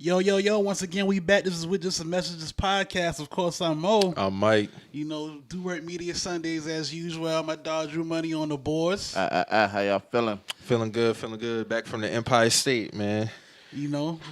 Yo, once again, we back. This is with Just a Messages podcast. Of course, I'm Mo. I'm Mike. Do Work Media Sundays as usual. My dog Drew Money on the boards. How y'all feeling? Feeling good. Back from the Empire State, man.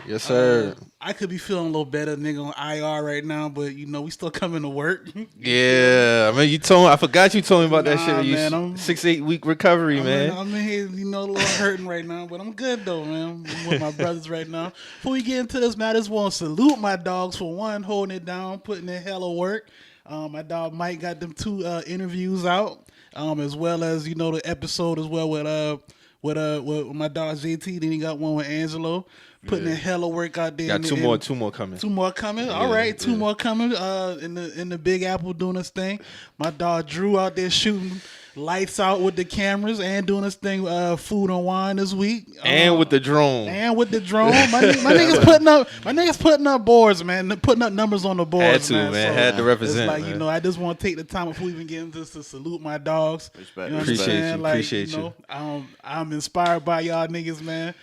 Yes, sir. I could be feeling a little better, nigga, on IR right now, but we still coming to work. Yeah, I mean, I forgot you told me about that shit. Man, I'm 6-8 week recovery, man. I'm in here, a little hurting right now, but I'm good though, man. I'm with my brothers right now. Before we get into this, man, I just want to salute my dogs for one, holding it down, putting in hella work. My dog Mike got them 2 interviews out, as well as the episode as well with my dog JT. Then he got one with Angelo. Putting in hella work out there. Got two more coming. 2 more coming. Yeah, all right, 2 more coming. In the Big Apple doing his thing. My dog Drew out there shooting lights out with the cameras and doing his thing. Food and wine this week. And with the drone. My niggas putting up boards, man. Putting up numbers on the boards. Man. So, had to represent. It's like, I just want to take the time before we even get into this to salute my dogs. Respect. Appreciate you. I'm inspired by y'all niggas, man.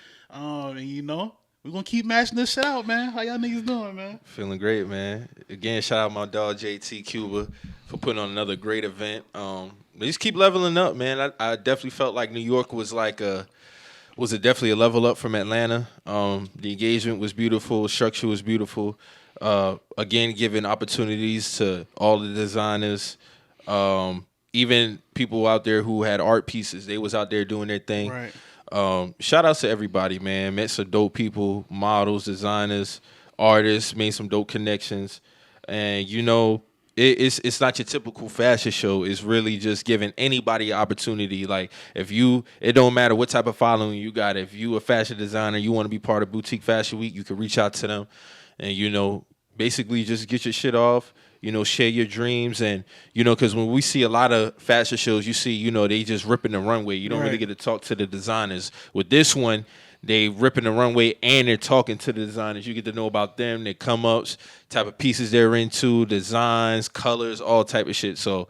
We're going to keep mashing this shit out, man. How y'all niggas doing, man? Feeling great, man. Again, shout out my dog JT Cuba for putting on another great event. They just keep leveling up, man. I definitely felt like New York was definitely a level up from Atlanta. The engagement was beautiful. The structure was beautiful. Again, giving opportunities to all the designers. Even people out there who had art pieces. They was out there doing their thing. Right. Shout out to everybody, man. Met some dope people, models, designers, artists, made some dope connections. And it's not your typical fashion show. It's really just giving anybody an opportunity. Like it don't matter what type of following you got. If you a fashion designer, you want to be part of Boutique Fashion Week, you can reach out to them and basically just get your shit off. Share your dreams and, because when we see a lot of fashion shows, you see, they just ripping the runway. You don't really get to talk to the designers. With this one, they ripping the runway and they're talking to the designers. You get to know about them, their come-ups, type of pieces they're into, designs, colors, all type of shit. So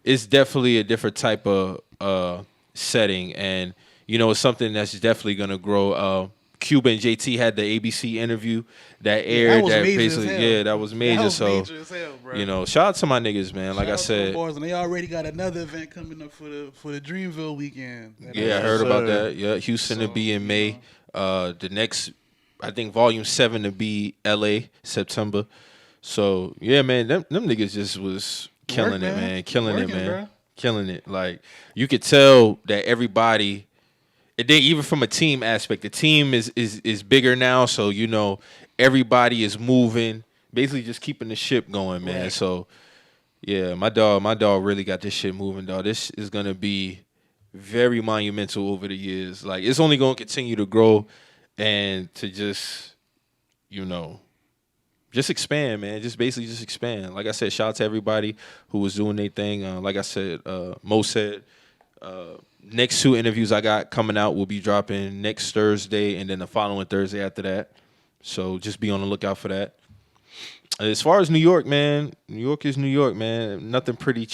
it's definitely a different type of setting. And, it's something that's definitely going to grow. Cuba and JT had the ABC interview that aired. That was major. That was so, major as hell, bro. Shout out to my niggas, man. Like I said, boys, and they already got another event coming up for the Dreamville weekend. I heard about that. Yeah, Houston to be in May. The next, I think, Volume 7 to be LA September. So yeah, man, them niggas just was killing it, man. Killing it. Like you could tell that everybody. Even from a team aspect, the team is bigger now, so everybody is moving, basically just keeping the ship going, man. Right. So yeah, my dog really got this shit moving, dog. This is gonna be very monumental over the years. Like it's only gonna continue to grow and to just expand, man. Just expand. Like I said, shout out to everybody who was doing their thing. Like I said, Mo said. Next 2 interviews I got coming out will be dropping next Thursday and then the following Thursday after that. So just be on the lookout for that. As far as New York, man, New York is New York, man. Nothing pretty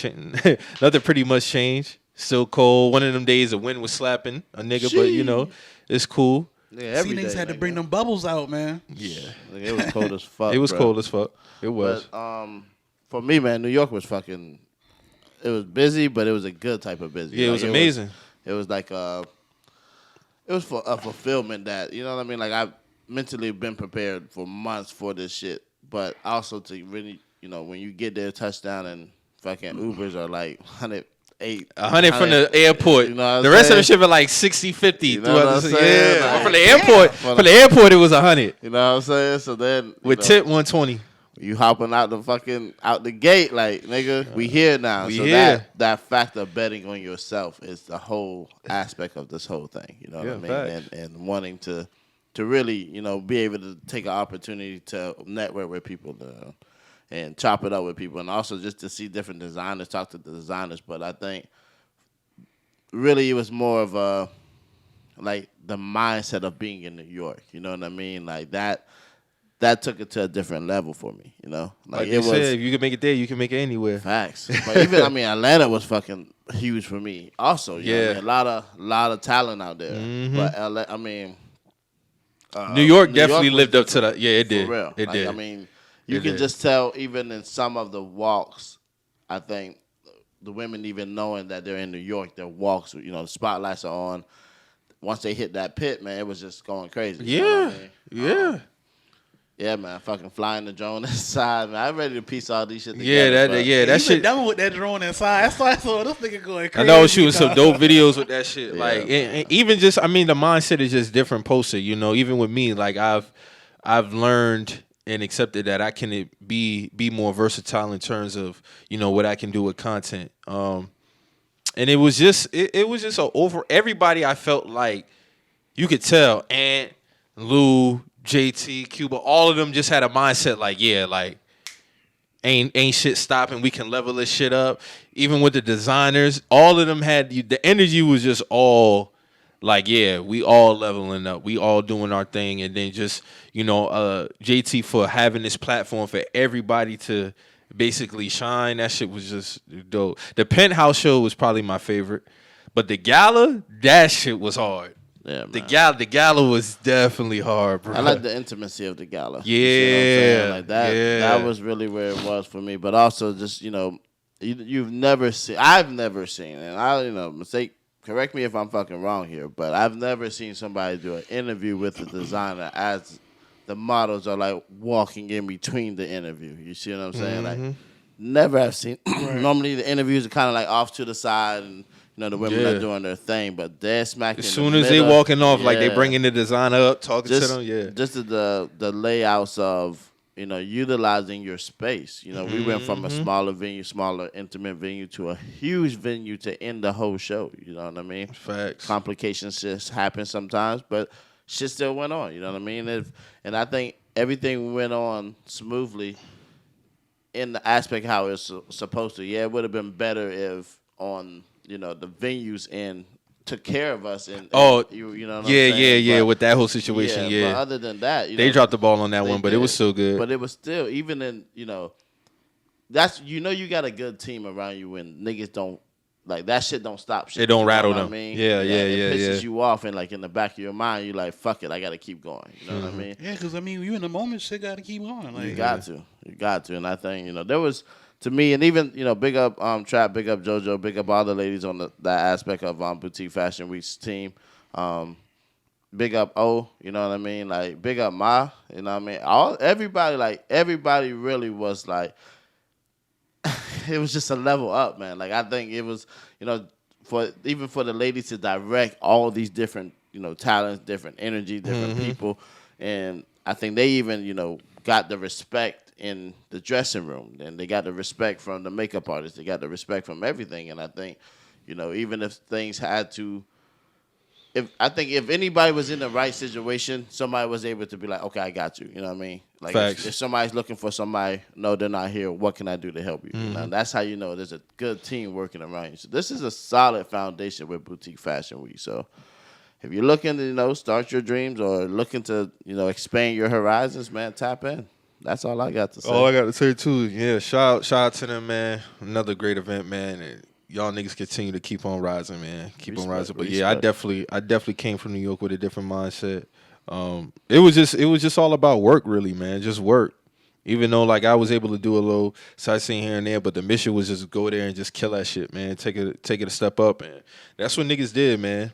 much changed. Still cold. One of them days the wind was slapping a nigga, but it's cool. Yeah, niggas had to bring them bubbles out, man. Yeah. It was cold as fuck. It was cold as fuck. It was. But, for me, man, New York was fucking. It was busy, but it was a good type of busy. Yeah, it was amazing. It was like it was for a fulfillment that, you know what I mean? Like I've mentally been prepared for months for this shit, but also to really, when you get there, touchdown and fucking Ubers are like 108. 100 from the airport. The rest of the shit are like 60, 50. You know what I'm saying? Yeah. Like, from the airport, it was 100. You know what I'm saying? So then with tip 120. You hopping out the gate, like, nigga, we here now. We so here. that fact of betting on yourself is the whole aspect of this whole thing. You know what I mean? And wanting to really, be able to take an opportunity to network with people and chop it up with people. And also just to see different designers, talk to the designers. But I think really it was more of the mindset of being in New York. You know what I mean? Like that took it to a different level for me, Like it was, said, if you can make it there, you can make it anywhere. Facts. But even, Atlanta was fucking huge for me also. You know what I mean? A lot of talent out there. Mm-hmm. But LA, New York definitely lived up to that. Yeah, it did. For real. It did. I mean, you can just tell even in some of the walks, I think the women even knowing that they're in New York, their walks, the spotlights are on. Once they hit that pit, man, it was just going crazy. Yeah. You know what I mean? Yeah. Yeah, man, fucking flying the drone inside, man. I'm ready to piece all these shit together. That shit. Done with that drone inside. That's why I saw this nigga going crazy. I know shooting some dope videos with that shit. Yeah, like, and even just, the mindset is just different posted. Even with me, like I've learned and accepted that I can be more versatile in terms of what I can do with content. And it was just over everybody. I felt like you could tell, and Lou, JT, Cuba, all of them just had a mindset like, ain't shit stopping. We can level this shit up. Even with the designers, all of them had the energy was just all like, we all leveling up. We all doing our thing. And then just, JT for having this platform for everybody to basically shine. That shit was just dope. The Penthouse show was probably my favorite. But the gala, that shit was hard. Yeah, man. The gala was definitely hard, bro. I like the intimacy of the gala. Yeah, you see what I'm saying? Like that was really where it was for me. But also, just you've never seen. I've never seen, and I mistake. Correct me if I'm fucking wrong here, but I've never seen somebody do an interview with a designer as the models are like walking in between the interview. You see what I'm saying? Like, never have seen. Normally, the interviews are kind of like off to the side and. The women are doing their thing, but they're smacking. As soon as they walking off, like they bringing the designer up, talking to them. Just the layouts of utilizing your space. We went from a smaller venue, smaller intimate venue to a huge venue to end the whole show. You know what I mean? Facts. Complications just happen sometimes, but shit still went on. You know what I mean? And I think everything went on smoothly in the aspect how it's supposed to. Yeah, it would have been better if on. The venues and took care of us. And you know what I'm saying? Yeah. With that whole situation, But other than that, they dropped the ball on that one, but it was still good. But it was still, even in, that's, you got a good team around you when niggas don't, like, that shit don't stop shit. It don't rattle them. I mean? Yeah. It pisses you off, and, like, in the back of your mind, you're like, fuck it, I got to keep going. You know what I mean? Yeah, because, you in the moment, shit got to keep going. Like, You got to. And I think, there was, to me, and even, big up Trap, big up JoJo, big up all the ladies on that aspect of Boutique Fashion Week's team. Big up O, you know what I mean? Like, big up Ma, you know what I mean? Everybody really was like, it was just a level up, man. Like, I think it was, for the ladies to direct all these different, talents, different energy, different people. And I think they even, got the respect in the dressing room, and they got the respect from the makeup artist. They got the respect from everything, and I think, even if things had to, if anybody was in the right situation, somebody was able to be like, okay, I got you. You know what I mean? Like if somebody's looking for somebody, no, they're not here. What can I do to help you? That's how there's a good team working around you. So this is a solid foundation with Boutique Fashion Week. So if you're looking to start your dreams or looking to expand your horizons, man, tap in. That's all I got to say. All I got to say too, shout out to them, man. Another great event, man. And y'all niggas continue to keep on rising, man. Keep on rising. But I definitely came from New York with a different mindset. It was just all about work, really, man. Just work. Even though like I was able to do a little sightseeing here and there, but the mission was just go there and just kill that shit, man. Take it a step up, and that's what niggas did, man.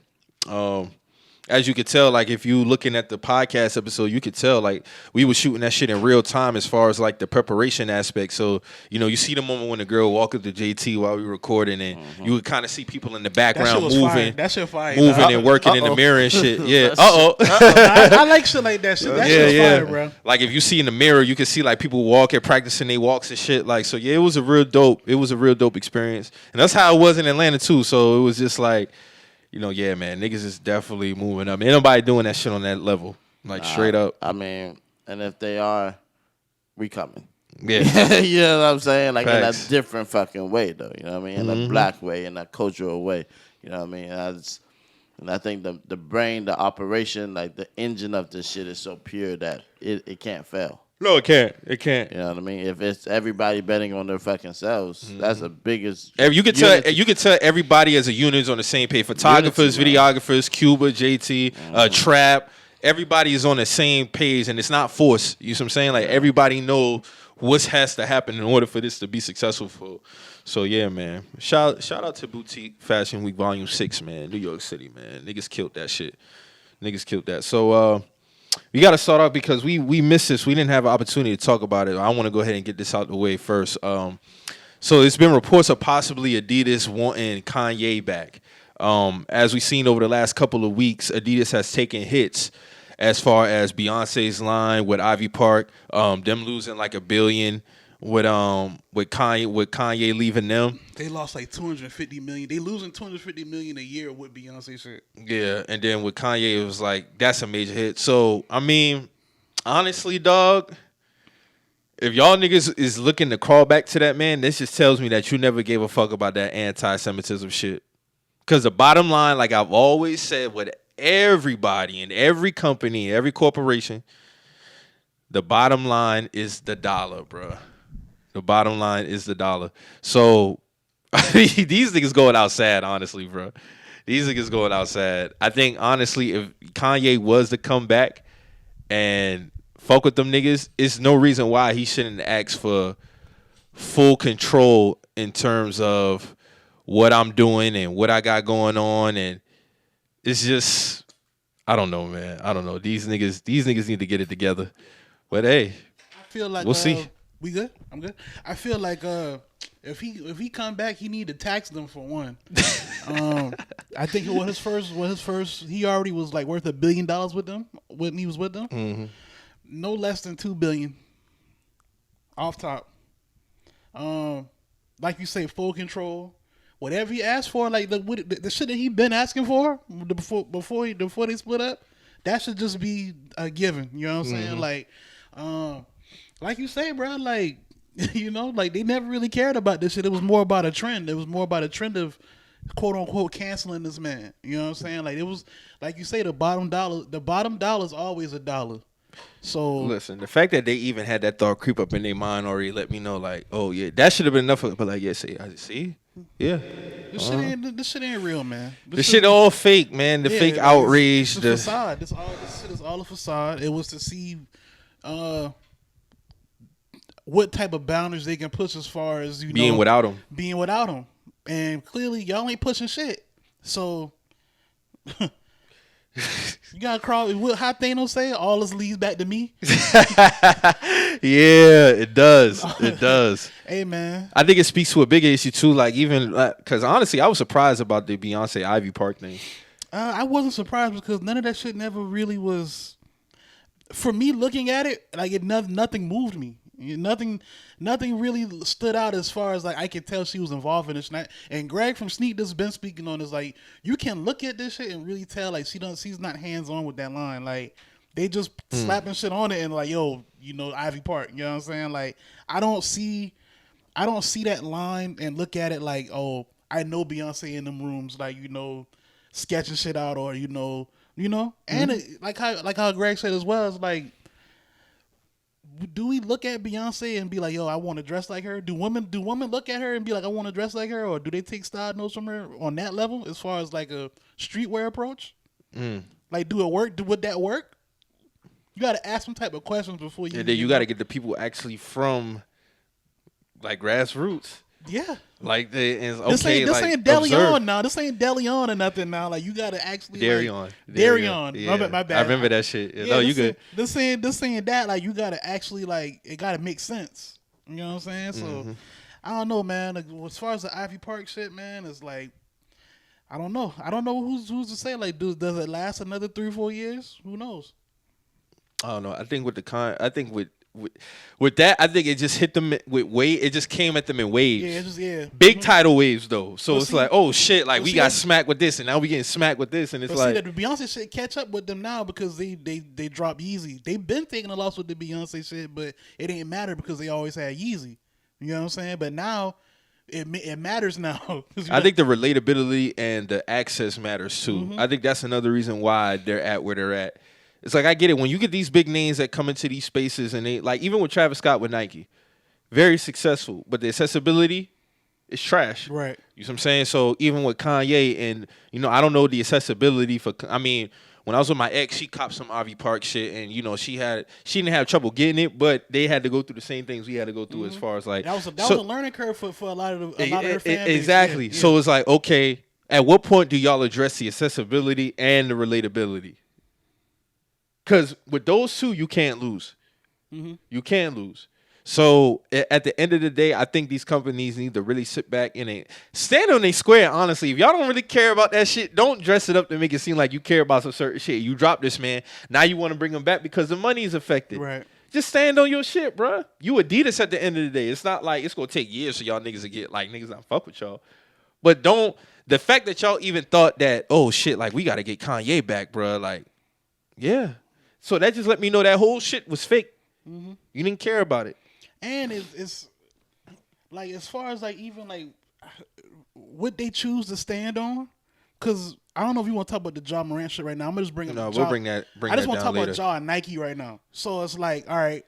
As you could tell, like if you looking at the podcast episode, you could tell like we were shooting that shit in real time as far as like the preparation aspect. So you see the moment when the girl walked up to JT while we were recording, and you would kind of see people in the background moving, that shit fire, moving and working in the mirror and shit. Yeah, I like shit like that shit. That shit's fire, bro. Like if you see in the mirror, you can see like people walking, practicing their walks and shit. Like so, it was a real dope experience, and that's how it was in Atlanta too. So it was just like. Man, niggas is definitely moving up. Ain't nobody doing that shit on that level. Like, straight up. I mean, and if they are, we coming. Yeah. You know what I'm saying? Like, Facts. in a different fucking way, though. You know what I mean? In a black way, in a cultural way. You know what I mean? And I think the brain, the operation, like, the engine of this shit is so pure that it can't fail. No, it can't. It can't. You know what I mean? If it's everybody betting on their fucking selves, that's the biggest. You could tell everybody as a unit is on the same page. Photographers, videographers, Cuba, JT, Trap, everybody is on the same page and it's not forced. You know what I'm saying? Like everybody know what has to happen in order for this to be successful. So yeah, man. Shout out to Boutique Fashion Week Volume 6, man. New York City, man. Niggas killed that shit. Niggas killed that. So we got to start off because we missed this. We didn't have an opportunity to talk about it. I want to go ahead and get this out the way first. So it's been reports of possibly Adidas wanting Kanye back. As we've seen over the last couple of weeks, Adidas has taken hits as far as Beyonce's line with Ivy Park, them losing like $1 billion with Kanye leaving them. They lost like $250 million. They losing $250 million a year with Beyonce shit. Yeah, and then with Kanye, it was like that's a major hit. So I mean, honestly, dog, if y'all niggas is looking to crawl back to that, man, this just tells me that you never gave a fuck about that anti-Semitism shit. Because the bottom line, like I've always said with everybody in every company, every corporation, the bottom line is the dollar, bro. The bottom line is the dollar. So these niggas going outside, honestly, bro. These niggas going outside. I think, honestly, if Kanye was to come back and fuck with them niggas, it's no reason why he shouldn't ask for full control in terms of what I'm doing and what I got going on. And it's just, I don't know, man. I don't know. These niggas need to get it together. But hey, I feel like we'll see. We good? I'm good. I feel like if he come back, he need to tax them for one. I think his first he already was like worth $1 billion with them when he was with them. Mm-hmm. No less than $2 billion off top. Like you say, full control. Whatever he asked for, like the shit that he been asking for before they split up, that should just be a given. You know what I'm saying? Like you say, bro, like, you know, like they never really cared about this shit. It was more about a trend. It was more about a trend of quote unquote canceling this man. You know what I'm saying? Like it was, like you say, the bottom dollar is always a dollar. So listen, the fact that they even had that thought creep up in their mind already let me know, like, oh yeah, that should have been enough. But like, yeah, see, yeah, this shit ain't real, man. This shit all fake, man. The fake outrage, the facade. This shit is all a facade. It was to see what type of boundaries they can push as far as being without him, and clearly y'all ain't pushing shit. So you gotta crawl. How Thanos say, all this leads back to me. Yeah, it does. It does. Hey, man. I think it speaks to a bigger issue too. Like even because honestly, I was surprised about the Beyonce Ivy Park thing. I wasn't surprised because none of that shit never really was. For me, looking at it, like nothing moved me. Nothing really stood out as far as like I could tell she was involved in this. And Greg from Sneak that's been speaking on this, like you can look at this shit and really tell like she's not hands on with that line. Like they just slapping shit on it and like, yo, Ivy Park. You know what I'm saying? Like I don't see that line and look at it like, oh, I know Beyonce in them rooms, like sketching shit out or and it, like how Greg said as well, it's like, do we look at Beyonce and be like, yo, I want to dress like her? Do women look at her and be like, I want to dress like her? Or do they take style notes from her on that level as far as like a streetwear approach? Like, do it work? Would that work? You got to ask some type of questions before you. And then you got to get the people actually from like grassroots. Yeah. Like this ain't Deleon now. This ain't Deleon or nothing now. Like you gotta actually Darion. Yeah. My bad. I remember that shit. Yeah, no, you good. This ain't that. Like you gotta actually like it gotta make sense. You know what I'm saying? So I don't know, man. Like, as far as the Ivy Park shit, man, it's like I don't know. I don't know who's to say. Like, does it last another 3-4 years? Who knows? I don't know. I think with that, I think it just hit them with wave. It just came at them in waves. Big tidal waves though. So it's like, oh shit, like we got smacked with this, and now we getting smacked with this, and it's like the Beyonce shit catch up with them now because they drop Yeezy. They've been taking a loss with the Beyonce shit, but it didn't matter because they always had Yeezy. You know what I'm saying? But now it matters now. I think the relatability and the access matters too. I think that's another reason why they're at where they're at. It's like I get it when you get these big names that come into these spaces and they like even with Travis Scott with Nike, very successful, but the accessibility is trash. Right. You know what I'm saying? So even with Kanye and I don't know the accessibility for. I mean, when I was with my ex, she copped some RV Park shit, and you know she didn't have trouble getting it, but they had to go through the same things we had to go through as far as like that was a learning curve for a lot of her family. Exactly. Yeah. So it's like, okay, at what point do y'all address the accessibility and the relatability? Because with those two, you can't lose. You can't lose. So at the end of the day, I think these companies need to really sit back and stand on their square. Honestly, if y'all don't really care about that shit, don't dress it up to make it seem like you care about some certain shit. You drop this man, now you want to bring him back because the money is affected. Right. Just stand on your shit, bro. You Adidas at the end of the day. It's not like it's gonna take years for y'all niggas to get like niggas not fuck with y'all. But the fact that y'all even thought that, oh shit, like we gotta get Kanye back, bro. Like, yeah. So that just let me know that whole shit was fake. You didn't care about it. And it's like as far as like even like what they choose to stand on, because I don't know if you want to talk about the Ja Morant shit right now. I'm gonna just bring it. No, we'll bring that. I just want to talk later. about Ja and Nike right now. So it's like, all right,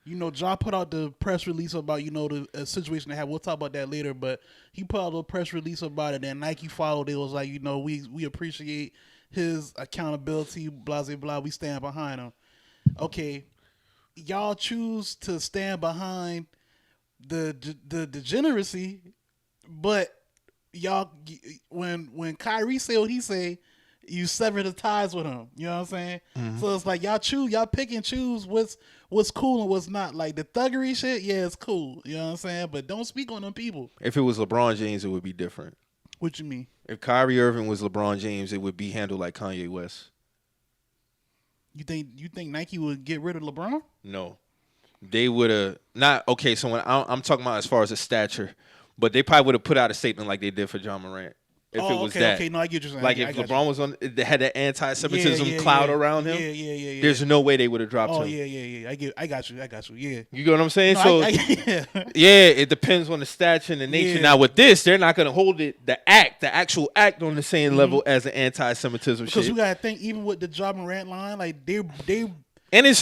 you know, Ja put out the press release about the situation they had. We'll talk about that later, but he put out a press release about it. And Nike followed. It was like, we appreciate his accountability. Blah blah blah. We stand behind him. Okay. Y'all choose to stand behind the degeneracy, but y'all when Kyrie say what he say, you sever the ties with him. You know what I'm saying? So it's like y'all pick and choose what's cool and what's not. Like the thuggery shit, yeah, it's cool. You know what I'm saying? But don't speak on them people. If it was LeBron James, it would be different. What you mean? If Kyrie Irving was LeBron James, it would be handled like Kanye West. You think Nike would get rid of LeBron? No, they would have not. Okay, so when I'm talking about as far as the stature, but they probably would have put out a statement like they did for Ja Morant. If it was that. Okay, no, I get what you're saying. Like if LeBron was on, they had that anti-Semitism cloud around him. Yeah. There's no way they would have dropped him. Yeah. I got you. Yeah. You get what I'm saying? No, it depends on the stature and the nature. Yeah. Now with this, they're not gonna hold it the actual act on the same level as an anti-Semitism shit. Because you gotta think, even with the Ja Morant line, like they and it's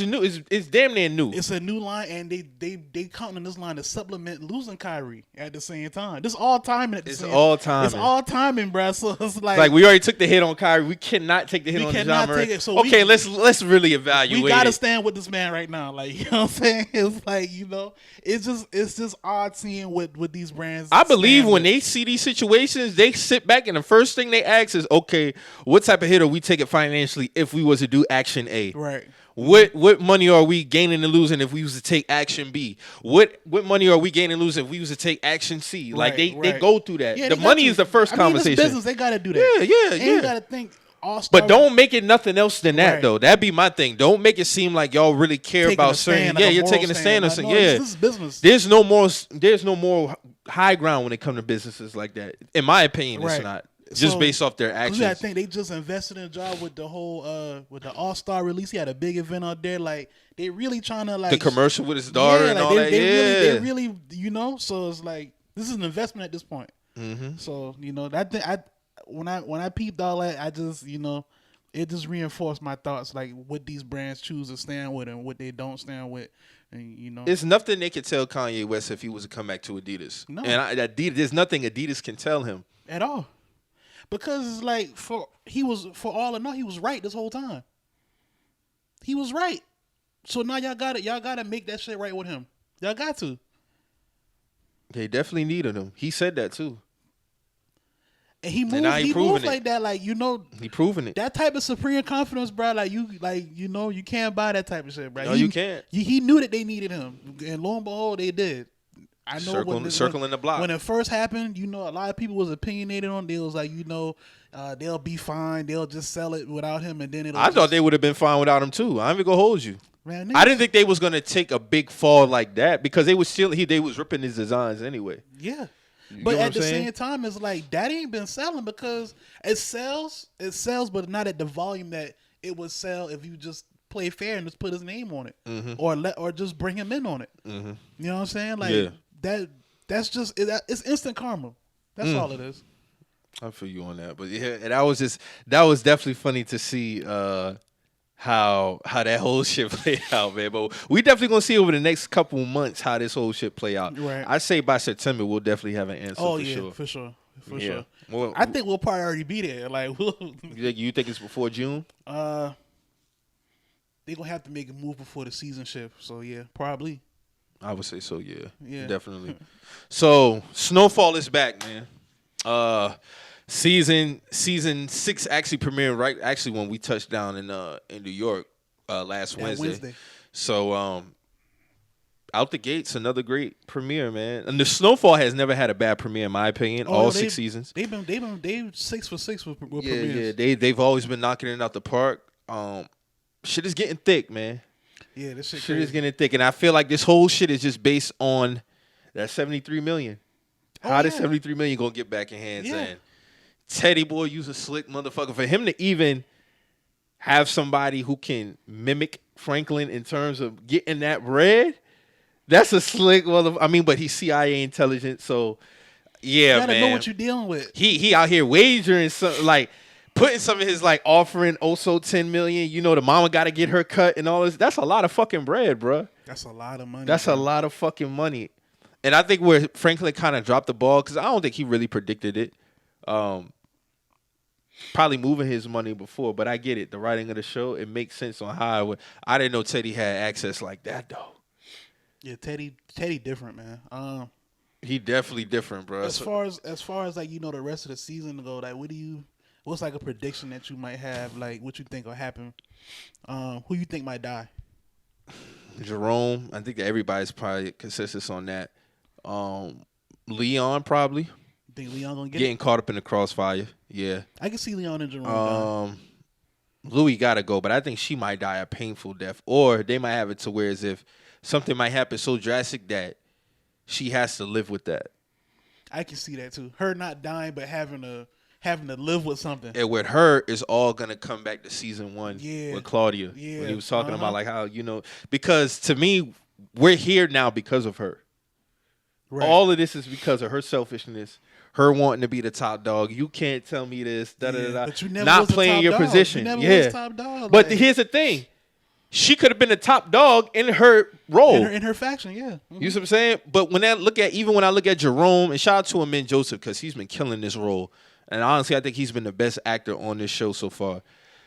new. It's damn near new. It's a new line, and they counting this line to supplement losing Kyrie at the same time. This all timing at the same time. It's all timing, bro. So it's like we already took the hit on Kyrie. We cannot take the hit on Ja Morant. So okay, let's really evaluate. We gotta stand with this man right now. Like, you know what I'm saying? It's like, it's just odd seeing what these brands. I believe when they see these situations, they sit back and the first thing they ask is, okay, what type of hit are we taking financially if we was to do action A? Right. What money are we gaining and losing if we was to take action B? What money are we gaining and losing if we was to take action C? Like they go through that. Yeah, the money is the first conversation. It's business. They got to do that. Yeah. And you got to think all-star. But don't make it nothing else than that though. That'd be my thing. Don't make it seem like y'all really care about certain. You're taking a stand on something. Yeah, this is business. There's no more high ground when it comes to businesses like that. In my opinion, it's not. Just based off their actions. I think they just invested in a job with the whole with the All-Star release. He had a big event out there. Like they really trying to the commercial with his daughter and all that. They really, so it's like this is an investment at this point. So when I peeped all that, I just it just reinforced my thoughts, like what these brands choose to stand with and what they don't stand with. And, it's nothing they could tell Kanye West if he was to come back to Adidas. No, and Adidas, there's nothing Adidas can tell him at all. Because it's like for all in all, he was right this whole time. He was right. So now y'all gotta make that shit right with him. Y'all got to. They definitely needed him. He said that too. And he moves like that, like he proving it. That type of supreme confidence, bro. You can't buy that type of shit, bro. No, you can't. He knew that they needed him, and lo and behold, they did. I know circling the block. When it first happened, a lot of people was opinionated on. They was like, they'll be fine. They'll just sell it without him, and then I thought they would have been fine without him too. I'm even gonna hold you. Man, I didn't think they was gonna take a big fall like that because they was ripping his designs anyway. Yeah, but at the same time, it's like that ain't been selling because it sells, but not at the volume that it would sell if you just play fair and just put his name on it, or just bring him in on it. You know what I'm saying? Like that's just it's instant karma. That's all it is. I feel you on that, but yeah, and that was definitely funny to see how that whole shit played out, man. But we definitely gonna see over the next couple months how this whole shit play out. Right. I say by September we'll definitely have an answer. For sure. for sure. Well, I think we'll probably already be there. Like, you think it's before June? They're gonna have to make a move before the season shift. So yeah, probably. I would say so. Yeah, definitely. So Snowfall is back, man. Season 6 actually premiered right actually when we touched down in New York last Wednesday. So out the gates, another great premiere, man. And the Snowfall has never had a bad premiere, in my opinion. All 6 seasons. They've 6 for 6 with premieres. Yeah. They've always been knocking it out the park. Shit is getting thick, man. Yeah, this shit is getting thick, and I feel like this whole shit is just based on that $73 million. How does $73 million gonna get back in hands? And Teddy boy, use a slick motherfucker for him to even have somebody who can mimic Franklin in terms of getting that bread. That's a slick motherfucker. I mean, but he's CIA intelligent, so yeah, you gotta man. know what you're dealing with. He out here wagering some like. Putting some of his, like, offering also $10 million. You know, the mama got to get her cut and all this. That's a lot of fucking bread, bro. That's a lot of money. That's a lot of fucking money. And I think where Franklin kind of dropped the ball, because I don't think he really predicted it. Probably moving his money before, but I get it. The writing of the show, it makes sense on how it would. I didn't know Teddy had access like that, though. Yeah, Teddy different, man. He definitely different, bro. As far as like, you know, the rest of the season to go, like, what's like a prediction that you might have? Like, what you think will happen? Who you think might die? Jerome. I think that everybody's probably consensus on that. Leon probably. You think Leon gonna getting caught up in the crossfire? Yeah. I can see Leon and Jerome. Louis gotta go, but I think she might die a painful death, or they might have it to where as if something might happen so drastic that she has to live with that. I can see that too. Her not dying, but having to live with something. And with her, it's all going to come back to season 1 with Claudia. Yeah. When he was talking about, like, how, you know, because to me, we're here now because of her. Right. All of this is because of her selfishness, her wanting to be the top dog. You can't tell me this, da-da-da-da. But you never not was the playing top your dog. position. You never was top dog. But here's the thing. She could have been the top dog in her role. In her faction, yeah. Mm-hmm. You see what I'm saying? But when I look at Jerome, and shout out to Amin Joseph, because he's been killing this role. And honestly, I think he's been the best actor on this show so far.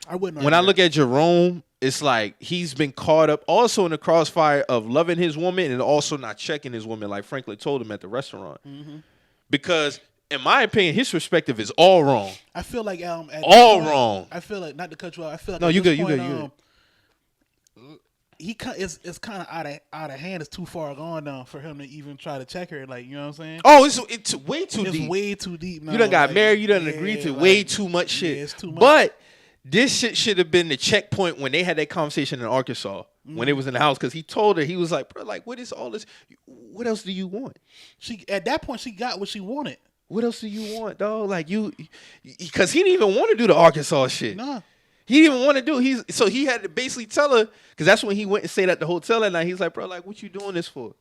When I look at Jerome, it's like he's been caught up also in the crossfire of loving his woman and also not checking his woman, like Franklin told him at the restaurant. Mm-hmm. Because, in my opinion, his perspective is all wrong. I feel like wrong. I feel like, not to cut you off, I feel like no, you good. You good. It's kind of out of hand. It's too far gone now for him to even try to check her. Like, you know what I'm saying? Oh, it's way too deep. It's way too deep now. You done got married. You done agreed to way too much shit. Yeah, it's too much. But this shit should have been the checkpoint when they had that conversation in Arkansas when it was in the house, because he told her, he was like, bro, like, what is all this? What else do you want? At that point, she got what she wanted. What else do you want, dog? Like, because he didn't even want to do the Arkansas shit. Nah. He didn't even want to do. So he had to basically tell her, because that's when he went and stayed at the hotel that night. He's like, bro, like, what you doing this for?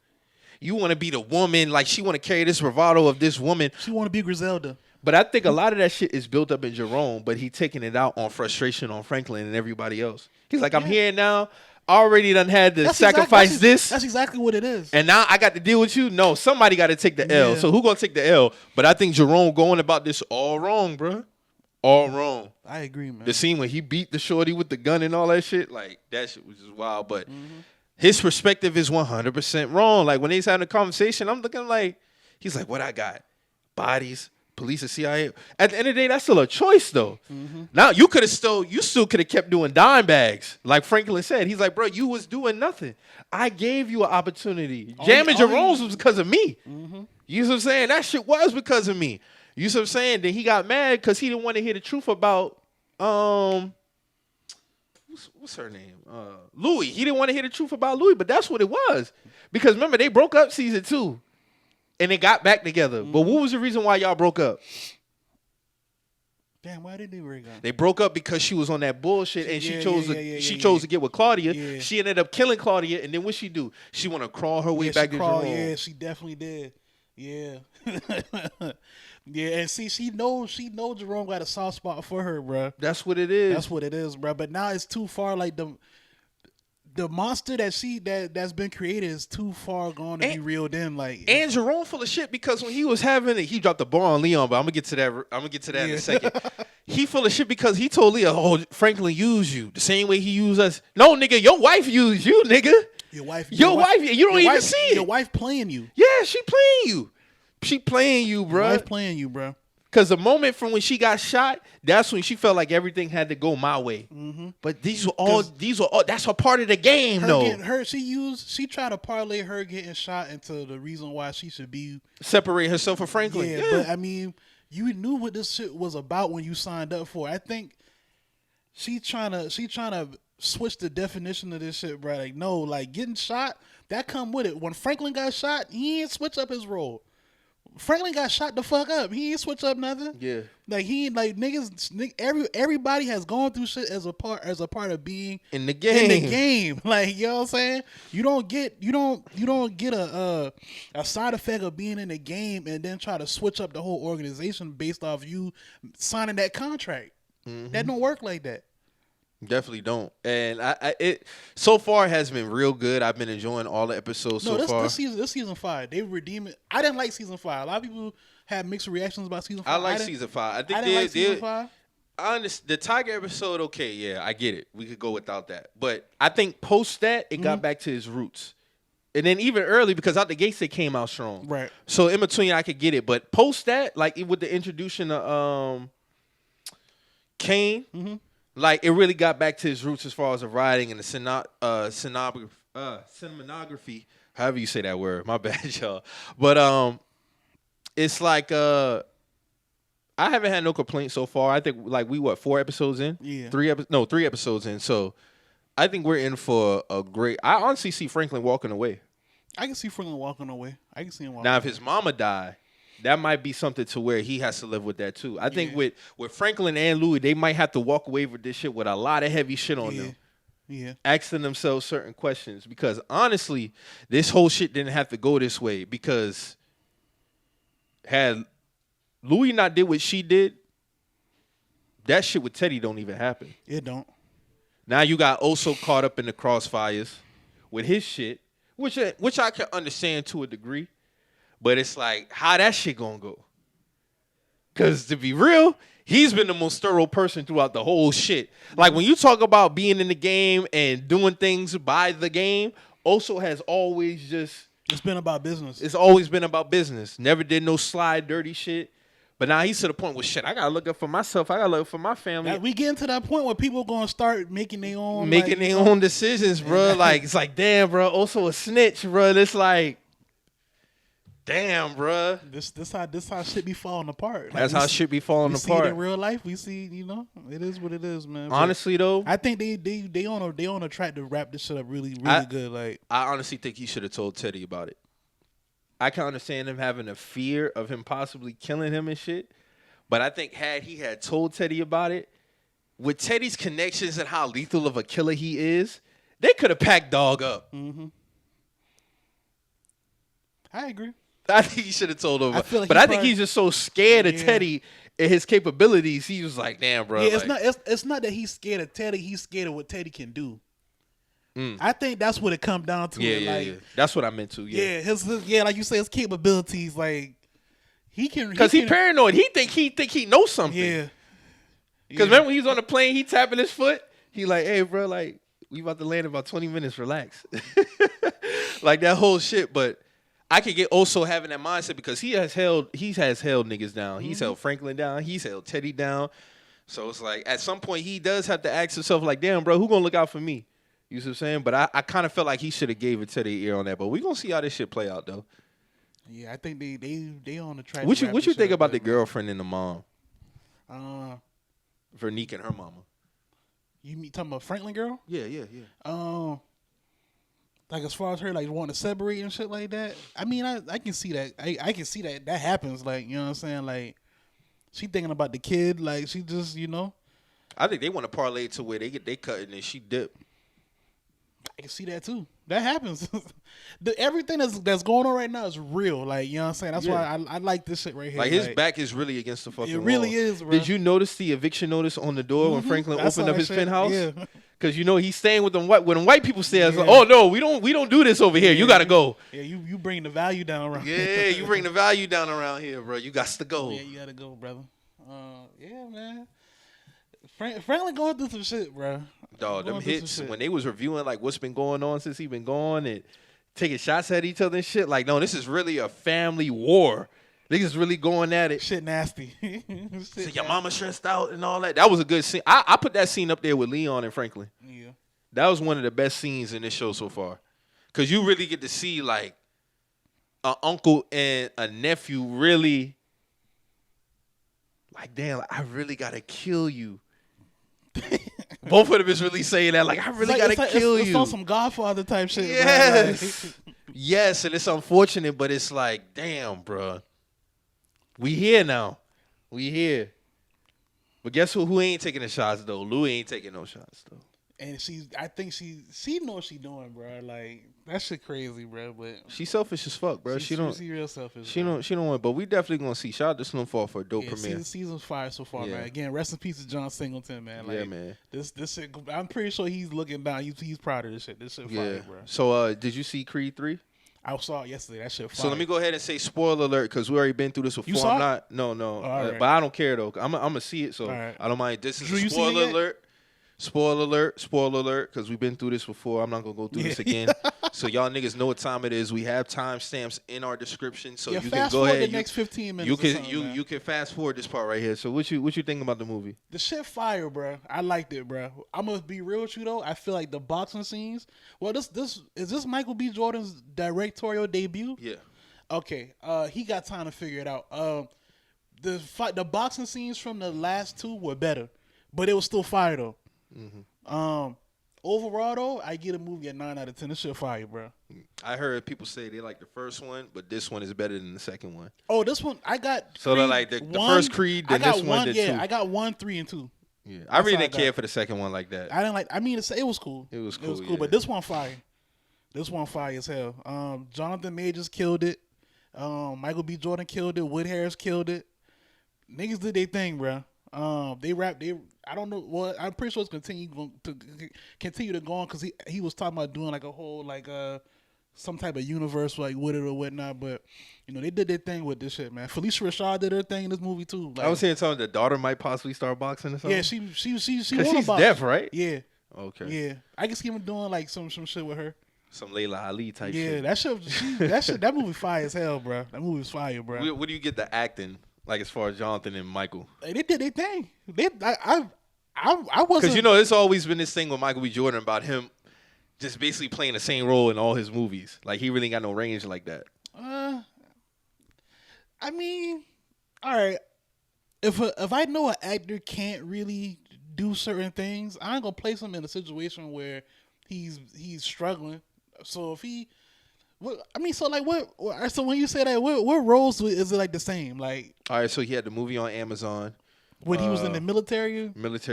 You want to be the woman, like she want to carry this bravado of this woman. She want to be Griselda. But I think a lot of that shit is built up in Jerome, but he taking it out on frustration on Franklin and everybody else. He's like, I'm here now. I already done had to sacrifice this. That's exactly what it is. And now I got to deal with you. No, somebody got to take the L. So who gonna take the L? But I think Jerome going about this all wrong, bro. All wrong. I agree, man. The scene when he beat the shorty with the gun and all that shit, like, that shit was just wild. But his perspective is 100% wrong. Like, when he's having a conversation, I'm looking like, he's like, what I got? Bodies, police, and CIA. At the end of the day, that's still a choice, though. Now, you still could have kept doing dime bags. Like Franklin said, he's like, bro, you was doing nothing. I gave you an opportunity. Jamming Jerome's was because of me. You know what I'm saying? That shit was because of me. You see what I'm saying? Then he got mad because he didn't want to hear the truth about what's her name? Louis. He didn't want to hear the truth about Louis, but that's what it was. Because remember, they broke up season 2 and they got back together. But what was the reason why y'all broke up? Damn, why did they break up? They broke up because she was on that bullshit and she chose to get with Claudia. Yeah. She ended up killing Claudia, and then what she do? She want to crawl her way back to Jerome. Yeah, she definitely did. Yeah. Yeah, and see, she knows Jerome got a soft spot for her, bro. That's what it is. That's what it is, bro. But now it's too far. Like the monster that's been created is too far gone to be reeled in. Like, and Jerome full of shit because when he was having it, he dropped the ball on Leon. But I'm gonna get to that in a second. He full of shit because he told Leon, "Oh, Franklin used you the same way he used us." No, nigga, your wife used you, nigga. Your wife, you don't even see it. Your wife playing you. Yeah, she playing you. She playing you, bro. Your wife playing you, bro. Because the moment from when she got shot, that's when she felt like everything had to go my way. Mm-hmm. But these were all. That's a part of the game, though. She tried to parlay her getting shot into the reason why she should be separate herself from Franklin. Yeah, but I mean, you knew what this shit was about when you signed up for it. I think she trying to switch the definition of this shit, bro. Like, no, like getting shot, that come with it. When Franklin got shot, he ain't switch up his role. Franklin got shot the fuck up. He ain't switch up nothing. Yeah. Like everybody has gone through shit as a part of being in the game. Like, you know what I'm saying? You don't get a side effect of being in the game and then try to switch up the whole organization based off you signing that contract. Mm-hmm. That don't work like that. Definitely don't. And it so far has been real good. I've been enjoying all the episodes so far. This season 5. They redeem it. I didn't like season 5. A lot of people have mixed reactions about season 5. I like season 5. I didn't like season 5. I understand the Tiger episode. Okay, yeah, I get it. We could go without that. But I think post that it got back to his roots. And then even early because out the gates it came out strong. Right. So in between I could get it. But post that, like with the introduction of Kane. Mm-hmm. Like, it really got back to his roots as far as the writing and the cinematography, however you say that word. My bad, y'all. But it's like I haven't had no complaints so far. I think, like, 4 episodes in? Yeah. 3 episodes in. So I think we're in for a great... I honestly see Franklin walking away. I can see Franklin walking away. I can see him walking Now, away. if his mama died... That might be something to where he has to live with that too. I think with Franklin and Louis, they might have to walk away with this shit with a lot of heavy shit on them. Yeah. Asking themselves certain questions. Because honestly, this whole shit didn't have to go this way. Because had Louis not did what she did, that shit with Teddy don't even happen. It don't. Now you got Oso caught up in the crossfires with his shit, which I can understand to a degree. But it's like, how that shit gonna go? Because to be real, he's been the most thorough person throughout the whole shit. Like, when you talk about being in the game and doing things by the game, Oso has always just... It's been about business. It's always been about business. Never did no slide, dirty shit. But now he's to the point where, shit, I got to look up for myself. I got to look up for my family. Now, we getting to that point where people going to start making their own... own decisions, bro. Like, it's like, damn, bro, Oso a snitch, bro. It's like... Damn, bruh. This how shit be falling apart. That's how shit be falling apart. We see it in real life. We see, it is what it is, man. Honestly, though, I think they on a track to wrap this shit up really good. Like, I honestly think he should have told Teddy about it. I can understand him having a fear of him possibly killing him and shit, but I think had he told Teddy about it, with Teddy's connections and how lethal of a killer he is, they could have packed dog up. Mm-hmm. I agree. I think he should have told him. I think he's just so scared of Teddy and his capabilities. He was like, "Damn, bro." Yeah, it's not that he's scared of Teddy. He's scared of what Teddy can do. I think that's what it comes down to. Yeah. That's what I meant to. Yeah, his like you say, his capabilities. Like he can because he's paranoid. He think he knows something. Yeah. Because remember when he's on the plane, he tapping his foot. He like, "Hey, bro, like we about to land in about 20 minutes. Relax." Like that whole shit, but. I could get also having that mindset because he has held niggas down. He's held Franklin down. He's held Teddy down. So it's like at some point he does have to ask himself like, damn, bro, who gonna look out for me? You see what I'm saying? But I kind of felt like he should have gave it Teddy ear on that. But we gonna see how this shit play out though. Yeah, I think they on the track. What you think about the girlfriend and the mom? For Nick and her mama. You talking about Franklin girl? Yeah. Like as far as her like wanting to separate and shit like that, I mean I can see that. I can see that happens. Like, you know what I'm saying? Like she thinking about the kid. Like she just I think they want to parlay to where they cutting and she dip. I can see that too. That happens. Everything that's going on right now is real. Like, you know what I'm saying? That's why I like this shit right here. Like, his back is really against the fucking wall. It really is, bro. Did you notice the eviction notice on the door when Franklin opened up his penthouse? Yeah. Because, you know, he's staying with them white people stay. Like, oh, no, we don't do this over here. You got to go. Yeah, you bring the value down around here. Yeah, you bring the value down around here, bro. You got to go. Yeah, you got to go, brother. Yeah, man. Franklin going through some shit, bro. Dog, them hits, when they was reviewing, like, what's been going on since he been gone and taking shots at each other and shit, like, no, this is really a family war. Niggas really going at it. Shit nasty. So your mama stressed out and all that. That was a good scene. I put that scene up there with Leon and Franklin. Yeah. That was one of the best scenes in this show so far. Because you really get to see, like, an uncle and a nephew really, like, damn, like, I really got to kill you. Both of them is really saying that, like, I really got to kill you. It's on some Godfather type shit. Yes. Yes, and it's unfortunate, but it's like, damn, bro. We here now. We here. But guess who ain't taking the shots, though? Lou ain't taking no shots, though. And I think she knows what she doing, bro. Like, that shit crazy, bro. But she selfish as fuck, bro. She real selfish. She don't want. But we definitely gonna see. Shout out to Snowfall for a dope premiere. Season's fire so far, man. Again, rest in peace to John Singleton, man. Like, yeah, man. This shit. I'm pretty sure he's looking down. He's proud of this shit. This shit fire, bro. So, did you see Creed 3? I saw it yesterday. That shit fire. So let me go ahead and say spoiler alert because we already been through this before. You saw it? No. Right. But I don't care though. I'm gonna see it, so right. I don't mind. This is Drew, a spoiler alert. Spoiler alert, because we've been through this before. I'm not going to go through this again. So y'all niggas know what time it is. We have timestamps in our description, so you can go ahead. The next 15 minutes. You can fast forward this part right here. So what you think about the movie? The shit fire, bro. I liked it, bro. I'm gonna be real with you though. I feel like the boxing scenes. Well, this Michael B. Jordan's directorial debut? Yeah. Okay. He got time to figure it out. The boxing scenes from the last two were better, but it was still fire though. Mm-hmm. Overall though, I get a movie at 9 out of 10. This shit fire, bro. I heard people say they like the first one, but this one is better than the second one. Oh, this one I got. So they're like the first Creed, then this one, then 2. I got 1, 3, and 2. Yeah, I really didn't care for the second one like that. I didn't like. I mean, it was cool. It was cool, but this one fire. This one fire as hell. Jonathan Majors killed it. Michael B. Jordan killed it. Wood Harris killed it. Niggas did their thing, bro. They rap. I don't know. Well, I'm pretty sure it's continue to go on because he was talking about doing like a whole like some type of universe like with it or whatnot. But you know they did their thing with this shit, man. Felicia Rashad did her thing in this movie too. Like, I was hearing something the daughter might possibly start boxing or something. Yeah, she she's deaf, right? Yeah. Okay. Yeah, I can see him doing like some shit with her. Some Layla Ali type shit. Yeah, that movie fire as hell, bro. That movie was fire, bro. What do you get the acting? Like as far as Jonathan and Michael, they did their thing. I wasn't, because you know it's always been this thing with Michael B. Jordan about him just basically playing the same role in all his movies. Like he really got no range like that. I mean, all right. If I know an actor can't really do certain things, I ain't gonna place him in a situation where he's struggling. So if he. So when you say that, what roles is it like the same? Like, all right, so he had the movie on Amazon when he was in the military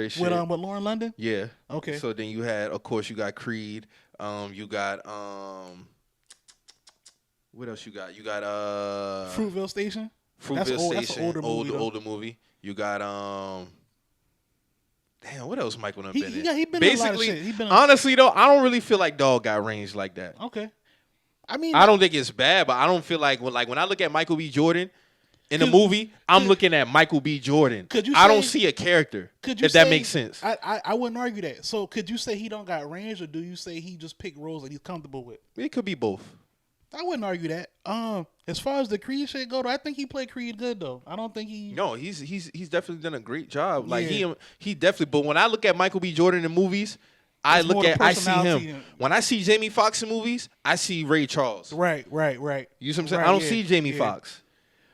shit with Lauren London. Yeah. Okay. So then you had, of course, you got Creed. You got what else you got? You got Fruitville Station. That's an older movie. You got damn, what else Michael done been in? He been basically, in a lot of shit. Honestly though, I don't really feel like Dog got range like that. Okay. I mean, I don't think it's bad, but I don't feel like when I look at Michael B. Jordan in a movie, I'm looking at Michael B. Jordan. I don't see a character. If that makes sense. I wouldn't argue that. So could you say he don't got range, or do you say he just picked roles that he's comfortable with? It could be both. I wouldn't argue that. As far as the Creed shit go, though, I think he played Creed good though. I don't think he. No, he's definitely done a great job. Like he dedefinitely. But when I look at Michael B. Jordan in movies, I see him. When I see Jamie Foxx in movies, I see Ray Charles. Right. You know what I'm saying? I don't see Jamie Foxx.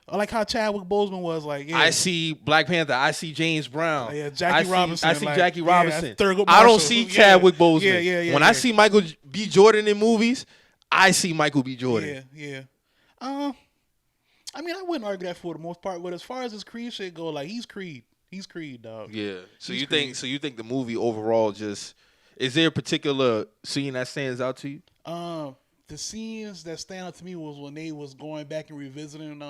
I like how Chadwick Boseman was like. Yeah. I see Black Panther. I see James Brown. Jackie Robinson. I see Jackie Robinson. Thurgood Marshall. I don't see Chadwick Boseman. When I see Michael B. Jordan in movies, I see Michael B. Jordan. Yeah. I mean, I wouldn't argue that for the most part, but as far as his Creed shit go, like he's Creed, dog. Yeah. So you think the movie overall just. Is there a particular scene that stands out to you? The scenes that stand out to me was when they was going back and revisiting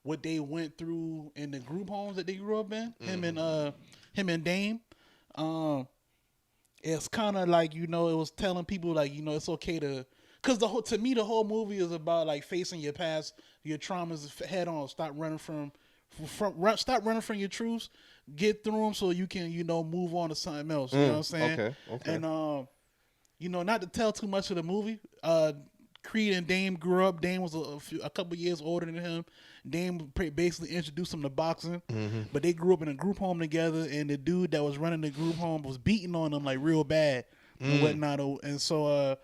what they went through in the group homes that they grew up in. Him and Dame. It's kind of like, it was telling people like, it's okay to, because to me the whole movie is about like facing your past, your traumas head on. Stop running from your truths. Get through them so you can move on to something else. You know what I'm saying? Okay. And not to tell too much of the movie. Creed and Dame grew up. Dame was a couple years older than him. Dame basically introduced him to boxing, but they grew up in a group home together. And the dude that was running the group home was beating on them like real bad and whatnot. And so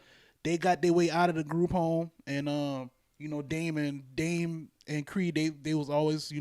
they got their way out of the group home. And Dame and Creed, they was always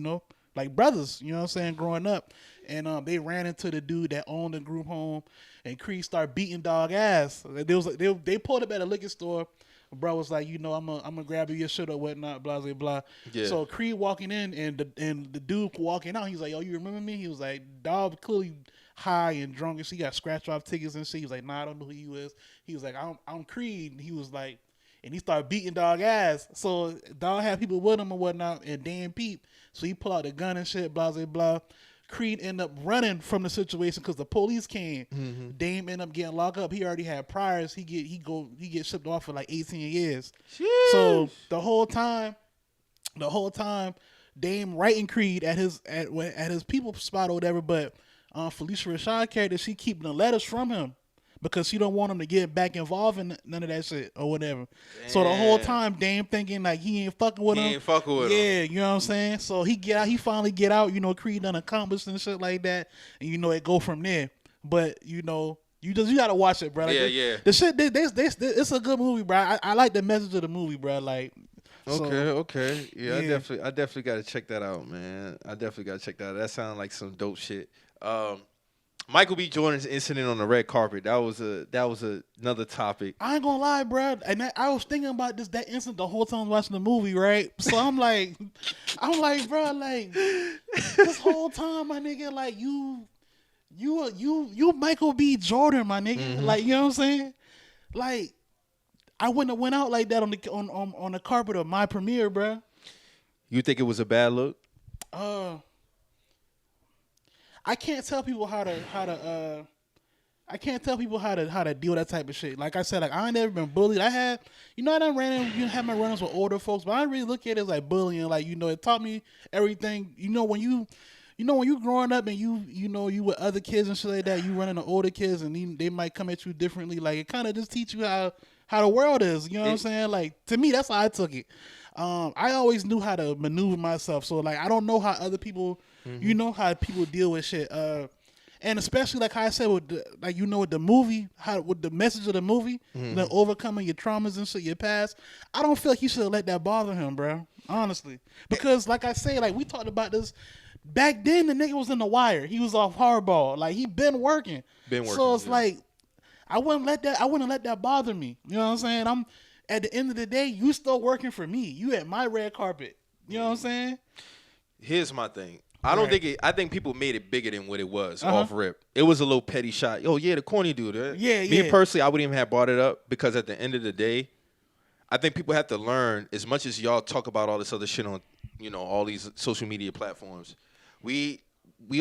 like brothers. You know what I'm saying? Growing up, and they ran into the dude that owned the group home, and Creed started beating dog ass. They pulled up at a liquor store. Bro was like, I'm gonna grab your shit or whatnot, blah blah blah. Yeah. So Creed walking in and the dude walking out, he's like, "Yo, you remember me?" He was like, "Dog, clearly high and drunk, and she got scratch off tickets and shit." He was like, "Nah, I don't know who you is." He was like, "I'm Creed." And he was like, and he started beating dog ass. So dog had people with him and whatnot, and Dan peep. So he pulled out the gun and shit, blah blah blah. Creed ended up running from the situation because the police came. Dame ended up getting locked up. He already had priors. He get shipped off for like 18 years. Jeez. So the whole time, Dame writing Creed at his people spot or whatever. But Felicia Rashad character, she keeping the letters from him because she don't want him to get back involved in none of that shit or whatever. Damn. So the whole time, Dame thinking like he ain't fucking with him. He ain't fucking with him. Yeah, you know what I'm saying? So he finally get out, Creed done accomplished and shit like that. And it go from there. But you gotta watch it, bro. Like, yeah. The shit, it's a good movie, bro. I like the message of the movie, bro. Like, okay. Yeah, I definitely gotta check that out, man. That sounds like some dope shit. Michael B. Jordan's incident on the red carpet. That was another topic. I ain't gonna lie, bro. And I was thinking about that incident the whole time watching the movie, right? So I'm like, bro, like this whole time, my nigga, like you Michael B. Jordan, my nigga. Like, you know what I'm saying? Like, I wouldn't have went out like that on the carpet of my premiere, bro. You think it was a bad look? I can't tell people how to deal with that type of shit. Like I said, like I ain't never been bullied. I had, I done had my run-ins with older folks, but I really look at it as like bullying. Like, it taught me everything. When you growing up and you with other kids and shit like that, you running to older kids and they might come at you differently. Like, it kind of just teach you how the world is. You know what I'm saying? Like, to me, that's how I took it. I always knew how to maneuver myself. So like, I don't know how other people, how people deal with shit. And especially like how I said with with the movie, with the message of the movie, like overcoming your traumas and shit, your past. I don't feel like you should have let that bother him, bro. Honestly, because like I say, like we talked about this back then. The nigga was in The Wire. He was off Hardball. Like he been working. So it's like I wouldn't let that bother me. You know what I'm saying? I'm at the end of the day, you still working for me. You at my red carpet. You know what I'm saying? Here's my thing. I think people made it bigger than what it was off rip. It was a little petty shot. Oh yeah, the corny dude. Me personally, I wouldn't even have brought it up because at the end of the day, I think people have to learn, as much as y'all talk about all this other shit on, all these social media platforms. We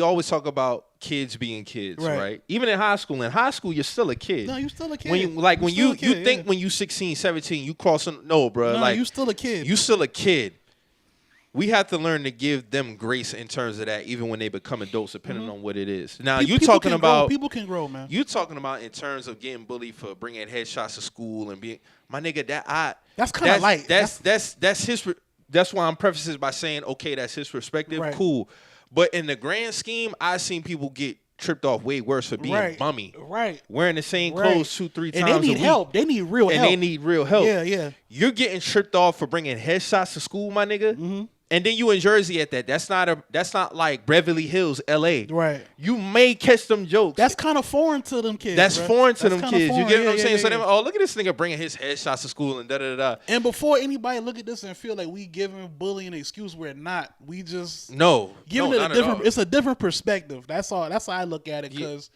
always talk about kids being kids, right? Even in high school. In high school, you're still a kid. No, you're still a kid. When you think when you 16, 17, you crossing. No, bro. No, you still a kid. You still a kid. We have to learn to give them grace in terms of that, even when they become adults, depending on what it is. Now, people can grow, man. You talking about in terms of getting bullied for bringing headshots to school and being my nigga. That's kind of light. That's his. That's why I'm prefacing by saying, okay, that's his perspective. Right. Cool. But in the grand scheme, I've seen people get tripped off way worse for being bummy. Right. Wearing the same clothes 2-3 times a week. And they need help. They need real help. Yeah. You're getting tripped off for bringing headshots to school, my nigga. And then you in Jersey at that. That's not like Beverly Hills, L.A. Right. You may catch them jokes. That's kind of foreign to them kids. That's foreign to them kids. You get what I'm saying? So them, look at this nigga bringing his headshots to school and da-da-da. And before anybody look at this and feel like we giving bullying an excuse, we're not. We just giving it a different. It's a different perspective. That's all. That's how I look at it. Because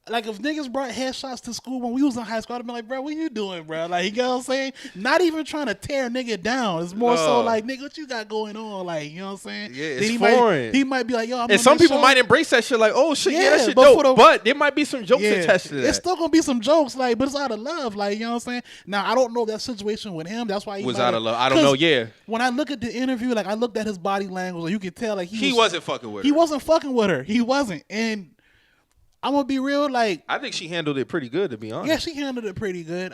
Like if niggas brought headshots to school when we was in high school, I'd be like, bro, what you doing, bro? Like, you know what I'm saying? Not even trying to tear a nigga down. It's more so like, nigga, what you got going on? Like, you know what I'm saying? Yeah, it's foreign. He might be like, yo, and some people might embrace that shit like, oh shit, yeah, that shit dope. But there might be some jokes attached to that. It's still gonna be some jokes, like, but it's out of love, like, you know what I'm saying? Now I don't know that situation with him. That's why he was out of love. I don't know. Yeah. When I look at the interview, like I looked at his body language, like, you could tell like he wasn't fucking with her. He wasn't fucking with her. He wasn't, and I'm gonna be real. Like I think she handled it pretty good, to be honest. Yeah, she handled it pretty good.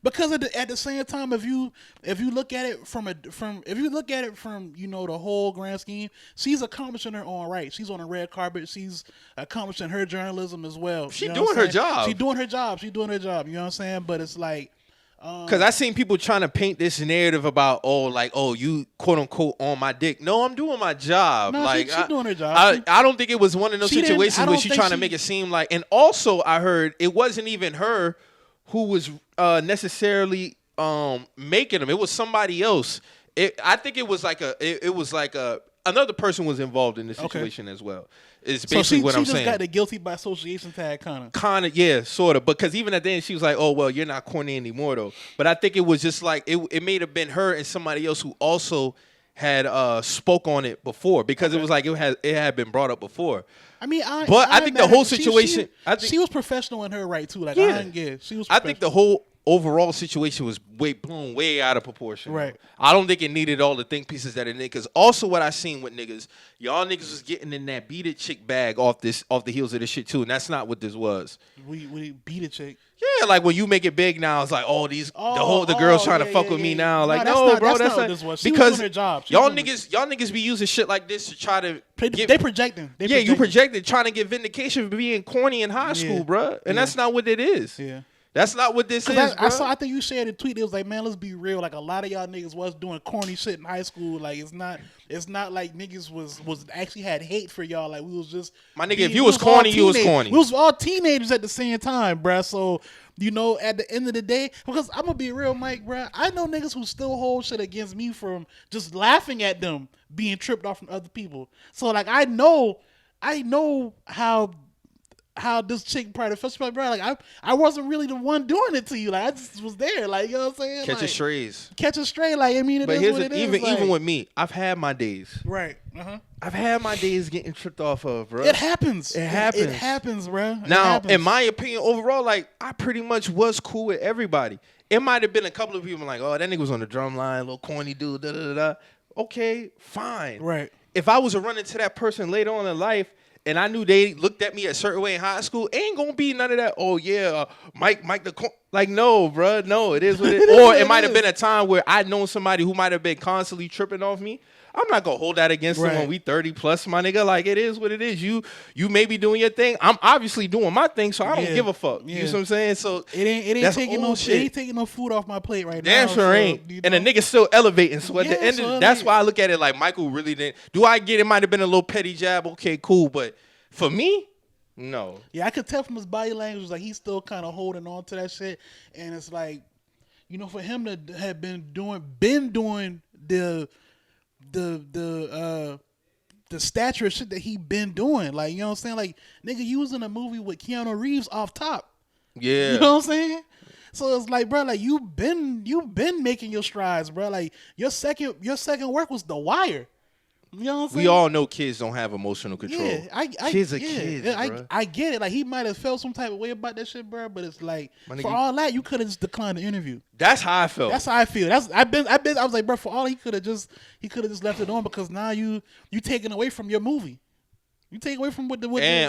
Because at the same time, if you look at it from you know the whole grand scheme, she's accomplishing her own right. She's on a red carpet. She's accomplishing her journalism as well. She doing her job. She's doing her job. You know what I'm saying? But it's like. Because I seen people trying to paint this narrative about, you quote unquote on my dick. No, I'm doing my job. No, like she doing her job. I don't think it was one of those situations where she's trying to make it seem like. And also, I heard it wasn't even her who was necessarily making them. It was somebody else. I think it was like another person was involved in the situation as well. It's basically what I'm saying. She just got the guilty by association tag, kind of, yeah, sort of. Because even at the end, she was like, "Oh well, you're not corny anymore, though." But I think it was just like it may have been her and somebody else who also had spoke on it before, because it was like it had been brought up before. I mean, I think the whole situation. She was professional in her right too. Like, I didn't get. She was. I think the whole overall situation was blown way out of proportion. Right. I don't think it needed all the think pieces that it needed. Because also what I seen with niggas, y'all niggas was getting in that beat a chick bag off the heels of this shit too, and that's not what this was. We beat a chick. Yeah, like when you make it big now, it's like, the girls trying to fuck with me now. Like, that's not what this was. She was doing her job. Y'all niggas be using shit like this to try to they projecting. You projected trying to get vindication for being corny in high school, bruh. And that's not what it is. Yeah. That's not what this is, I think you shared a tweet. It was like, man, let's be real. Like, a lot of y'all niggas was doing corny shit in high school. Like, it's not like niggas was actually had hate for y'all. Like, we was just my nigga. If you was corny, you was corny. We was all teenagers at the same time, bruh. So you know, at the end of the day, because I'm gonna be real, Mike, bruh. I know niggas who still hold shit against me from just laughing at them being tripped off from other people. So like, I know how this chick probably felt, bro. Like I wasn't really the one doing it to you. Like I just was there. Like, you know what I'm saying? Catch a strays. Catch a stray. Like, I mean, it is what it is. Even with me, I've had my days. Right. I've had my days getting tripped off of, bro. It happens. It happens, bro. Now, in my opinion, overall, like I pretty much was cool with everybody. It might have been a couple of people like, oh, that nigga was on the drum line, little corny dude, da da da. Okay, fine. Right. If I was to run into that person later on in life, and I knew they looked at me a certain way in high school, ain't gonna be none of that. Oh yeah, Mike like, no, bro, no, it is what it is. Or it might have been a time where I'd known somebody who might have been constantly tripping off me. I'm not gonna hold that against them when we 30 plus, my nigga. Like, it is what it is. You may be doing your thing. I'm obviously doing my thing, so I don't give a fuck. You know what I'm saying? So it ain't taking no food off my plate right now. Damn sure ain't. You know? And the nigga's still elevating. So at the end of that's why I look at it like Michael really didn't. Do I get it? Might have been a little petty jab. Okay, cool, but for me, no. Yeah, I could tell from his body language, like he's still kind of holding on to that shit, and it's like, you know, for him to have been doing the stature shit that he been doing, like, you know what I'm saying? Like, nigga, you was in a movie with Keanu Reeves off top. Yeah. You know what I'm saying? So it's like, bro, like you been making your strides, bro. Like your second work was The Wire. You know what I'm saying? We all know kids don't have emotional control. Yeah, kids are kids, bro. I get it. Like, he might have felt some type of way about that shit, bro. But it's like, for all that, you could have just declined the interview. That's how I felt. That's how I feel. I was like, bro, for all he could have just left it on, because now you taking away from your movie. You take away from what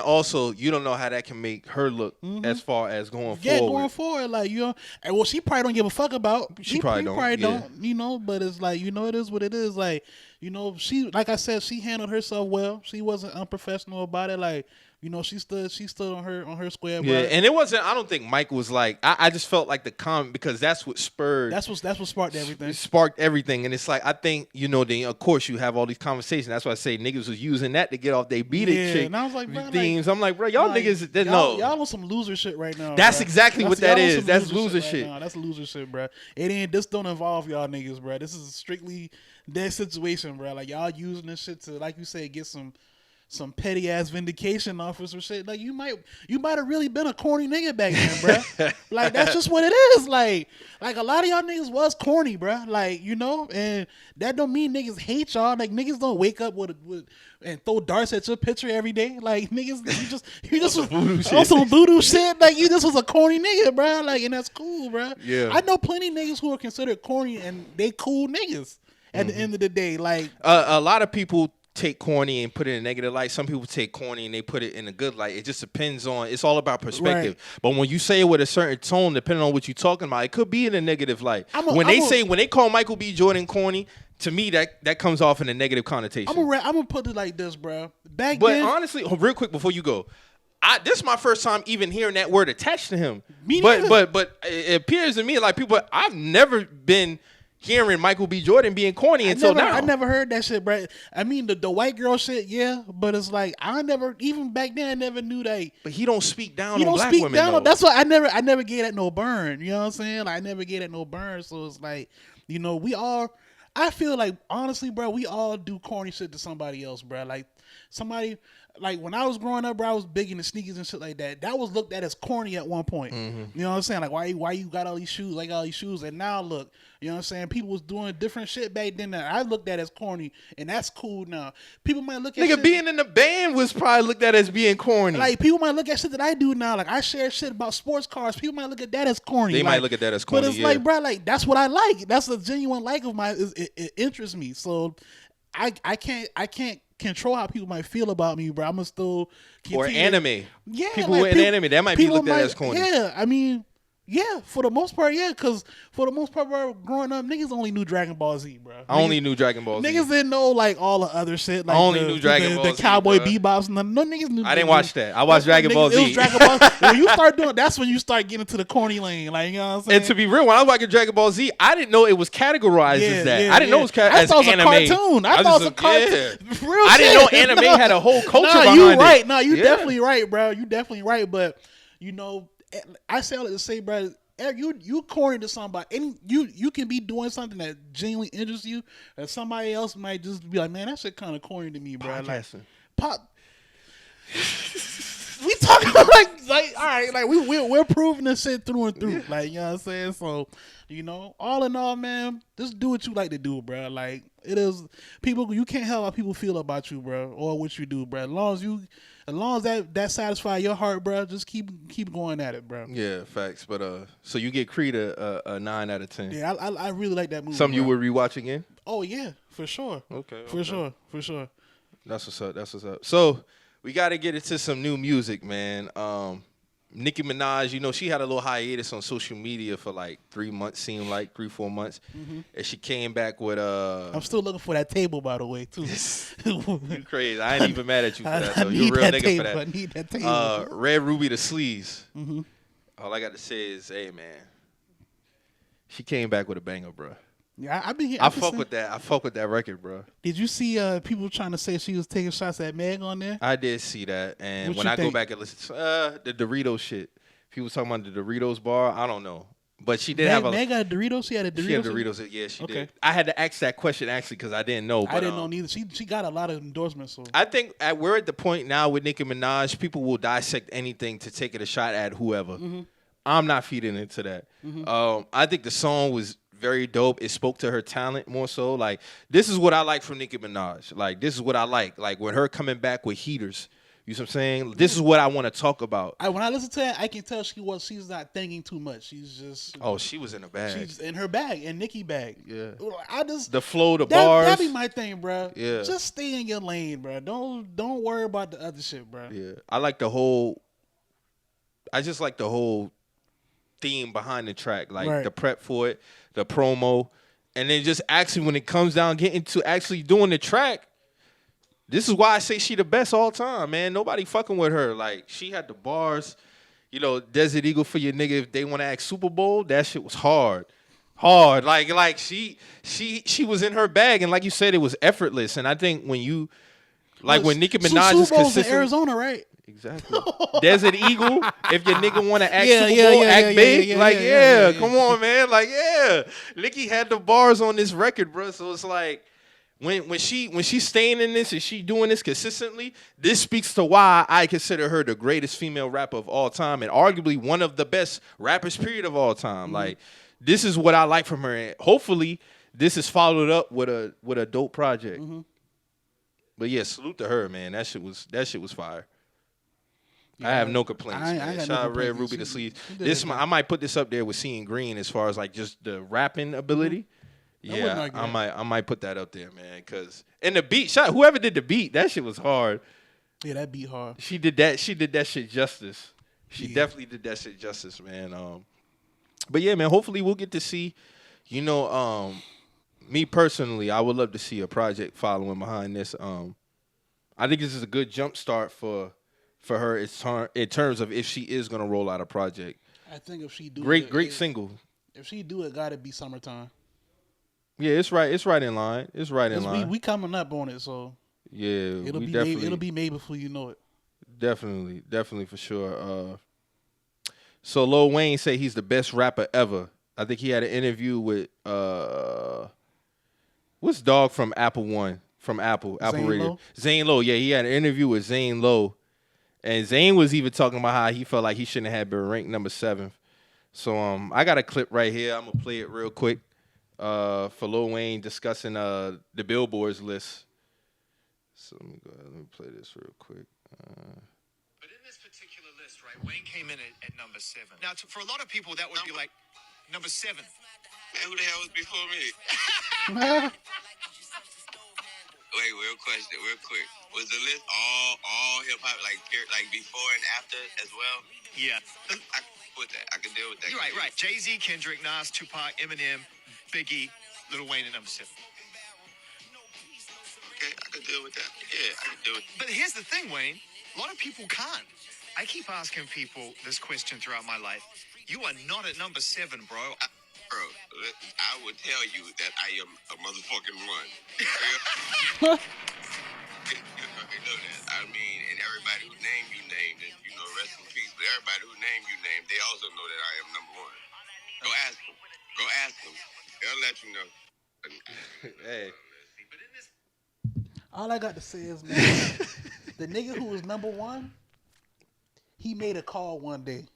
also you don't know how that can make her look as far as going forward. Yeah, going forward, like, you know, and well, she probably don't give a fuck about. She probably don't, you know. But it's like, you know, it is what it is. Like, you know, she, like I said, she handled herself well. She wasn't unprofessional about it. Like, you know, she stood on her square. Yeah, and it wasn't. I don't think Mike was like. I just felt like the comment, because that's what spurred. That's what sparked everything. Sparked everything, and it's like, I think, you know, then of course you have all these conversations. That's why I say niggas was using that to get off they beat it chick. And I was like, bro, themes. I'm like, bro, y'all niggas didn't know. Y'all on some loser shit right now. That's bro. exactly what that is. That's loser shit. That's loser shit, bro. It ain't. This don't involve y'all niggas, bro. This is strictly their situation, bro. Like, y'all using this shit to, like you say, get some some petty ass vindication offers or shit. Like you might have really been a corny nigga back then, bro. Like that's just what it is. Like a lot of y'all niggas was corny, bro. Like and that don't mean niggas hate y'all. Like niggas don't wake up with and throw darts at your picture every day. Like niggas, you just on some voodoo shit. Like you just was a corny nigga, bro. Like and that's cool, bro. Yeah, I know plenty of niggas who are considered corny and they cool niggas at the end of the day. Like a lot of people take corny and put it in a negative light. Some people take corny and they put it in a good light. It just depends on. It's all about perspective. Right. But when you say it with a certain tone, depending on what you're talking about, it could be in a negative light. When they call Michael B. Jordan corny, to me that comes off in a negative connotation. I'm gonna put it like this, bro. But honestly, real quick before you go, this is my first time even hearing that word attached to him. Me neither. But it appears to me like people. I've never been hearing Michael B. Jordan being corny until now. I never heard that shit, bro. I mean, the white girl shit, yeah, but it's like even back then I never knew that. But he don't speak down on black women. That's why I never gave that no burn. You know what I'm saying? Like, I never gave that no burn. So it's like, I feel like honestly, bro, we all do corny shit to somebody else, bro. Like somebody. Like when I was growing up, bro, I was big into sneakers and shit like that. That was looked at as corny at one point. Mm-hmm. You know what I'm saying? Like why you got all these shoes, and now look, you know what I'm saying? People was doing different shit back then that I looked at as corny, and that's cool now. People might look at being in the band was probably looked at as being corny. Like people might look at shit that I do now. Like I share shit about sports cars. People might look at that as corny. They might look at that as corny. But it's like, bro, like that's what I like. That's a genuine like of mine. It interests me. So I can't control how people might feel about me, bro. I'm gonna still continue. Or anime. Yeah, people like, in anime that might be looked at as corny. Yeah, I mean, yeah, for the most part, yeah, because for the most part, bro, growing up, niggas only knew Dragon Ball Z, bro. I only knew Dragon Ball Z. Niggas didn't know like all the other shit. Like I only knew Dragon Ball Z, the Cowboy bro. Bebops. No niggas knew. I didn't watch that. I watched Dragon Ball Z. It was Dragon Ball. When you start doing, that's when you start getting to the corny lane. Like you know what I'm saying. And to be real, when I was watching Dragon Ball Z, I didn't know it was categorized as that. I didn't know it was categorized as anime. I thought it was a cartoon. I thought it was a cartoon. Real I didn't know anime had a whole culture behind you it. Right. No, you definitely right, bro. You definitely right. But I say all that to say, bro. You corny to somebody, and you can be doing something that genuinely interests you, and somebody else might just be like, "Man, that shit kind of corny to me, bro." Podcasting. Like, we talking like all right, like we're proving this shit through and through, like you know what I'm saying. So all in all, man, just do what you like to do, bro. Like it is people, you can't help how people feel about you, bro, or what you do, bro. As long as that satisfy your heart, bro, just keep going at it, bro. Yeah, facts. But so you get Creed a 9 out of 10. Yeah, I really like that movie. Something you would rewatch again? Oh yeah, for sure. Okay. For sure. That's what's up. So we got to get into some new music, man. Nicki Minaj, she had a little hiatus on social media for like 3 months, seemed like 3-4 months. Mm-hmm. And she came back with I'm still looking for that table, by the way, too. You crazy. I ain't even mad at you for that. So you're a real nigga table. for that. I need that table. Red Ruby the Sleaze. Mm-hmm. All I got to say is, hey, man. She came back with a banger, bro. Yeah, I've been here. I fuck with that. I fuck with that record, bro. Did you see people trying to say she was taking shots at Meg on there? I did see that, and when I go back and listen to the Doritos shit, people talking about the Doritos bar. I don't know, but she did have a. Meg got a Doritos. She had a Doritos. She had Doritos. Yeah, she did. I had to ask that question actually because I didn't know. But, I didn't know neither. She got a lot of endorsements. So I think we're at the point now with Nicki Minaj. People will dissect anything to take it a shot at whoever. Mm-hmm. I'm not feeding into that. Mm-hmm. I think the song was very dope. It spoke to her talent more so. Like, this is what I like from Nicki Minaj. Like, this is what I like. Like, with her coming back with heaters. You know what I'm saying? This is what I want to talk about. When I listen to that, I can tell she's not thinking too much. She's just... Oh, she was in a bag. She's in her bag, in Nicki bag. Yeah. The flow, the bars. That be my thing, bro. Yeah. Just stay in your lane, bro. Don't worry about the other shit, bro. Yeah. I just like the whole theme behind the track. Like, the prep for it, the promo, and then just actually when it comes down getting to actually doing the track, this is why I say she the best all time, man. Nobody fucking with her. Like, she had the bars, Desert Eagle for your nigga if they want to act Super Bowl, that shit was hard. Like she was in her bag, and like you said, it was effortless. And I think when when Nicki Minaj is consistent in Arizona, right? Exactly. Desert Eagle, if your nigga want to act Super Bowl, act big. Come on, man. Like, Nicki had the bars on this record, bro. So it's like, when she's staying in this and she doing this consistently, this speaks to why I consider her the greatest female rapper of all time and arguably one of the best rappers period of all time. Like this is what I like from her, and hopefully this is followed up with a dope project. But yeah, salute to her, man. That shit was fire. Yeah, I have no complaints. I Shout out Red Ruby the Sleeves. I might put this up there with Seeing Green as far as like just the rapping ability. Yeah, I might put that up there, man. Cause and the beat, whoever did the beat, that shit was hard. Yeah, that beat hard. She did that shit justice. She definitely did that shit justice, man. But yeah, man. Hopefully we'll get to see. You know, me personally, I would love to see a project following behind this. I think this is a good jump start for her in terms of if she is gonna roll out a project. I think if she do great single. If she do it, gotta be summertime. Yeah, it's right. It's right in line. It's right in line. We coming up on it, so yeah, it'll be made before you know it. Definitely for sure. So Lil Wayne say he's the best rapper ever. I think he had an interview with what's dog from Apple One from Apple Radio. Zane Lowe. Yeah, he had an interview with Zane Lowe. And Zane was even talking about how he felt like he shouldn't have been ranked number 7. So I got a clip right here. I'm gonna play it real quick for Lil Wayne discussing the Billboard's list. So let me go ahead. Let me play this real quick. But in this particular list, right, Wayne came in at number 7. Now, for a lot of people, that would be like number 7. Man, who the hell was before me? Wait, real quick. Was the list all hip hop like before and after as well? Yeah. I can put that. I can deal with that. You're right. Jay-Z, Kendrick, Nas, Tupac, Eminem, Biggie, Lil Wayne at number 7. Okay, I can deal with that. Yeah, I can deal with that. But here's the thing, Wayne. A lot of people can't. I keep asking people this question throughout my life. You are not at number 7, bro. Bro, I would tell you that I am a motherfucking one. You know that. I mean, and everybody who named you named, and you know, rest in peace. But everybody who named you named, they also know that I am number 1. Go ask them. They'll let you know. Hey. All I got to say is, man, the nigga who was number 1, he made a call one day.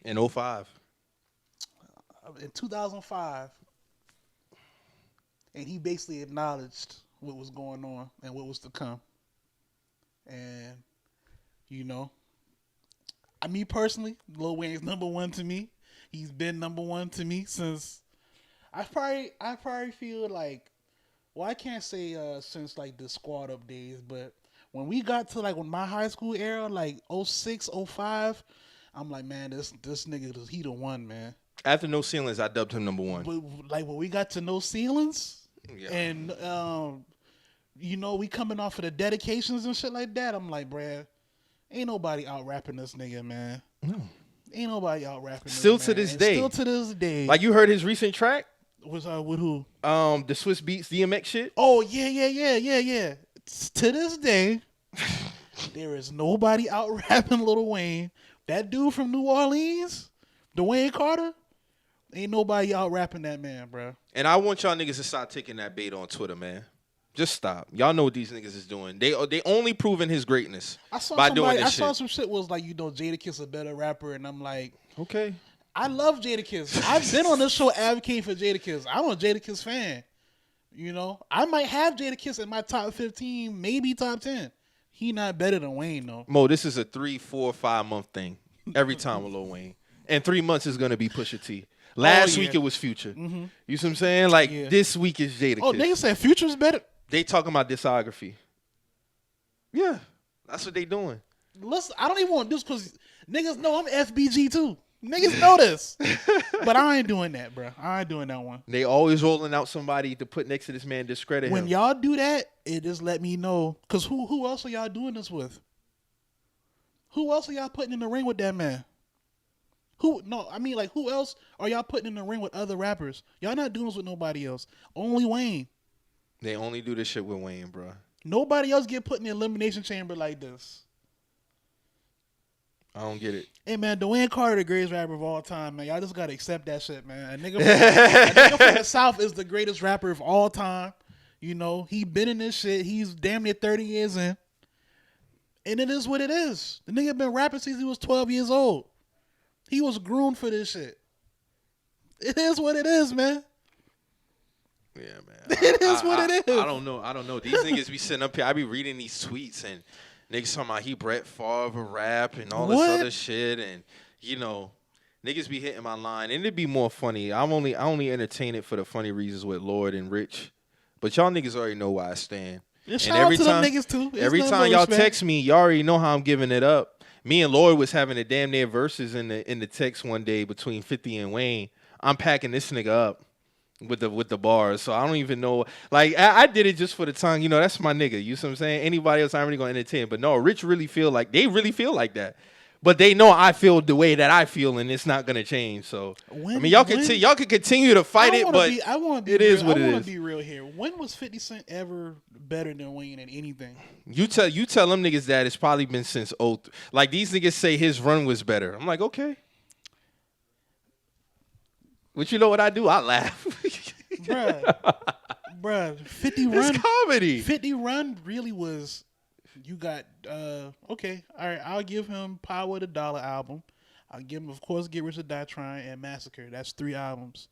In 2005. In 2005. And he basically acknowledged what was going on and what was to come. And, you know, me personally, Lil Wayne's number 1 to me. He's been number 1 to me since I probably feel like, well, I can't say since like the Squad Up days, but when we got to like when my high school era, like 06, 05, I'm like, man, this nigga, he the one, man. After No Ceilings, I dubbed him number 1. But like when we got to No Ceilings, and you know, we coming off of the dedications and shit like that, I'm like, bruh, ain't nobody out rapping this nigga, man. No. Ain't nobody out rapping this Still man. to this day. Still to this day. Like you heard his recent track? Was with who? The Swiss Beats DMX shit. Oh yeah. To this day, there is nobody out rapping Lil Wayne. That dude from New Orleans, Dwayne Carter, ain't nobody out rapping that man, bro. And I want y'all niggas to stop taking that bait on Twitter, man. Just stop. Y'all know what these niggas is doing. They only proving his greatness by doing this shit. I saw some shit was like, you know, Jadakiss a better rapper, and I'm like, okay. I love Jadakiss. I've been on this show advocating for Jadakiss. I'm a Jadakiss fan. You know, I might have Jadakiss in my top 15, maybe top 10. He not better than Wayne though. Mo, this is a 3, 4, 5 month thing every time with Lil Wayne, and 3 months is gonna be Pusha T. Last week it was Future. Mm-hmm. You see what I'm saying? Like this week is Jadakiss. Oh, niggas said Future's better. They talking about discography. Yeah, that's what they doing. Listen, I don't even want to do this because niggas know I'm FBG too. Niggas know this. But I ain't doing that, bro. I ain't doing that one. They always rolling out somebody to put next to this man, discredit him. When y'all do that, it just let me know. Because who else are y'all doing this with? Who else are y'all putting in the ring with that man? Who else are y'all putting in the ring with other rappers? Y'all not doing this with nobody else. Only Wayne. They only do this shit with Wayne, bro. Nobody else get put in the elimination chamber like this. I don't get it. Hey, man, Dwayne Carter, the greatest rapper of all time, man. Y'all just got to accept that shit, man. A nigga from the South is the greatest rapper of all time. You know, he been in this shit. He's damn near 30 years in. And it is what it is. The nigga been rapping since he was 12 years old. He was groomed for this shit. It is what it is, man. Yeah, man. It is what it is. I don't know. These niggas be sitting up here. I be reading these tweets and niggas talking about he Brett Favre rap and all this other shit. And, you know, niggas be hitting my line. And it'd be more funny. I only entertain it for the funny reasons with Lord and Rich. But y'all niggas already know where I stand. And shout out to them niggas, too. Every time y'all text me, y'all already know how I'm giving it up. Me and Lloyd was having a damn near verses in the text one day between 50 and Wayne. I'm packing this nigga up with the bars. So I don't even know. Like, I did it just for the time. You know, that's my nigga. You see what I'm saying? Anybody else, I'm really going to entertain. But no, Rich really feel like, they really feel like that. But they know I feel the way that I feel, and it's not gonna change. So I mean, y'all can continue to fight it, but it is what it is. I want to be real here. When was 50 Cent ever better than Wayne at anything? You tell them niggas that it's probably been since 03. Like, these niggas say his run was better. I'm like, okay. But you know what I do? I laugh. Bruh, 50 run. It's comedy. 50 run really was. You got okay, all right. I'll give him Power the Dollar album. I'll give him, of course, Get Rich or Die Trying and Massacre. That's 3 albums.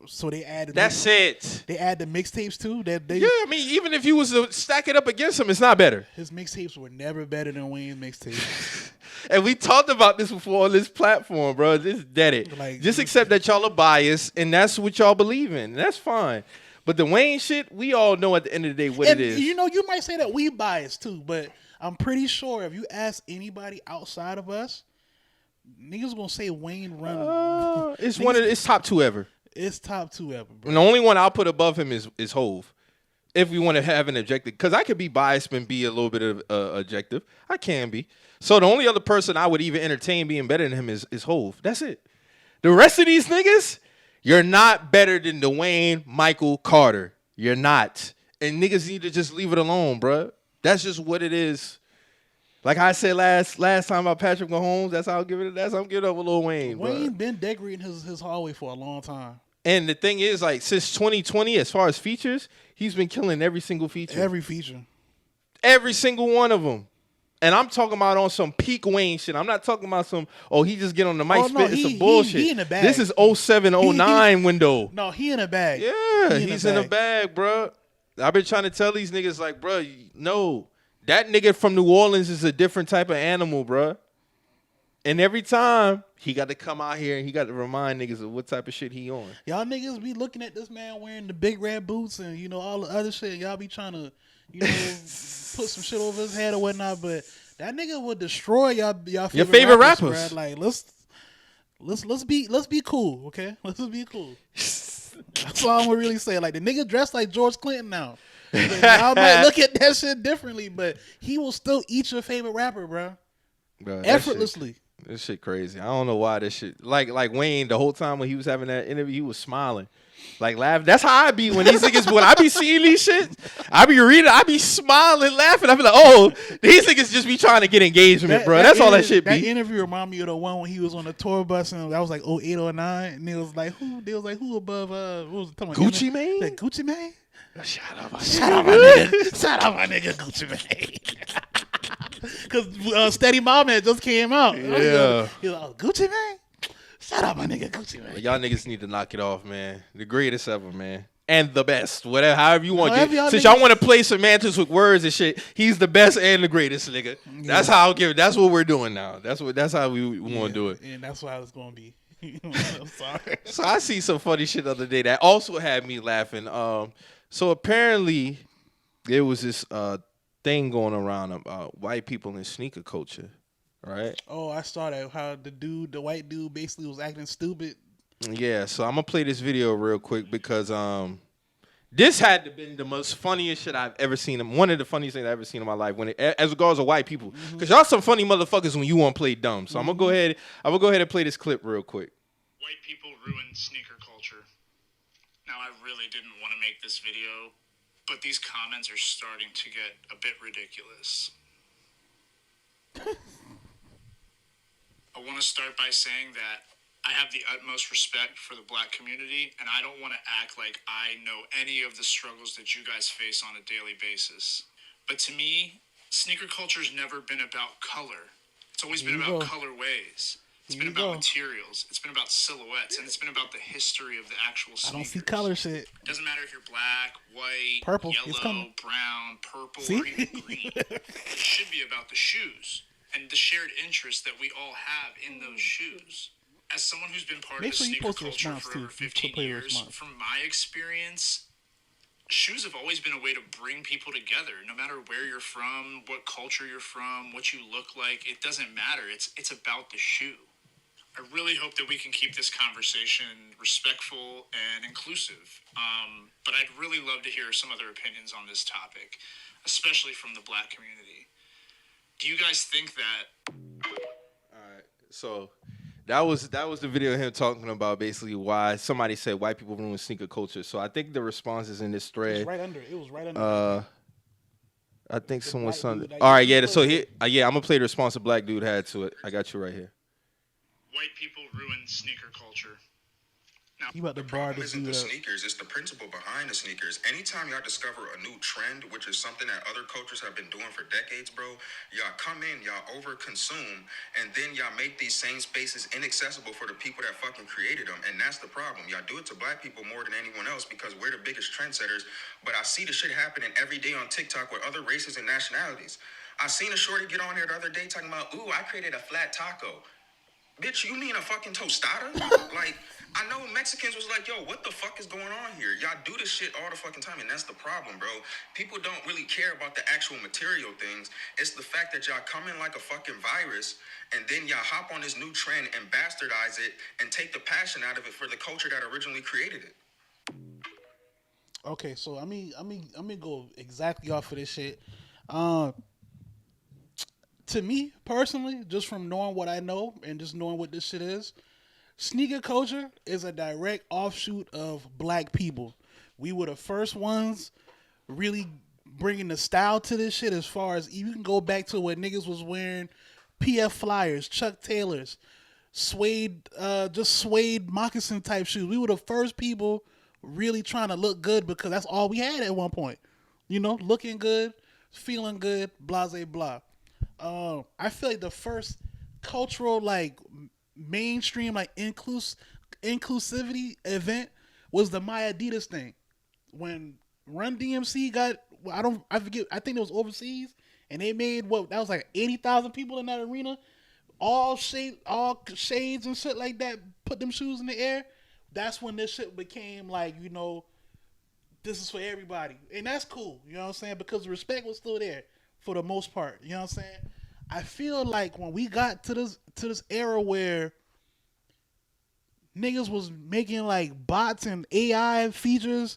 So they added. That's it. They add the mixtapes too. Yeah, I mean, even if you was to stack it up against him, it's not better. His mixtapes were never better than Wayne's mixtapes. And we talked about this before on this platform, bro. Just dead it. Like, just accept that y'all are biased, and that's what y'all believe in. That's fine. But the Wayne shit, we all know at the end of the day what it is. You know, you might say that we biased too, but I'm pretty sure if you ask anybody outside of us, niggas gonna say Wayne run. It's top 2 ever. It's top 2 ever, bro. And the only one I'll put above him is Hove. If we want to have an objective, because I could be biased and be a little bit of objective. I can be. So the only other person I would even entertain being better than him is Hove. That's it. The rest of these niggas, you're not better than Dwayne Michael Carter. You're not. And niggas need to just leave it alone, bro. That's just what it is. Like I said last time about Patrick Mahomes, that's how I'm giving it up with Lil Wayne. Wayne been decorating his hallway for a long time. And the thing is, like, since 2020, as far as features, he's been killing every single feature. Every feature. Every single one of them. And I'm talking about on some peak Wayne shit. I'm not talking about some, he just get on the mic spitting some bullshit. He in the bag. This is 07, 09 window. No, he in the bag. Yeah, he's in the bag, bro. I've been trying to tell these niggas, like, bro, no. That nigga from New Orleans is a different type of animal, bro. And every time, he got to come out here and he got to remind niggas of what type of shit he on. Y'all niggas be looking at this man wearing the big red boots and, you know, all the other shit. Y'all be trying to, you know, put some shit over his head or whatnot. But that nigga would destroy your favorite rappers. Bro. Like, let's be cool, okay? Let's just be cool. That's all I'm gonna really say. Like, the nigga dressed like George Clinton now. Y'all might look at that shit differently, but he will still eat your favorite rapper, bro. Effortlessly. This shit crazy. I don't know why this shit. Like Wayne, the whole time when he was having that interview, he was smiling. Like, laughing. That's how I be when these niggas, when I be seeing these shit, I be reading, I be smiling, laughing. I be like, oh, these niggas just be trying to get engagement, bro. That's all that shit be. That interview remind me of the one when he was on the tour bus and that was like 08 or 09. And they was like, who above, what was it? Gucci Mane? Like, Gucci Mane? Shut up, my nigga, Gucci Mane. Because Steady Mom had just came out. Yeah. He was like, Gucci Mane? Shut up, my nigga, Gucci Mane. Y'all niggas need to knock it off, man. The greatest ever, man. And the best. Whatever, however you want. Since y'all want to play semantics with words and shit, he's the best and the greatest, nigga. Yeah. That's how I'll give it. That's what we're doing now. That's how we want to do it. And that's why it's going to be. I'm sorry. So I see some funny shit the other day that also had me laughing. So apparently there was this thing going around about white people in sneaker culture, right? Oh, I saw that. How the white dude basically was acting stupid. Yeah, so I'm gonna play this video real quick because this had to been the most funniest shit I've ever seen. One of the funniest things I've ever seen in my life as regards to white people. Because y'all some funny motherfuckers when you want to play dumb. So I'm gonna go ahead and play this clip real quick. White people ruin sneaker culture. Now, I really didn't want to make this video, but these comments are starting to get a bit ridiculous. I want to start by saying that I have the utmost respect for the black community, and I don't want to act like I know any of the struggles that you guys face on a daily basis. But to me, sneaker culture has never been about color. It's always been about colorways. It's been about materials. It's been about silhouettes, and it's been about the history of the actual sneakers. I don't see color shit. It doesn't matter if you're black, white, purple, yellow, brown, purple, or even green. It should be about the shoes and the shared interest that we all have in those shoes. As someone who's been part of the sneaker culture for over 15 years, from my experience, shoes have always been a way to bring people together. No matter where you're from, what culture you're from, what you look like, it doesn't matter. It's about the shoe. I really hope that we can keep this conversation respectful and inclusive. But I'd really love to hear some other opinions on this topic, especially from the black community. Do you guys think that? All right, so that was the video of him talking about basically why somebody said white people ruin sneaker culture. So I think the response is in this thread. It was right under. I think someone Sunday. All right, yeah. So here, I'm gonna play the response the black dude had to it. I got you right here. White people ruin sneaker culture. Now, You about to The bar problem this isn't dude the up. sneakers, it's the principle behind the sneakers. Anytime y'all discover a new trend, which is something that other cultures have been doing for decades, bro, y'all come in, y'all over-consume, and then y'all make these same spaces inaccessible for the people that fucking created them. And that's the problem. Y'all do it to black people more than anyone else because we're the biggest trendsetters. But I see the shit happening every day on TikTok with other races and nationalities. I seen a shorty get on there the other day talking about, ooh, I created a flat taco. Bitch, you mean a fucking tostada? Like, I know Mexicans was like, yo, what the fuck is going on here? Y'all do this shit all the fucking time, and that's the problem, bro. People don't really care about the actual material things. It's the fact that y'all come in like a fucking virus, and then y'all hop on this new trend and bastardize it and take the passion out of it for the culture that originally created it. Okay, so I mean go exactly off of this shit. To me personally, just from knowing what I know and just knowing what this shit is, sneaker culture is a direct offshoot of black people. We were the first ones really bringing the style to this shit. As far as you can go back to when niggas was wearing PF Flyers, Chuck Taylors, suede moccasin type shoes. We were the first people really trying to look good because that's all we had at one point. You know, looking good, feeling good, blah, blah, blah. I feel like the first cultural, like, mainstream, like, inclusivity event was the My Adidas thing. When Run DMC got, I forget, I think it was overseas, and they made that was like 80,000 people in that arena, all shades and shit like that, put them shoes in the air. That's when this shit became like, you know, this is for everybody. And that's cool, you know what I'm saying? Because the respect was still there for the most part, you know what I'm saying? I feel like when we got to this era where niggas was making like bots and AI features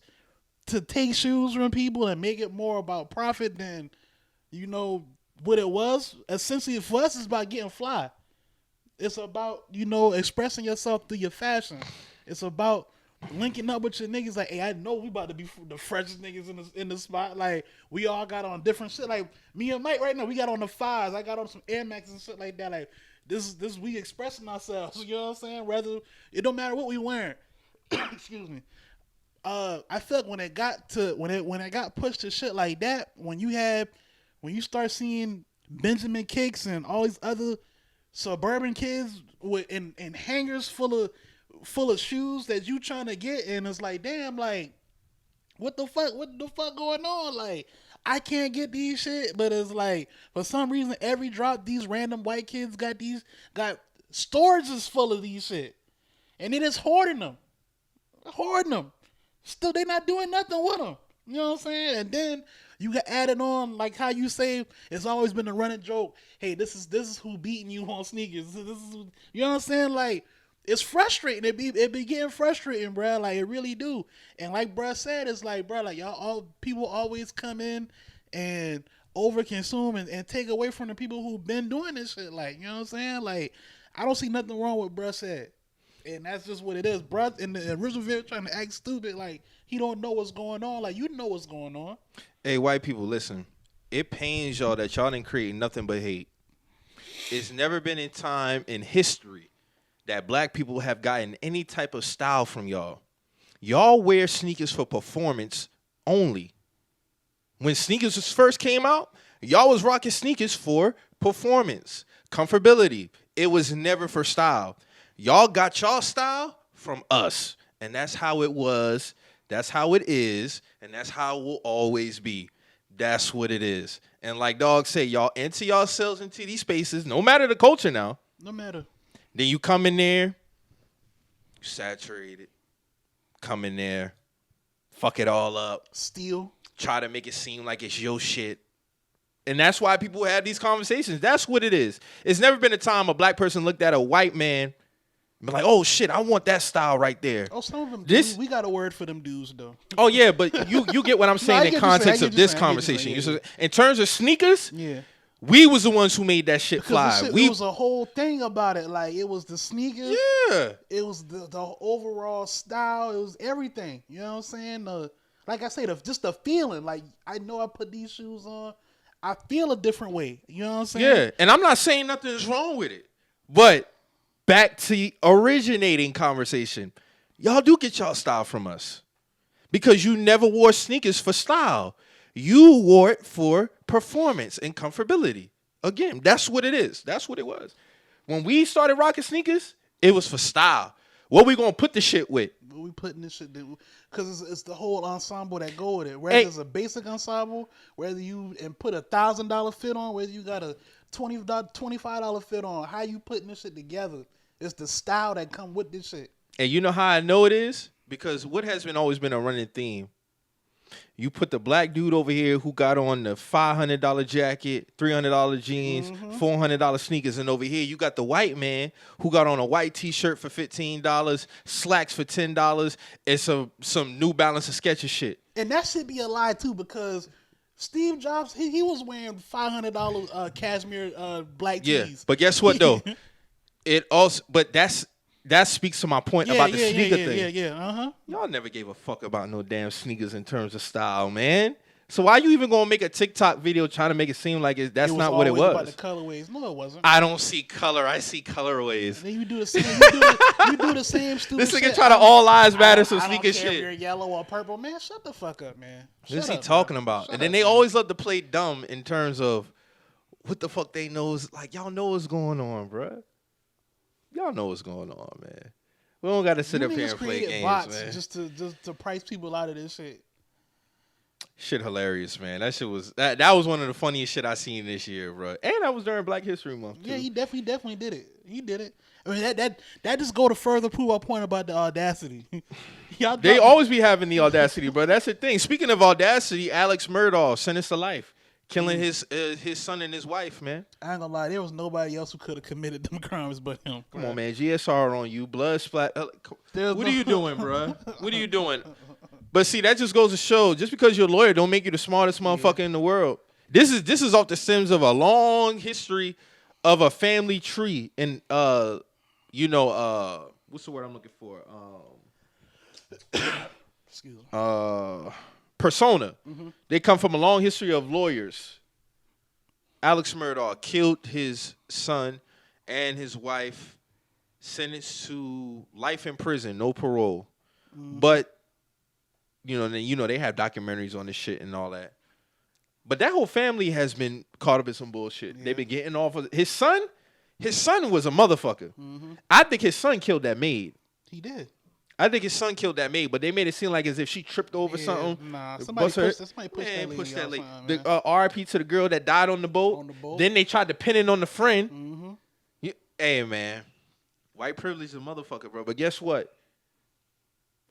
to take shoes from people and make it more about profit than, you know, what it was. Essentially for us, it's about getting fly. It's about, you know, expressing yourself through your fashion. It's about linking up with your niggas like, hey, I know we about to be the freshest niggas in the spot. Like, we all got on different shit. Like, me and Mike right now, we got on the 5s. I got on some Air Max and shit like that. Like, this we expressing ourselves. You know what I'm saying? Rather, it don't matter what we wearing. Excuse me. I feel like when it got pushed to shit like that, when you start seeing Benjamin Kicks and all these other suburban kids in hangers full of shoes that you trying to get, and it's like, damn, like, what the fuck going on? Like, I can't get these shit, but it's like, for some reason, every drop, these random white kids got storages full of these shit, and they just hoarding them. Still, they not doing nothing with them. You know what I'm saying? And then you got added on, like how you say, it's always been a running joke. Hey, this is who beating you on sneakers. This is who, you know what I'm saying? Like, it's frustrating. It be getting frustrating, bro. Like, it really do. And like bro said, it's like, bro, like, people always come in and overconsume and take away from the people who've been doing this shit. Like, you know what I'm saying? Like, I don't see nothing wrong with bro said. And that's just what it is. Bro, in the original video, trying to act stupid, like, he don't know what's going on. Like, you know what's going on. Hey, white people, listen. It pains y'all that y'all didn't create nothing but hate. It's never been in time in history that black people have gotten any type of style from y'all. Y'all wear sneakers for performance only. When sneakers first came out, y'all was rocking sneakers for performance, comfortability. It was never for style. Y'all got y'all style from us. And that's how it was. That's how it is. And that's how it will always be. That's what it is. And like Dog said, y'all enter yourselves into these spaces, no matter the culture now. No matter. Then you come in there, you saturate it, come in there, fuck it all up. Steal. Try to make it seem like it's your shit. And that's why people have these conversations. That's what it is. It's never been a time a black person looked at a white man and be like, oh shit, I want that style right there. Oh, some of them we got a word for them dudes though. Oh yeah, but you get what I'm saying in context of this conversation. In terms of sneakers, yeah. We was the ones who made that shit fly. It was a whole thing about it. Like it was the sneakers. Yeah. It was the overall style. It was everything. You know what I'm saying? Like I say, just the feeling. Like I know I put these shoes on. I feel a different way. You know what I'm saying? Yeah. And I'm not saying nothing is wrong with it. But back to the originating conversation. Y'all do get y'all style from us. Because you never wore sneakers for style. You wore it for performance and comfortability. Again, that's what it is. That's what it was. When we started rocking sneakers, it was for style. What we gonna put the shit with? What we putting this shit because it's the whole ensemble that go with it. Whether it's a basic ensemble, whether you put $1,000 fit on, whether you got a $25 fit on, how you putting this shit together? It's the style that come with this shit. And you know how I know it is? Because what has always been a running theme. You put the black dude over here who got on the $500 jacket, $300 jeans, $400 sneakers, and over here you got the white man who got on a white T-shirt for $15, slacks for $10, and some New Balance and Skechers shit. And that should be a lie too, because Steve Jobs he was wearing $500 cashmere black tees. Yeah, but guess what though? That speaks to my point about the sneaker thing. Yeah. Y'all never gave a fuck about no damn sneakers in terms of style, man. So why you even gonna make a TikTok video trying to make it seem like that's not what it was? About the colorways. No, it wasn't. I don't see color. I see colorways. And then you do the same. You do the same stupid. This nigga shit. try to all lives matter some sneaker I don't care shit. if you're yellow or purple, man. Shut the fuck up, man. What's he talking about? And then they always love to play dumb in terms of what the fuck they know is like. Y'all know what's going on, bruh. Y'all know what's going on, man. We don't got to sit up here and play games, man. Just to price people out of this shit. Shit hilarious, man. That shit was that was one of the funniest shit I seen this year, bro. And that was during Black History Month, too. Yeah, he definitely did it. He did it. I mean, that just go to further prove our point about the audacity. They always be having the audacity, bro. That's the thing. Speaking of audacity, Alex Murdaugh sentenced to life. Killing his son and his wife, man. I ain't gonna lie, there was nobody else who could have committed them crimes but him. Come on, man. GSR on you. Blood splat. What are you doing, bro? What are you doing? But see, that just goes to show, just because you're a lawyer don't make you the smartest motherfucker in the world. This is off the stems of a long history of a family tree. And, what's the word I'm looking for? Excuse me. Persona. They come from a long history of lawyers. Alex Murdaugh killed his son and his wife, sentenced to life in prison, no parole. But they have documentaries on this shit and all that. But that whole family has been caught up in some bullshit. Yeah. They've been getting off of his son. His son was a motherfucker. I think his son killed that maid. He did. I think his son killed that maid, but they made it seem like as if she tripped over something. Nah, somebody pushed that lady. The RIP to the girl that died on the boat. Then they tried to pin it on the friend. Hey, man. White privilege is a motherfucker, bro. But guess what?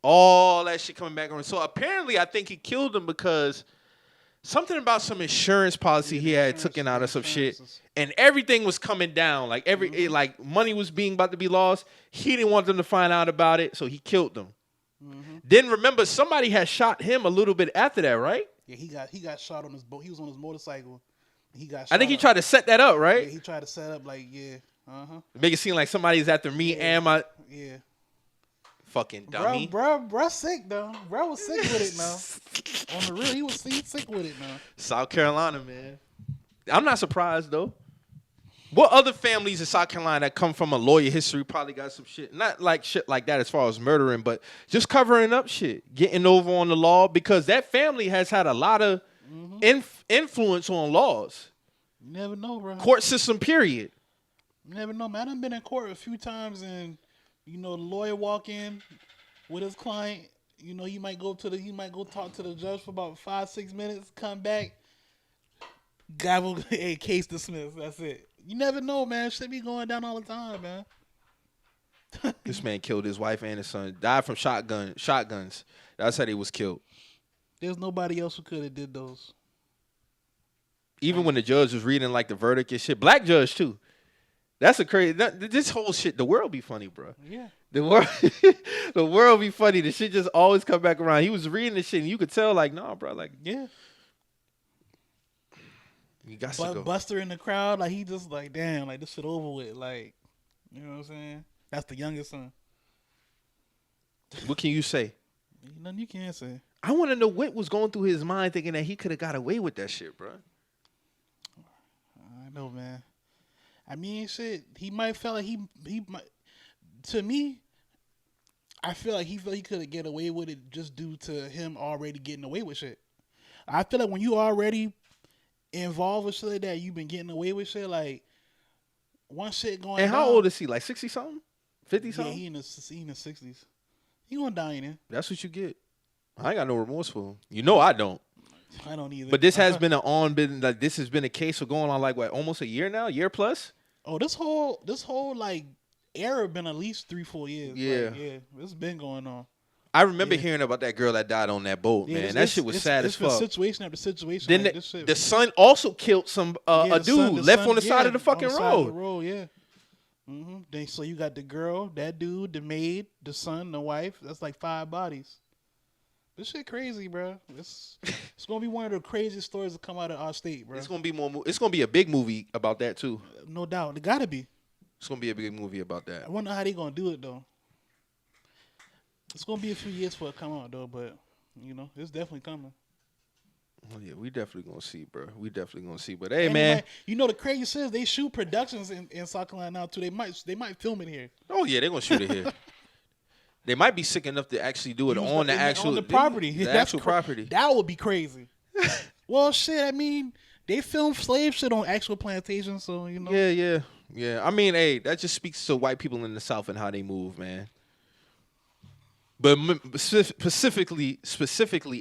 All that shit coming back on. So apparently I think he killed him because something about some insurance policy he had taken out of some shit. And everything was coming down. Like like money was about to be lost. He didn't want them to find out about it, so he killed them. Then remember, somebody had shot him a little bit after that, right? Yeah, he got shot on his boat. He was on his motorcycle. He got shot. I think he tried to set that up, right? Yeah, he tried to set up make it seem like somebody's after me and my fucking dummy. Bro, sick though. Bro was sick with it now. On the real, he sick with it now. South Carolina, man. I'm not surprised though. What other families in South Carolina that come from a lawyer history probably got some shit? Not like shit like that as far as murdering, but just covering up shit, getting over on the law, because that family has had a lot of influence on laws. You never know, bro. Court system, period. You never know, man. I've been in court a few times, and the lawyer walk in with his client. He might go talk to the judge for about 5-6 minutes, come back, gavel, a case dismissed. That's it. You never know, man. Shit be going down all the time, man. This man killed his wife and his son. Died from shotguns. That's how they was killed. There's nobody else who could have did those. Even when the judge was reading like the verdict and shit. Black judge too. That's a crazy. This whole shit. The world be funny, bro. Yeah. The world be funny. The shit just always come back around. He was reading the shit and you could tell like, nah, bro. Like, yeah. You got to go. Buster in the crowd, like he just like, damn, like this shit over with. Like, you know what I'm saying? That's the youngest son. What can you say? Nothing you can't say. I want to know what was going through his mind thinking that he could have got away with that shit, bro. I know, man. I mean, shit, he might feel like he might. To me, I feel like he could have get away with it just due to him already getting away with shit. I feel like when you already involved with shit like that, you've been getting away with shit, like one shit going. And how down, old is he? Like 60 something? 50 something? Yeah, he in the 60s. He gonna die in it. That's what you get. I ain't got no remorse for him. I don't. I don't either. But this has been this has been a case for going on like what, almost a year now, year plus. Oh, this whole like era been at least 3-4 years. Yeah, like, yeah, it's been going on. I remember hearing about that girl that died on that boat, man. That shit was sad as fuck. Situation after situation. Then like, the son also killed a dude left on the side of the fucking road. Yeah. Mm-hmm. Then so you got the girl, that dude, the maid, the son, the wife. That's like 5 bodies. This shit crazy, bro. It's gonna be one of the craziest stories to come out of our state, bro. It's gonna be It's gonna be a big movie about that too. No doubt, it gotta be. It's gonna be a big movie about that. I wonder how they gonna do it though. It's gonna be a few years before it come out though, but it's definitely coming. Oh yeah, we definitely gonna see, bro. We definitely gonna see. But hey, man, the craziest is they shoot productions in South Carolina now too. They might film it here. Oh yeah, they're gonna shoot it here. They might be sick enough to actually do it on the property. The actual property. That would be crazy. Well, shit. I mean, they film slave shit on actual plantations, so Yeah. I mean, hey, that just speaks to white people in the South and how they move, man. But specifically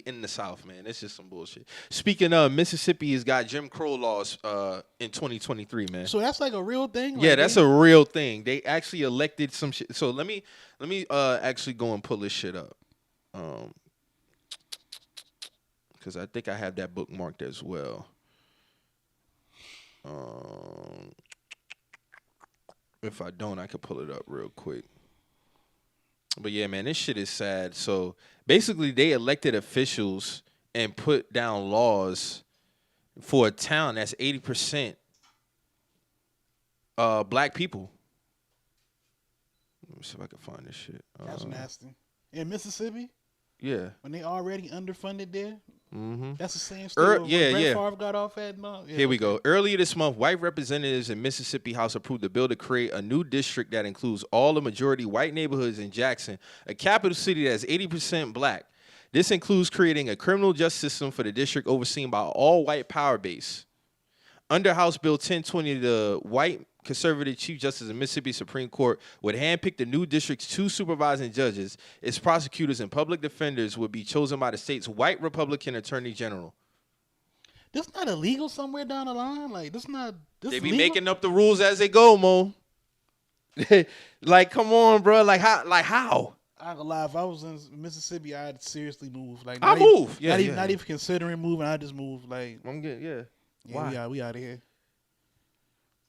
in the South, man, it's just some bullshit. Speaking of, Mississippi has got Jim Crow laws in 2023, man. So that's like a real thing? Yeah, that's a real thing. They actually elected some shit. So let me actually go and pull this shit up. Because I think I have that bookmarked as well. If I don't, I can pull it up real quick. But yeah, man, this shit is sad. So basically, they elected officials and put down laws for a town that's 80% black people. Let me see if I can find this shit. That's nasty. In Mississippi? Yeah. When they already underfunded there? Mm-hmm. That's the same story. Brett Favre got off at. Here we go. Earlier this month, white representatives in Mississippi House approved a bill to create a new district that includes all the majority white neighborhoods in Jackson, a capital city that's 80% black. This includes creating a criminal justice system for the district overseen by all white power base. Under House Bill 1020, the white conservative Chief Justice of Mississippi Supreme Court would handpick the new district's 2 supervising judges. Its prosecutors and public defenders would be chosen by the state's white Republican Attorney General. This not illegal somewhere down the line? Like, this They be legal? making up the rules as they go, Mo. Like, come on, bro. Like, how? I ain't gonna lie, if I was in Mississippi, I'd seriously move. Like, I move. Not even considering moving, I just move. Like, I'm good, yeah. Why? We out of here.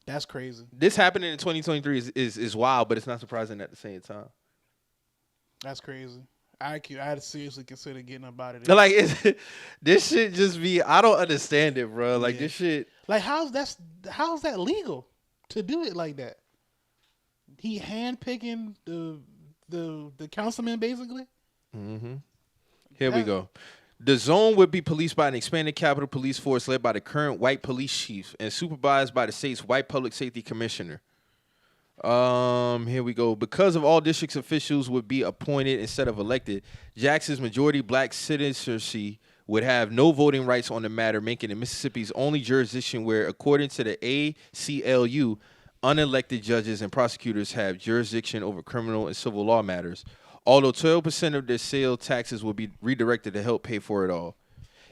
That's crazy. This happening in 2023 is wild, but it's not surprising at the same time. That's crazy. I'd seriously consider getting up out of there. Like, this shit just be, I don't understand it, bro. Like, this shit. Like, how's that legal to do it like that? He handpicking the councilman, basically? Mm-hmm. Here we go. The zone would be policed by an expanded Capitol Police Force led by the current white police chief and supervised by the state's white public safety commissioner. Here we go. Because of all districts officials would be appointed instead of elected, Jackson's majority black citizenry would have no voting rights on the matter, making it Mississippi's only jurisdiction where, according to the ACLU, unelected judges and prosecutors have jurisdiction over criminal and civil law matters. Although 12% of their sale taxes will be redirected to help pay for it all.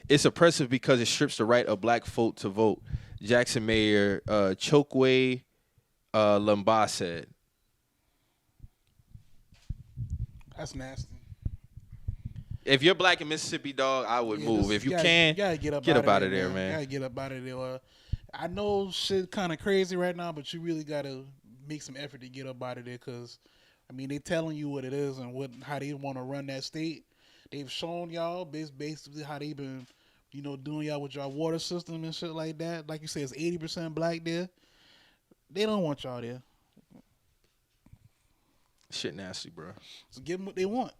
It's oppressive because it strips the right of black folk to vote, Jackson Mayor Chokwe Lumba said. That's nasty. If you're black in Mississippi, dog, I would move. If you can, get up out of there, man. You gotta get up out of there. I know shit kind of crazy right now, but you really gotta make some effort to get up out of there, because I mean, they telling you what it is and how they want to run that state. They've shown y'all basically how they been, doing y'all with your water system and shit like that. Like you said, it's 80% black there. They don't want y'all there. Shit nasty, bro. So give them what they want.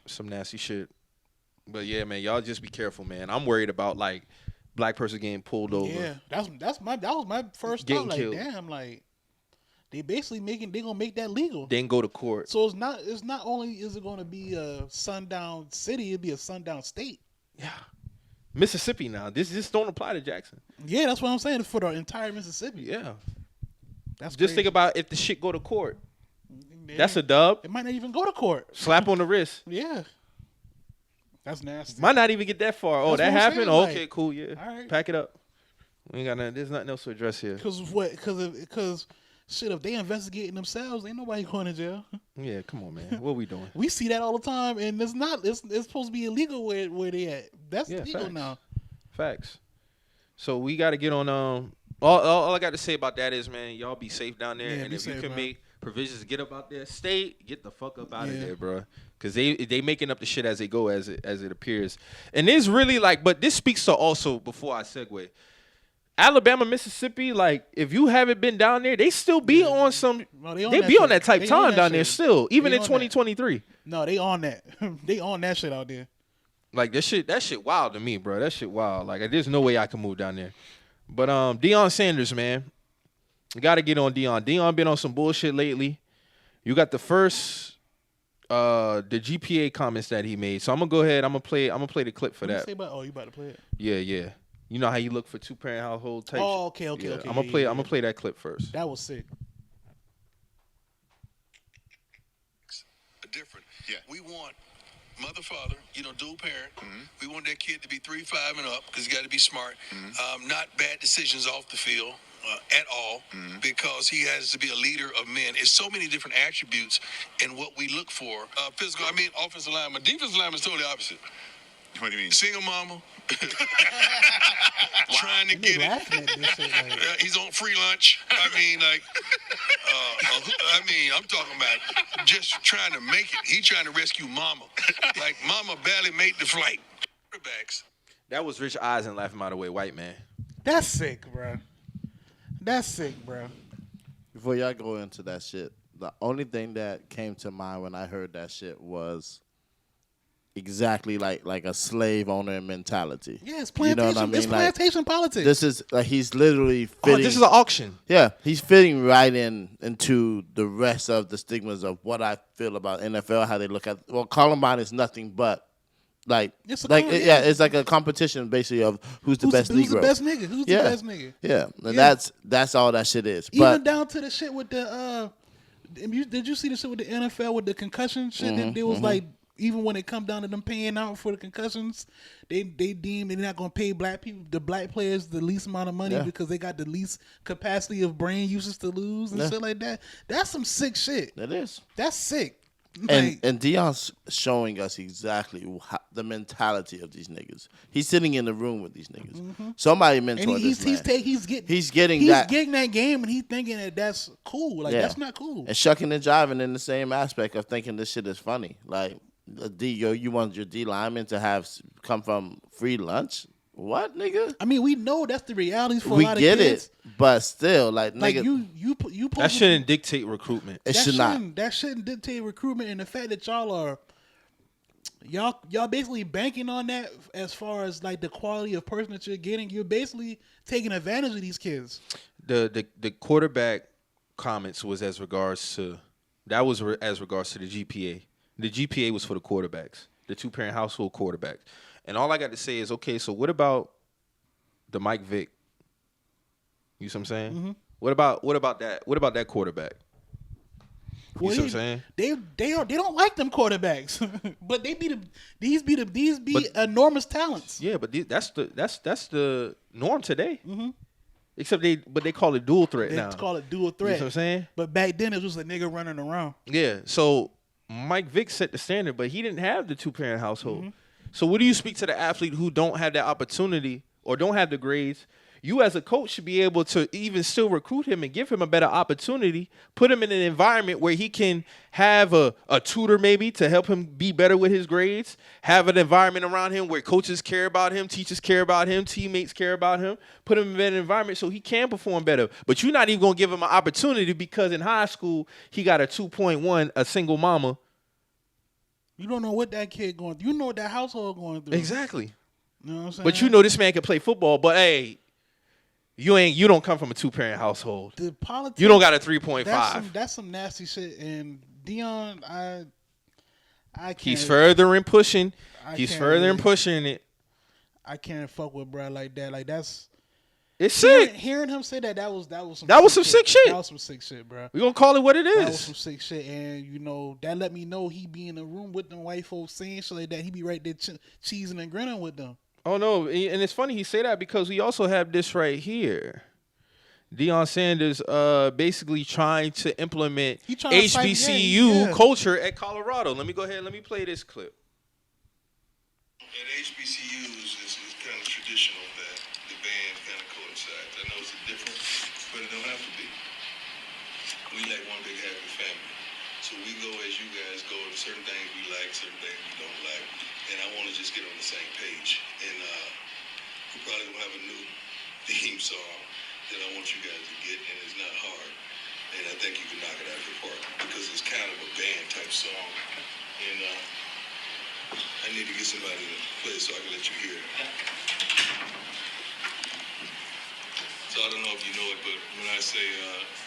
Some nasty shit. But yeah, man, y'all just be careful, man. I'm worried about like black person getting pulled over. Yeah, that was my first getting thought. Like, killed. damn, like. They basically they gonna make that legal. Then go to court. So it's not only is it gonna be a sundown city, it'll be a sundown state. Yeah. Mississippi now. This don't apply to Jackson. Yeah, that's what I'm saying. It's for the entire Mississippi. Yeah. That's just crazy. Think about if the shit go to court. That's a dub. It might not even go to court. Slap on the wrist. Yeah. That's nasty. Might not even get that far. Oh, that happened? Saying, okay, cool, yeah. All right. Pack it up. We ain't got nothing. There's nothing else to address here. Because shit, if they investigating themselves, ain't nobody going to jail. Yeah, come on, man. What we doing? We see that all the time, and it's supposed to be illegal where they at. That's legal facts. now. Facts. So we got to get on. All I got to say about that is, man, y'all be safe down there, and if you can make provisions to get up out there, get the fuck up out of there, bro. Because they making up the shit as they go, as it appears, and it's really like. But this speaks to also, before I segue, Alabama, Mississippi, like if you haven't been down there, they still be on some. No, they be on that type time down there still, even in 2023. No, they on that. They on that shit out there. Like that shit wild to me, bro. That shit wild. Like there's no way I can move down there. But Deion Sanders, man, you got to get on Deion. Deion been on some bullshit lately. You got the first the GPA comments that he made. So I'm gonna go ahead. I'm gonna play the clip for that. You about to play it? Yeah. You know how you look for 2-parent household type. Oh, okay. I'm gonna play that clip first. That was sick. Different. Yeah. We want mother, father, dual parent. Mm-hmm. We want that kid to be 3, 5 and up because he got to be smart. Mm-hmm. Not bad decisions off the field at all, because he has to be a leader of men. It's so many different attributes in what we look for. Physical, offensive lineman. Defensive lineman is totally opposite. What do you mean? Single mama. Trying to get it. He's on free lunch. I'm talking about just trying to make it. He's trying to rescue mama. Like mama barely made the flight. Quarterbacks. That was Rich Eisen laughing by the way, white man. That's sick, bro. Before y'all go into that shit, the only thing that came to mind when I heard that shit was exactly like a slave owner mentality. Yeah, it's plantation. It's plantation politics. This is he's literally fitting. Oh, this is an auction. Yeah, he's fitting right into the rest of the stigmas of what I feel about NFL. How they look at Columbine is nothing but it's like a competition basically of who's the best Negro. Who's the best nigga? Who's the best nigga? Yeah, and that's all that shit is. Even down to the shit with the. Did you see the shit with the NFL with the concussion shit? There was like. Even when it come down to them paying out for the concussions, they deem they're not gonna pay black players the least amount of money because they got the least capacity of brain usage to lose and shit like that. That's some sick shit. That is. That's sick. And Deion's showing us exactly the mentality of these niggas. He's sitting in the room with these niggas. Mm-hmm. Somebody mentored this man. He's getting that game, and he's thinking that's cool. That's not cool. And shucking and jiving in the same aspect of thinking this shit is funny. Like. You want your D lineman to come from free lunch? What, nigga? I mean, we know that's the reality for a lot of kids. We get it, but still, nigga, you that shouldn't dictate recruitment. It should not. That shouldn't dictate recruitment, and the fact that y'all are y'all basically banking on that as far as like the quality of person that you're getting. You're basically taking advantage of these kids. The quarterback comments was as regards to the GPA. The GPA was for the quarterbacks, the 2-parent household quarterbacks. And all I got to say is, okay, so what about the Mike Vick? You see what I'm saying? Mm-hmm. What about that? What about that quarterback? You see what I'm saying? They don't like them quarterbacks, but these be enormous talents. Yeah, but that's the norm today. Mm-hmm. Except they call it dual threat now. They call it dual threat. You know what I'm saying? But back then it was a nigga running around. Yeah. So Mike Vick set the standard, but he didn't have the 2-parent household. Mm-hmm. So what do you speak to the athlete who don't have that opportunity or don't have the grades? You as a coach should be able to even still recruit him and give him a better opportunity, put him in an environment where he can have a tutor maybe to help him be better with his grades, have an environment around him where coaches care about him, teachers care about him, teammates care about him, put him in an environment so he can perform better. But you're not even going to give him an opportunity because in high school he got a 2.1, a single mama. You don't know what that kid going through. You know what that household going through. Exactly. You know what I'm saying? But you know this man can play football, but hey, you don't come from a 2-parent household. The politics, you don't got a 3.5. That's some nasty shit. And Deion, I can't. He's further pushing. He's further pushing it. I can't fuck with bro like that. Like it's sick. Hearing him say that was some sick shit. That was some sick shit, bro. We gonna call it what it is. That was some sick shit, and that let me know he be in the room with them white folks saying shit like that. He be right there cheesing and grinning with them. Oh no, and it's funny he say that because we also have this right here. Deion Sanders basically trying to implement HBCU culture at Colorado. Let me go ahead and let me play this clip. At HBCUs, it's kind of traditional that the band kind of coincides. I know it's a difference, but it don't have to be. We like one big happy family. So we go as you guys go. Certain things we like, certain things we don't like. And I want to just get on the same page. And we probably will have a new theme song that I want you guys to get, and it's not hard. And I think you can knock it out of the park because it's kind of a band type song. And I need to get somebody to play it so I can let you hear it. So I don't know if you know it, but when I say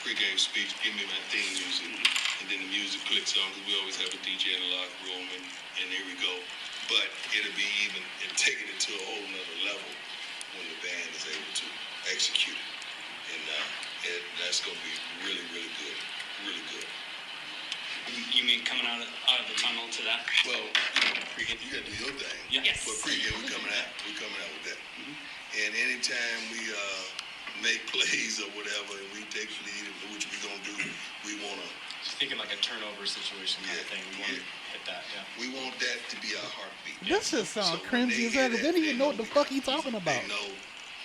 pregame speech, give me my theme music, and then the music clicks on because we always have a DJ in the locker room, and here we go. But it'll be even taking it to a whole nother level when the band is able to execute it. And that's going to be really, really good. Really good. You mean coming out of the tunnel to that? Well, you got to do your thing. Yes. But pregame, we're coming out with that. Mm-hmm. And anytime we make plays or whatever, and we take the lead, which we're going to do, we want to. Thinking like a turnover situation kind of thing. We want to hit that, yeah. We want that to be our heartbeat. This just sounds cringy as hell. They didn't even know what the fuck he talking about. They know.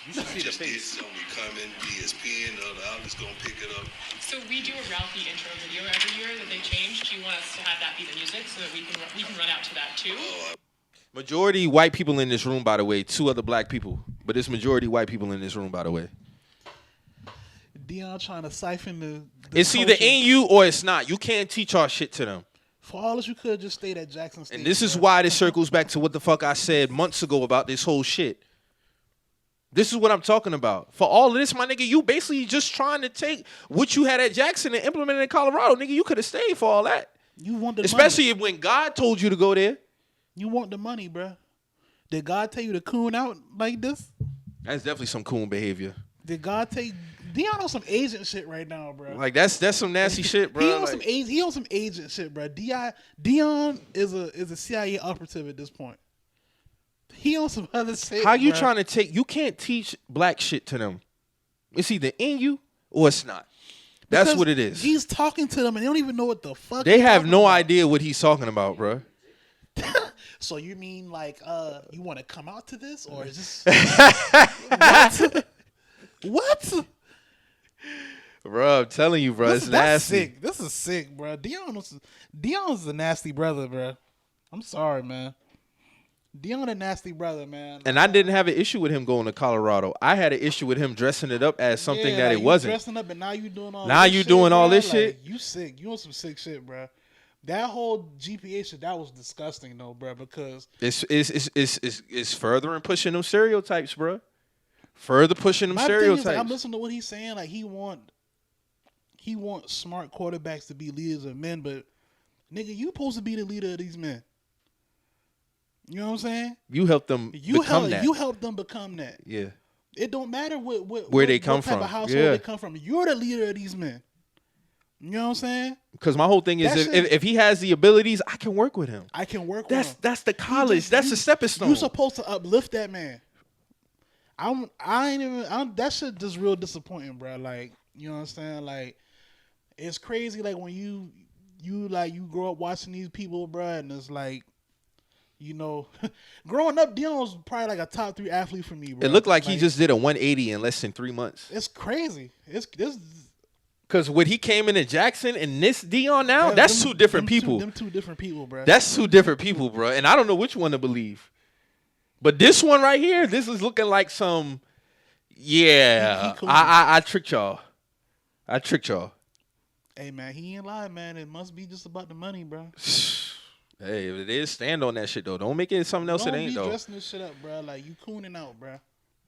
You should see the face. We coming, ESPN, the other outlets gonna pick it up. So we do a Ralphie intro video every year that they change. Do you want us to have that be the music so that we can run out to that too? Majority white people in this room, by the way. 2 other black people, but it's majority white people in this room, by the way. Deion trying to siphon the it's culture. either in you or it's not. You can't teach our shit to them. For all that you could just stayed at Jackson State. And this is why this circles back to what the fuck I said months ago about this whole shit. This is what I'm talking about. For all of this, my nigga, you basically just trying to take what you had at Jackson and implement it in Colorado. Nigga, you could have stayed for all that. You want the Especially money. when God told you to go there. You want the money, bro. Did God tell you to coon out like this? That's definitely some coon behavior. Did God tell you? Deion on some agent shit right now, bro. Like that's some nasty shit, bro. He on some agent shit, bro. Deion is a CIA operative at this point. He on some other shit. How you bro. trying to take? You can't teach black shit to them. It's either in you or it's not. That's Because what it is. He's talking to them and they don't even know what the fuck. They have no idea what he's talking about, bro. So you mean like you want to come out to this or is this what? Bro, I'm telling you, bro, it's nasty. Sick. This is sick, bro. Deion's a nasty brother, bro. I'm sorry, man. Deion a nasty brother, man. And I didn't have an issue with him going to Colorado. I had an issue with him dressing it up as something that it wasn't. Dressing up, and now you doing all. Now this you shit, doing all bro. this shit. You sick. You on some sick shit, bro. That whole GPA shit, that was disgusting though, bro. Because it's further and pushing them stereotypes, bro. Further pushing them stereotypes. Thing is, like, I'm listening to what he's saying. Like he want smart quarterbacks to be leaders of men, but nigga, you supposed to be the leader of these men. You know what I'm saying? You help them become that. You help them become that. Yeah. It don't matter where they come type from. Of household they come from. You're the leader of these men. You know what I'm saying? Because my whole thing is if he has the abilities, I can work with him. I can work with him. That's the college. That's the stepping stone. You're supposed to uplift that man. That shit just real disappointing, bro. Like, you know what I'm saying? Like, it's crazy. Like when you grow up watching these people, bro, and it's like, you know, growing up, Deion was probably like a top 3 athlete for me, bro. It looked like he just did a 180 in less than 3 months. It's crazy. It's this. Because when he came into Jackson and this Deion now, that's two different people. Them two different people, bro. That's two different people, bro. And I don't know which one to believe. But this one right here, this is looking like some, I tricked y'all. Hey, man, he ain't lying, man. It must be just about the money, bro. Hey, if it is, stand on that shit, though. Don't make it something else it ain't, though. Don't be dressing this shit up, bro. Like, you cooning out, bro.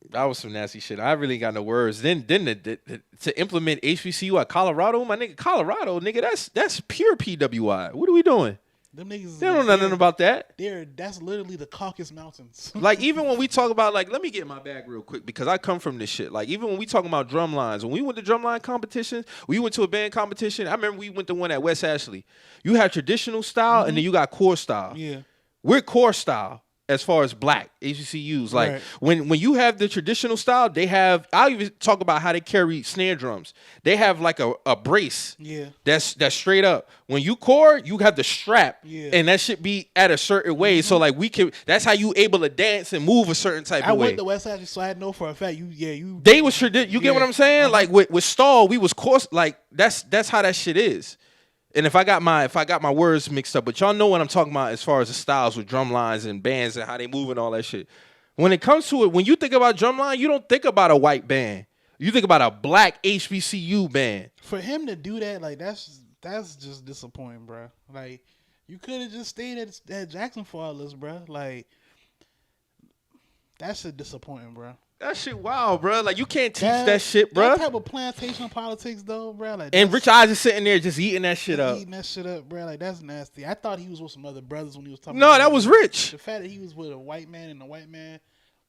That was some nasty shit. I really got no words. Then to implement HBCU at Colorado, my nigga, Colorado, nigga, that's pure PWI. What are we doing? Them niggas, they don't know nothing about that. That's literally the Caucasus Mountains. Like, even when we talk about, like, let me get in my bag real quick because I come from this shit. Like, even when we talking about drum lines, when we went to drumline competitions, we went to a band competition. I remember we went to one at West Ashley. You have traditional style and then you got core style. Yeah. We're core style. As far as black HBCUs, like right. when you have the traditional style, they have. I'll even talk about how they carry snare drums. They have like a brace. Yeah. That's straight up. When you core, you have the strap. Yeah. And that should be at a certain way. Mm-hmm. So like we can. That's how you able to dance and move a certain type of way. I went to West Ashley, so I know for a fact you. They was traditional. You get what I'm saying? Like with Stall, we was course. Like that's how that shit is. And if I got my words mixed up, but y'all know what I'm talking about as far as the styles with drum lines and bands and how they move and all that shit. When it comes to it, when you think about drumline, you don't think about a white band. You think about a black HBCU band. For him to do that, like that's just disappointing, bro. Like you could have just stayed at Jackson for all this, bro. Like that's shit disappointing, bro. That shit wild, bro. Like, you can't teach that shit, bro. That type of plantation politics, though, bro. Like, and Rich Eyes is sitting there just eating that shit up. Eating that shit up, bro. Like, that's nasty. I thought he was with some other brothers when he was talking No, about that was Rich. The fact that he was with a white man and a white man,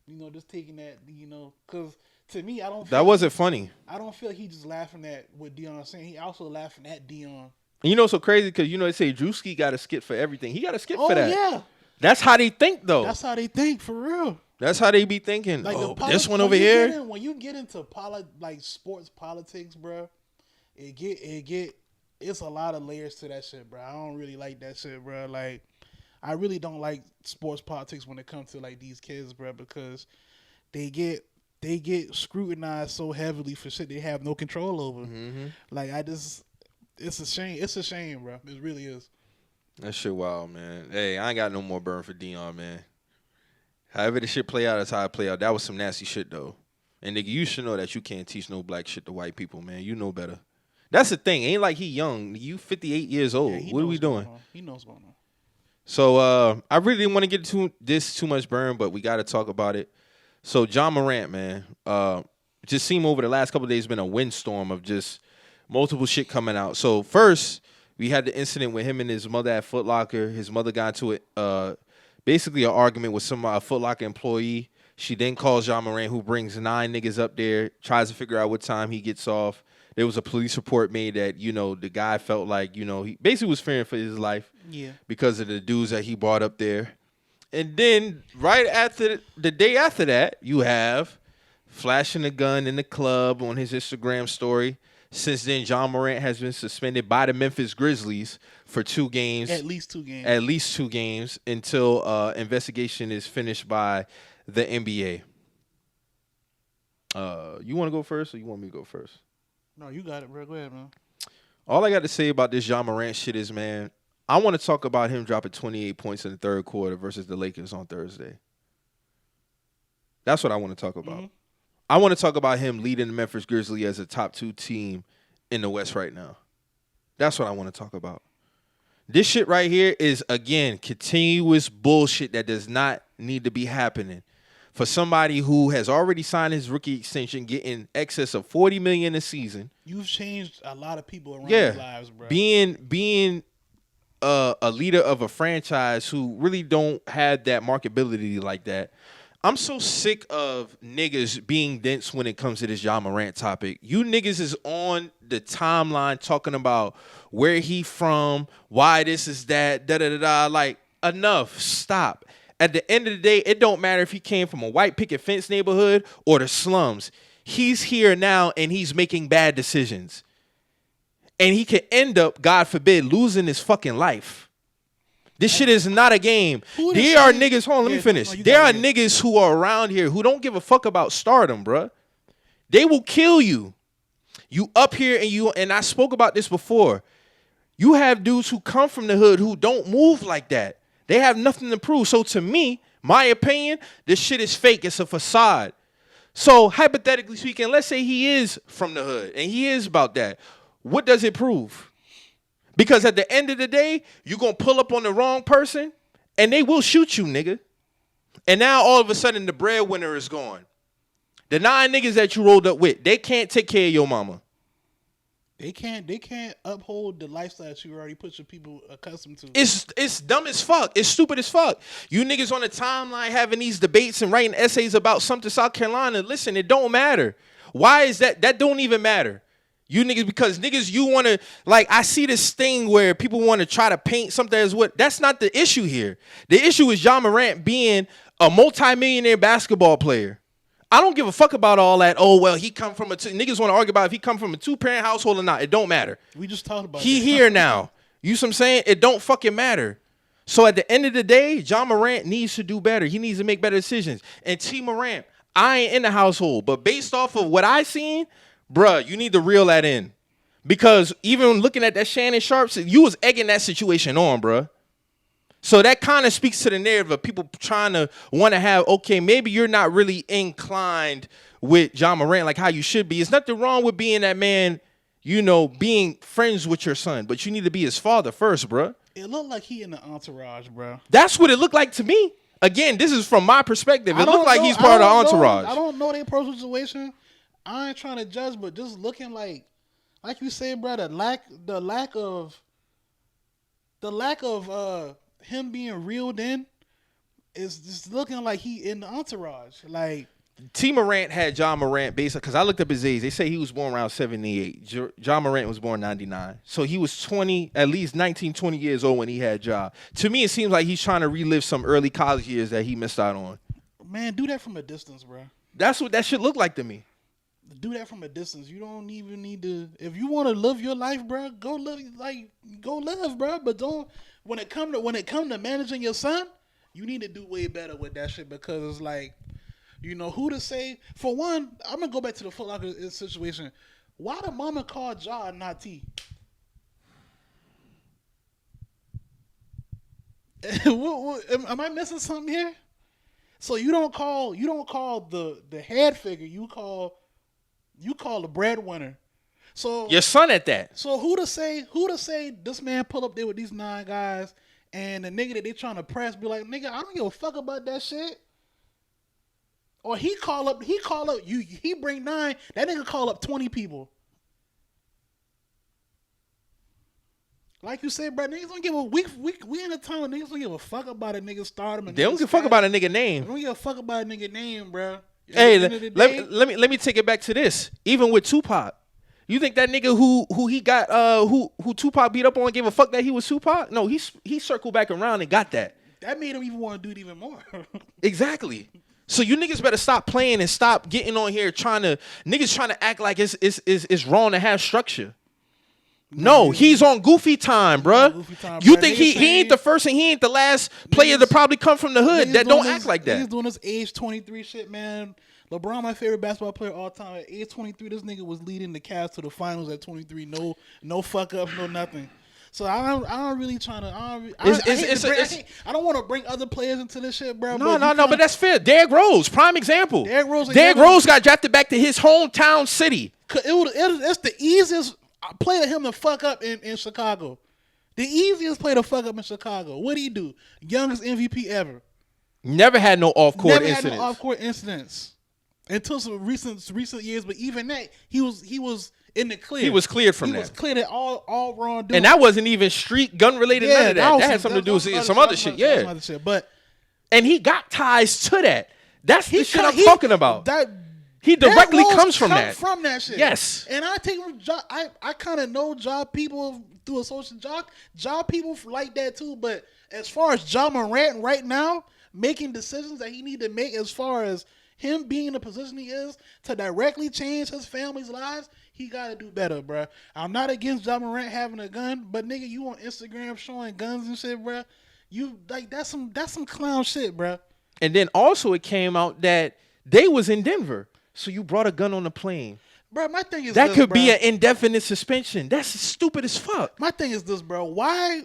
you know, just taking that, you know, because to me, I don't feel that wasn't funny. I don't feel he just laughing at what Deion saying. He also laughing at Deion. And you know what's so crazy? Because, you know, they say Drewski got a skit for everything. He got a skit for that. Oh, yeah. That's how they think, though. That's how they think, for real. That's how they be thinking. Like this one over here. When you get into sports politics, bro, it's a lot of layers to that shit, bro. I don't really like that shit, bro. Like, I really don't like sports politics when it comes to like these kids, bro, because they get scrutinized so heavily for shit they have no control over. Mm-hmm. Like, it's a shame. It's a shame, bro. It really is. That shit wild, man. Hey, I ain't got no more burn for Deion, man. However the shit play out, that's how it play out. That was some nasty shit, though. And, nigga, you should know that you can't teach no black shit to white people, man. You know better. That's the thing. Ain't like he young. You 58 years old. Yeah, what are we doing? He knows what's going on. So, I really didn't want to get to this too much burn, but we got to talk about it. So, John Morant, man, just seemed over the last couple of days been a windstorm of just multiple shit coming out. So, first, we had the incident with him and his mother at Foot Locker. His mother got into it, basically an argument with a Foot Locker employee. She then calls John Morant, who brings 9 niggas up there, tries to figure out what time he gets off. There was a police report made that, you know, the guy felt like, you know, he basically was fearing for his life because of the dudes that he brought up there. And then right after the day after that, you have flashing a gun in the club on his Instagram story. Since then, John Morant has been suspended by the Memphis Grizzlies for 2 games. At least 2 games. At least 2 games until investigation is finished by the NBA. You want to go first or you want me to go first? No, you got it, bro. Go ahead, man. All I got to say about this John Morant shit is, man, I want to talk about him dropping 28 points in the third quarter versus the Lakers on Thursday. That's what I want to talk about. Mm-hmm. I want to talk about him leading the Memphis Grizzlies as a top 2 team in the West right now. That's what I want to talk about. This shit right here is, again, continuous bullshit that does not need to be happening. For somebody who has already signed his rookie extension, getting excess of $40 million a season. You've changed a lot of people around their lives, bro. Being a leader of a franchise who really don't have that marketability like that. I'm so sick of niggas being dense when it comes to this Ja Morant topic. You niggas is on the timeline talking about where he from, why this is that, da-da-da-da. Like, enough. Stop. At the end of the day, it don't matter if he came from a white picket fence neighborhood or the slums. He's here now, and he's making bad decisions. And he could end up, God forbid, losing his fucking life. This shit is not a game. There are niggas, hold on, let me finish. There are niggas who are around here who don't give a fuck about stardom, bruh. They will kill you. You up here and I spoke about this before. You have dudes who come from the hood who don't move like that. They have nothing to prove. So to me, my opinion, this shit is fake. It's a facade. So hypothetically speaking, let's say he is from the hood and he is about that. What does it prove? Because at the end of the day, you're going to pull up on the wrong person and they will shoot you, nigga. And now all of a sudden the breadwinner is gone. The 9 niggas that you rolled up with, they can't take care of your mama. They can't uphold the lifestyle that you already put your people accustomed to. It's dumb as fuck. It's stupid as fuck. You niggas on the timeline having these debates and writing essays about something South Carolina. Listen, it don't matter. Why is that? That don't even matter. You niggas, because niggas, you want to, like, I see this thing where people want to try to paint something as what, that's not the issue here. The issue is Ja Morant being a multimillionaire basketball player. I don't give a fuck about all that. Oh, well, he come from niggas want to argue about if he come from a 2-parent household or not. It don't matter. We just talked about he that. Here now. You see what I'm saying? It don't fucking matter. So at the end of the day, Ja Morant needs to do better. He needs to make better decisions. And T. Morant, I ain't in the household, but based off of what I seen, bruh, you need to reel that in. Because even looking at that Shannon Sharp, you was egging that situation on, bruh. So that kind of speaks to the narrative of people trying to want to have, okay, maybe you're not really inclined with Ja Morant like how you should be. There's nothing wrong with being that man, you know, being friends with your son, but you need to be his father first, bruh. It looked like he in the entourage, bro. That's what it looked like to me. Again, this is from my perspective. It looked like he's part of the entourage. I don't know their personal situation. I ain't trying to judge, but just looking like you said, bro, the lack of him being reeled in is just looking like he in the entourage. Like, T. Morant had Ja Morant basically, because I looked up his age. They say he was born around 78. Ja Morant was born 99. So he was 20, at least 19, 20 years old when he had Ja. To me, it seems like he's trying to relive some early college years that he missed out on. Man, do that from a distance, bro. That's what that shit looked like to me. Do that from a distance. You don't even need to. If you want to live your life, bro, go live, bro. But don't. When it come to managing your son, you need to do way better with that shit, because it's like, you know, who to say. For one, I'm gonna go back to the Foot Locker situation. Why the mama called Ja and not T? Am I missing something here? So you don't call the head figure. You call the breadwinner. So your son at that. So who to say this man pull up there with these 9 guys and the nigga that they trying to press be like, nigga, I don't give a fuck about that shit. Or he bring 9, that nigga call up 20 people. Like you said, bro, niggas don't give a we in a time when niggas don't give a fuck about a nigga stardom. They don't give a fuck about a nigga name. They don't give a fuck about a nigga name, bro. Hey, let me take it back to this. Even with Tupac, you think that nigga who he got who Tupac beat up on gave a fuck that he was Tupac? No, he circled back around and got that. That made him even want to do it even more. Exactly. So you niggas better stop playing and stop getting on here trying to act like it's wrong to have structure. No, he's on goofy time, bruh. You think he ain't the first and he ain't the last player to probably come from the hood that don't act like that. He's doing this age 23 shit, man. LeBron, my favorite basketball player all time. At age 23, this nigga was leading the Cavs to the finals at 23. No fuck ups, no nothing. So I don't really trying to. I don't want to bring other players into this shit, bro. No, but that's fair. Derrick Rose, prime example. Derrick Rose got drafted back to his hometown city. It's the easiest player him to fuck up in Chicago. The easiest player to fuck up in Chicago. What do he do? Youngest MVP ever. Never had no off-court incidents. Never had no off-court incidents until some recent years. But even that, he was in the clear. He was cleared from that. He was cleared at all wrongdoing. And that wasn't even street gun related. None of that. That had something to do with some other shit. Yeah. Some other shit. But and he got ties to that. That's the shit I'm talking about. He directly comes from that. From that shit. Yes. And I take I kind of know job people through a social job people like that too. But as far as Ja Morant right now making decisions that he need to make, as far as him being in the position he is to directly change his family's lives, he gotta do better, bruh. I'm not against Ja Morant having a gun, but nigga, you on Instagram showing guns and shit, bruh. You like that's some clown shit, bruh. And then also it came out that they was in Denver. So you brought a gun on the plane. Bro, my thing is that this, could bro. be an indefinite suspension. That's stupid as fuck. My thing is this, bro. Why?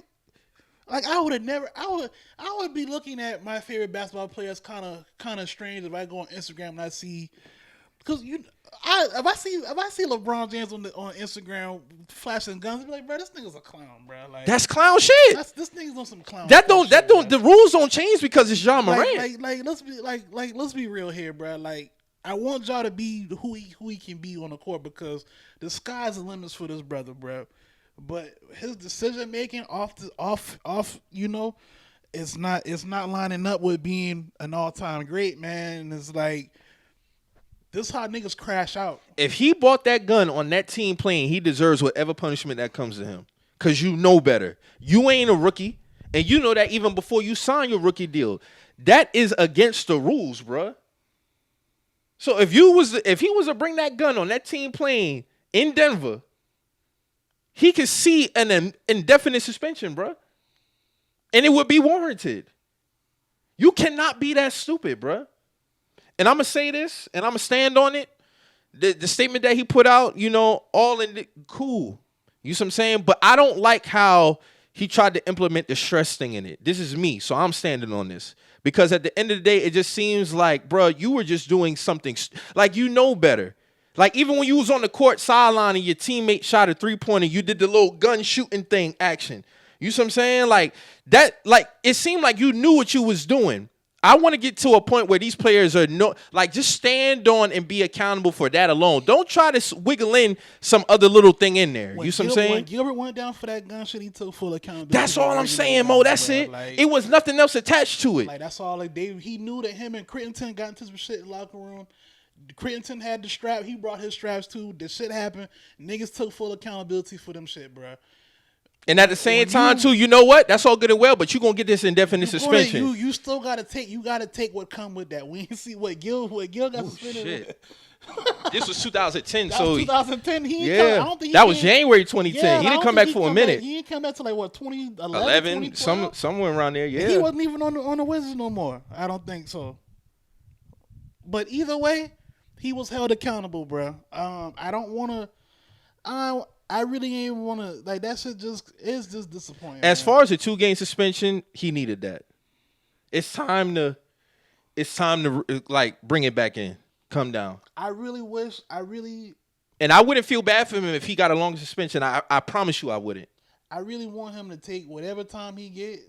Like I would be looking at my favorite basketball players kind of strange if I go on Instagram and I see, because if I see LeBron James on Instagram flashing guns, I'm like, bro, this nigga's a clown, bro. Like that's clown shit. This nigga's on some clown. The rules don't change because it's Ja Morant. Let's be real here, bro. Like I want y'all to be who he can be on the court, because the sky's the limits for this brother, bro. But his decision making off, you know, it's not lining up with being an all-time great, man. And it's like this is how niggas crash out. If he bought that gun on that team plane, he deserves whatever punishment that comes to him. Cause you know better. You ain't a rookie, and you know that even before you sign your rookie deal. That is against the rules, bruh. So if he was to bring that gun on that team plane in Denver, he could see an indefinite suspension, bro. And it would be warranted. You cannot be that stupid, bro. And I'm going to say this, and I'm going to stand on it. The statement that he put out, you know, all in cool. You see what I'm saying? But I don't like how he tried to implement the stress thing in it. This is me, so I'm standing on this. Because at the end of the day, it just seems like, bro, you were just doing something, like you know better. Like, even when you was on the court sideline and your teammate shot a three-pointer, you did the little gun shooting thing action. You see what I'm saying? Like, that, like, it seemed like you knew what you was doing. I want to get to a point where these players are just stand on and be accountable for that alone. Don't try to wiggle in some other little thing in there. You see what I'm saying? When Gilbert went down for that gun shit, he took full accountability. That's all I'm saying, Mo. That's it. Like, it was nothing else attached to it. Like, that's all. Like, he knew that him and Crittenton got into some shit in the locker room. Crittenton had the strap. He brought his straps too. The shit happened. Niggas took full accountability for them shit, bro. And at the same time, too, you know what? That's all good and well, but you gonna get this indefinite suspension. You still gotta take what come with that. We didn't see what Gil got suspended. This was 2010, that so was 2010. I don't think that was January 2010. Yeah, he didn't come back for a minute. He didn't come back to like what 2011, somewhere around there. Yeah, he wasn't even on the Wizards no more. I don't think so. But either way, he was held accountable, bro. I don't want to. I really ain't want to, like, that shit is just disappointing. As far as the 2-game suspension, he needed that. It's time to like bring it back in. Come down. I really and I wouldn't feel bad for him if he got a longer suspension. I promise you I wouldn't. I really want him to take whatever time he get.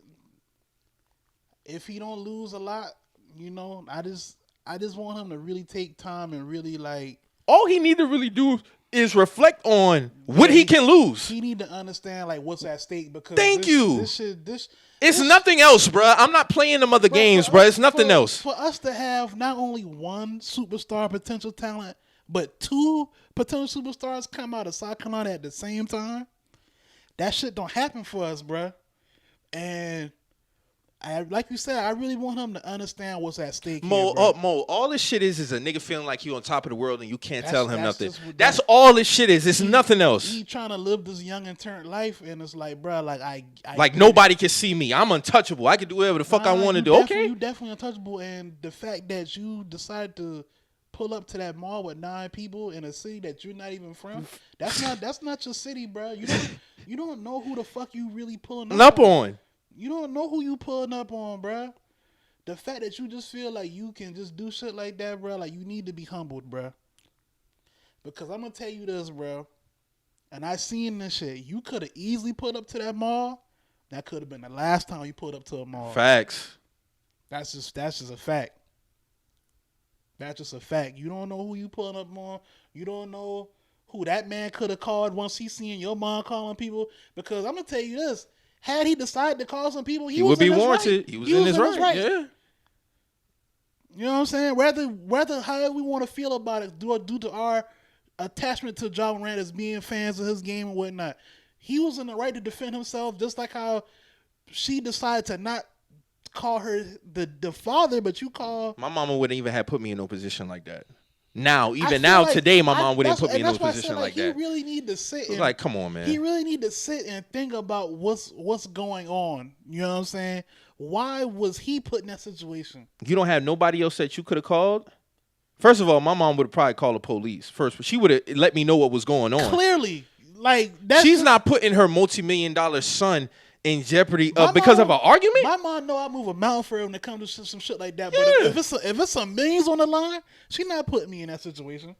If he don't lose a lot, you know, I just want him to really take time and really, like, all he need to really do is reflect on what he can lose. He need to understand, like, what's at stake, because it's nothing else, bro. I'm not playing them other games, bro. It's nothing else. For us to have not only one superstar potential talent, but 2 potential superstars come out of South Carolina at the same time, that shit don't happen for us, bro. And like you said, I really want him to understand what's at stake. Mo, all this shit is a nigga feeling like you on top of the world and you can't tell him nothing. That's all this shit is. It's nothing else. He trying to live this young and turn life, and it's like, bro, like I like nobody can see me. I'm untouchable. I can do whatever the fuck I want to do. Okay, you definitely untouchable, and the fact that you decide to pull up to that mall with 9 people in a city that you're not even from, that's not your city, bro. You don't know who the fuck you really pulling up on. You don't know who you pulling up on, bruh. The fact that you just feel like you can just do shit like that, bruh, like, you need to be humbled, bruh. Because I'm going to tell you this, bruh. And I seen this shit. You could have easily put up to that mall that could have been the last time you pulled up to a mall. Facts. That's just a fact. That's just a fact. You don't know who you pulling up on. You don't know who that man could have called once he seen your mom calling people. Because I'm gonna tell you this: had he decided to call some people, he would be warranted. Right. He was in his right. Yeah. You know what I'm saying? Whether however we want to feel about it, due to our attachment to Ja Morant as being fans of his game and whatnot, he was in the right to defend himself. Just like how she decided to not call her the father, but you call my mama wouldn't even have put me in no position like that. Now, today, my mom wouldn't put me in no position like that. He really need to sit. Like, come on, man. He really need to sit and think about what's going on. You know what I'm saying? Why was he put in that situation? You don't have nobody else that you could have called? First of all, my mom would have probably called the police first, but she would have let me know what was going on. Clearly, she's not putting her multi-million-dollar son in jeopardy because of an argument. My mom know I move a mountain for her when it comes to some shit like that. But if it's some millions on the line, she not putting me in that situation.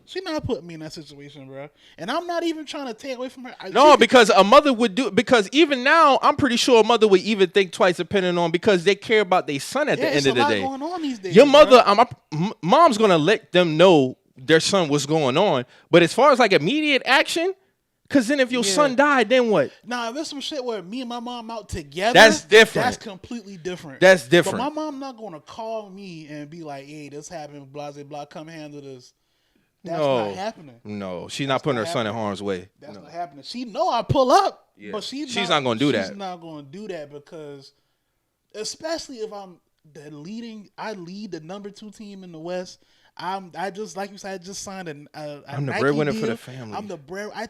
She not putting me in that situation, bro. And I'm not even trying to take away from her. Because a mother would do. Because even now, I'm pretty sure a mother would even think twice, depending on because they care about their son at the end of the day. Going on these days, your mother, mom's gonna let them know their son what's going on. But as far as like immediate action. Because then if your son died, then what? Nah, if there's some shit where me and my mom out together. That's different. That's completely different. That's different. But my mom not going to call me and be like, hey, this happened, blah, blah, blah, come handle this. That's not happening. No, she's not putting her son in harm's way. That's not happening. She know I pull up, but she's not going to do that. She's not going to do that because, especially if I lead the number 2 team in the West. I just like you said. I just signed I'm the Nike breadwinner deal. for the family. I'm the bread. I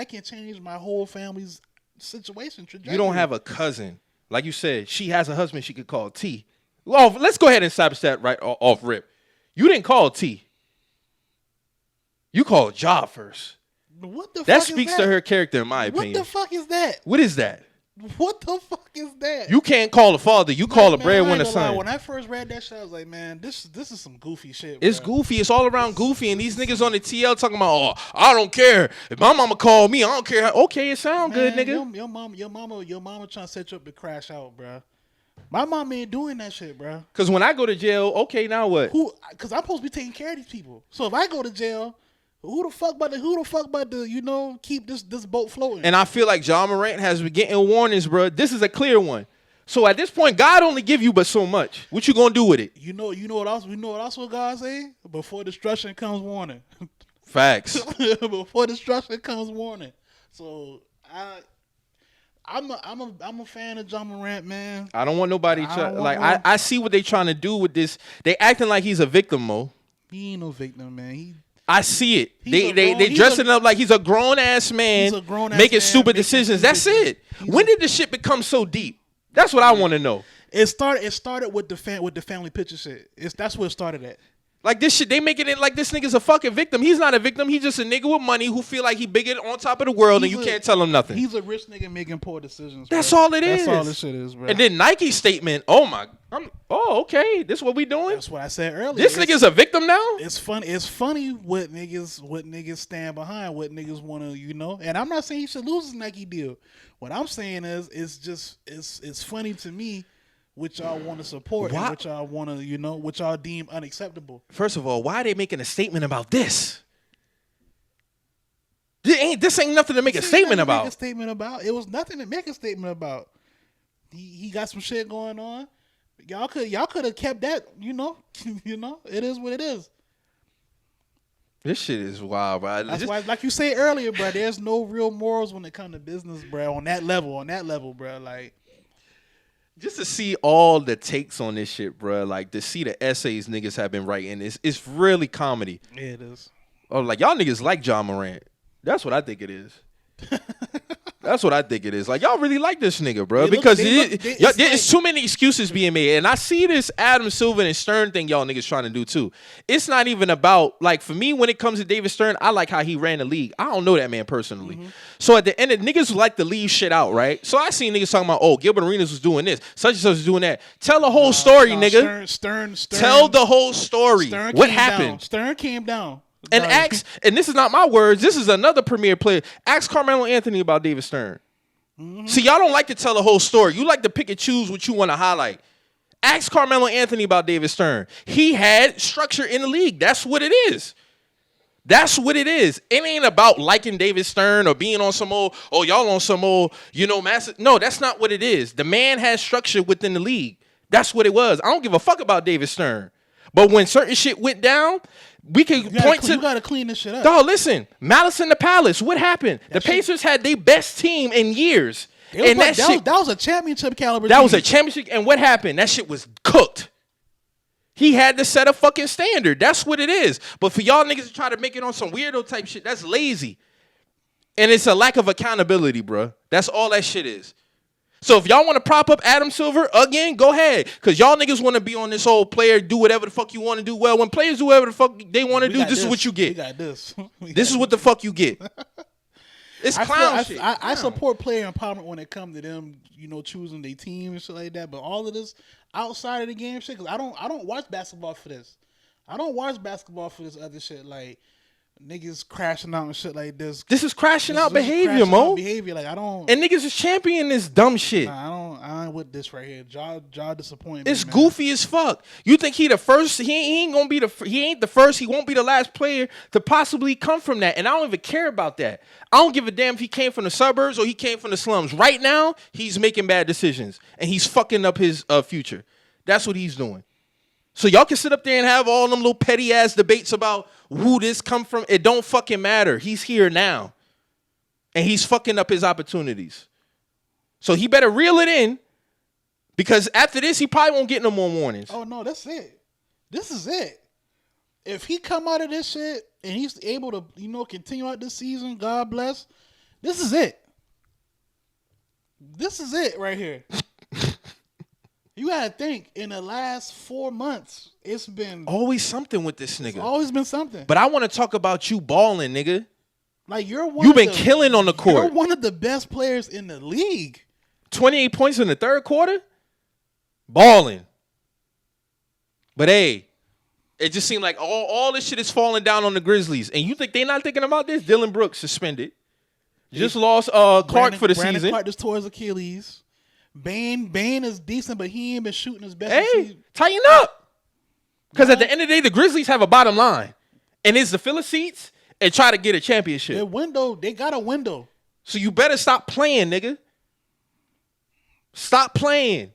can change my whole family's situation trajectory. You don't have a cousin, like you said. She has a husband she could call T. Well, let's go ahead and establish that right off rip. You didn't call T. You called Ja first. What the fuck that speaks to her character, in my opinion. What the fuck is that? What is that? What the fuck is that? You can't call a father. You call a breadwinner son. When I first read that shit, I was like, man, this is some goofy shit. It's goofy. It's all around goofy. And these niggas on the TL talking about, oh, I don't care. If my mama called me, I don't care. Okay, it sound good, nigga. Your mama trying to set you up to crash out, bro. My mom ain't doing that shit, bro. Because when I go to jail, okay, now what? Because I'm supposed to be taking care of these people. So if I go to jail, who the fuck about to keep this boat floating? And I feel like Ja Morant has been getting warnings, bro. This is a clear one. So at this point, God only give you but so much. What you gonna do with it? You know what else? What God say? Before destruction comes warning. Facts. Before destruction comes warning. So I'm a fan of Ja Morant, man. I don't want nobody I see what they trying to do with this. They acting like he's a victim, Mo. He ain't no victim, man. I see it. They dressing up like he's a grown ass man making stupid decisions. That's it. When did this shit become so deep? That's what I want to know. It started with the family picture shit. That's where it started at. Like this shit, they making it like this nigga's a fucking victim. He's not a victim. He's just a nigga with money who feel like he bigger on top of the world and you can't tell him nothing. He's a rich nigga making poor decisions. That's all it is. That's all this shit is, bro. And then Nike's statement, okay, this what we doing? That's what I said earlier. This nigga's a victim now? It's funny what niggas stand behind, what niggas want to, and I'm not saying he should lose his Nike deal. What I'm saying is it's funny to me what y'all want to support and what y'all want to, what y'all deem unacceptable. First of all, why are they making a statement about this? This ain't nothing to make a statement about. It was nothing to make a statement about. He got some shit going on. Y'all could have kept that, it is what it is. This shit is wild, bro. That's why, like you said earlier, bro, there's no real morals when it comes to business, bro, on that level, bro. Like, just to see all the takes on this shit, bro, like to see the essays niggas have been writing, it's really comedy. Yeah, it is. Oh, like y'all niggas like Ja Morant. That's what I think it is. That's what I think it is. Like, y'all really like this nigga, bro. Because there's too many excuses being made. And I see this Adam Silver and Stern thing y'all niggas trying to do, too. It's not even about, like, for me, when it comes to David Stern, I like how he ran the league. I don't know that man personally. Mm-hmm. So at the end, niggas like to leave shit out, right? So I seen niggas talking about, Gilbert Arenas was doing this. Such and such was doing that. Tell the whole story, nigga. Stern. Tell the whole story. What happened? Stern came down. And and this is not my words, this is another premier player. Ask Carmelo Anthony about David Stern. Mm-hmm. See, y'all don't like to tell the whole story. You like to pick and choose what you want to highlight. Ask Carmelo Anthony about David Stern. He had structure in the league. That's what it is. That's what it is. It ain't about liking David Stern or being on some old, y'all on some old, massive. No, that's not what it is. The man has structure within the league. That's what it was. I don't give a fuck about David Stern. But when certain shit went down, we can point to. You gotta clean this shit up. Dog, listen. Malice in the Palace. What happened? The Pacers had their best team in years. And that was a championship caliber. That was a championship. And what happened? That shit was cooked. He had to set a fucking standard. That's what it is. But for y'all niggas to try to make it on some weirdo type shit, that's lazy. And it's a lack of accountability, bro. That's all that shit is. So if y'all want to prop up Adam Silver, again, go ahead. Because y'all niggas want to be on this whole player, do whatever the fuck you want to do. Well, when players do whatever the fuck they want to do, this is what you get. We got this. This is what the fuck you get. It's clown shit. I support player empowerment when it comes to them, choosing their team and shit like that. But all of this outside of the game shit, because I don't watch basketball for this. I don't watch basketball for this other shit like niggas crashing out and shit like this. This is crashing out behavior, Mo. Behavior, like I don't. And niggas is championing this dumb shit. Nah, I ain't with this right here. Jaw disappointed. It's me, goofy as fuck. You think he the first? He ain't gonna be he ain't the first. He won't be the last player to possibly come from that. And I don't even care about that. I don't give a damn if he came from the suburbs or he came from the slums. Right now, he's making bad decisions and he's fucking up his future. That's what he's doing. So y'all can sit up there and have all them little petty ass debates about who this come from. It don't fucking matter. He's here now. And he's fucking up his opportunities. So he better reel it in because after this, he probably won't get no more warnings. Oh, no, that's it. This is it. If he come out of this shit and he's able to, continue out this season, God bless, this is it. This is it right here. You gotta think, in the last 4 months, it's been always something with this nigga. It's always been something. But I want to talk about you balling, nigga. Like you've been killing on the court. You're one of the best players in the league. 28 points in the third quarter, balling. But hey, it just seemed like all this shit is falling down on the Grizzlies, and you think they're not thinking about this? Dylan Brooks suspended. Just lost Clark for the season. Clark just tore his Achilles. Bane is decent, but he ain't been shooting his best. Hey, tighten up. Because at the end of the day, the Grizzlies have a bottom line. And it's to fill the seats and try to get a championship. They got a window. So you better stop playing, nigga. Stop playing.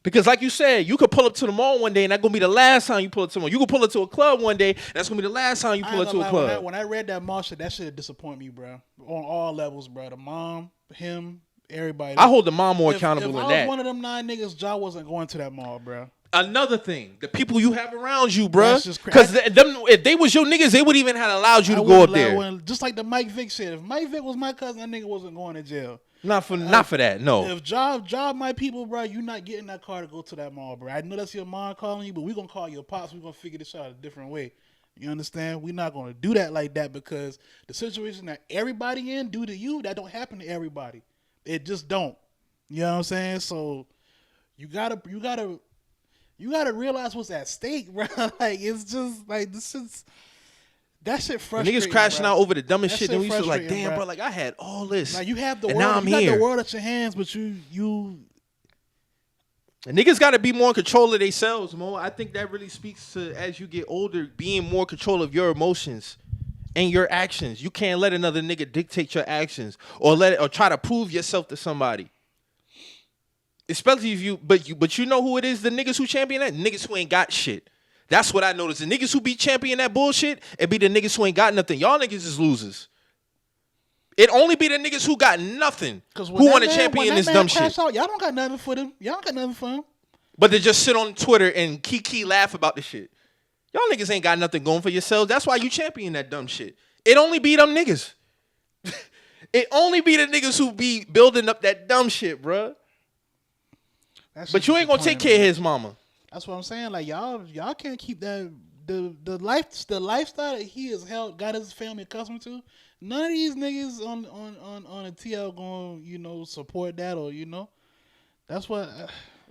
Because like you said, you could pull up to the mall one day and that's going to be the last time you pull up to the mall. You could pull up to a club one day and that's going to be the last time you pull up to a club. When I read that mall shit, that shit disappointed me, bro. On all levels, bro. The mom, him, everybody. I hold the mom more accountable than that. If I was one of them 9 niggas, Ja wasn't going to that mall, bro. Another thing, the people you have around you, bro. Because if they was your niggas, they would even have allowed you to go up there. Just like the Mike Vick shit. If Mike Vick was my cousin, that nigga wasn't going to jail. Not for that, no. If Ja my people, bro, you not getting that car to go to that mall, bro. I know that's your mom calling you, but we gonna call your pops. We gonna figure this out a different way. You understand? We're not gonna do that like that because the situation that everybody in do to you, that don't happen to everybody. It just don't. You know what I'm saying? So you gotta realize what's at stake, bro. Like it's just like this is that shit frustrating. Niggas crashing bro. out over the dumbest that shit. Then we used to like, damn, bro. Like I had all this. Like you have the and world, now I'm you here. got the world at your hands, but you. And niggas got to be more in control of themselves, Mo. I think that really speaks to as you get older, being more control of your emotions and your actions. You can't let another nigga dictate your actions or try to prove yourself to somebody. Especially if but you know who it is, the niggas who champion that? Niggas who ain't got shit. That's what I noticed. The niggas who be champion that bullshit, it be the niggas who ain't got nothing. Y'all niggas is losers. It only be the niggas who got nothing who want to champion this dumb shit. Out, y'all don't got nothing for them. Y'all don't got nothing for them. But they just sit on Twitter and kiki laugh about the shit. Y'all niggas ain't got nothing going for yourselves. That's why you champion that dumb shit. It only be them niggas. It only be the niggas who be building up that dumb shit, bruh. But you ain't gonna take care of his mama. That's what I'm saying. Like y'all can't keep that the lifestyle that he has got his family accustomed to. None of these niggas on a TL going support that or that's what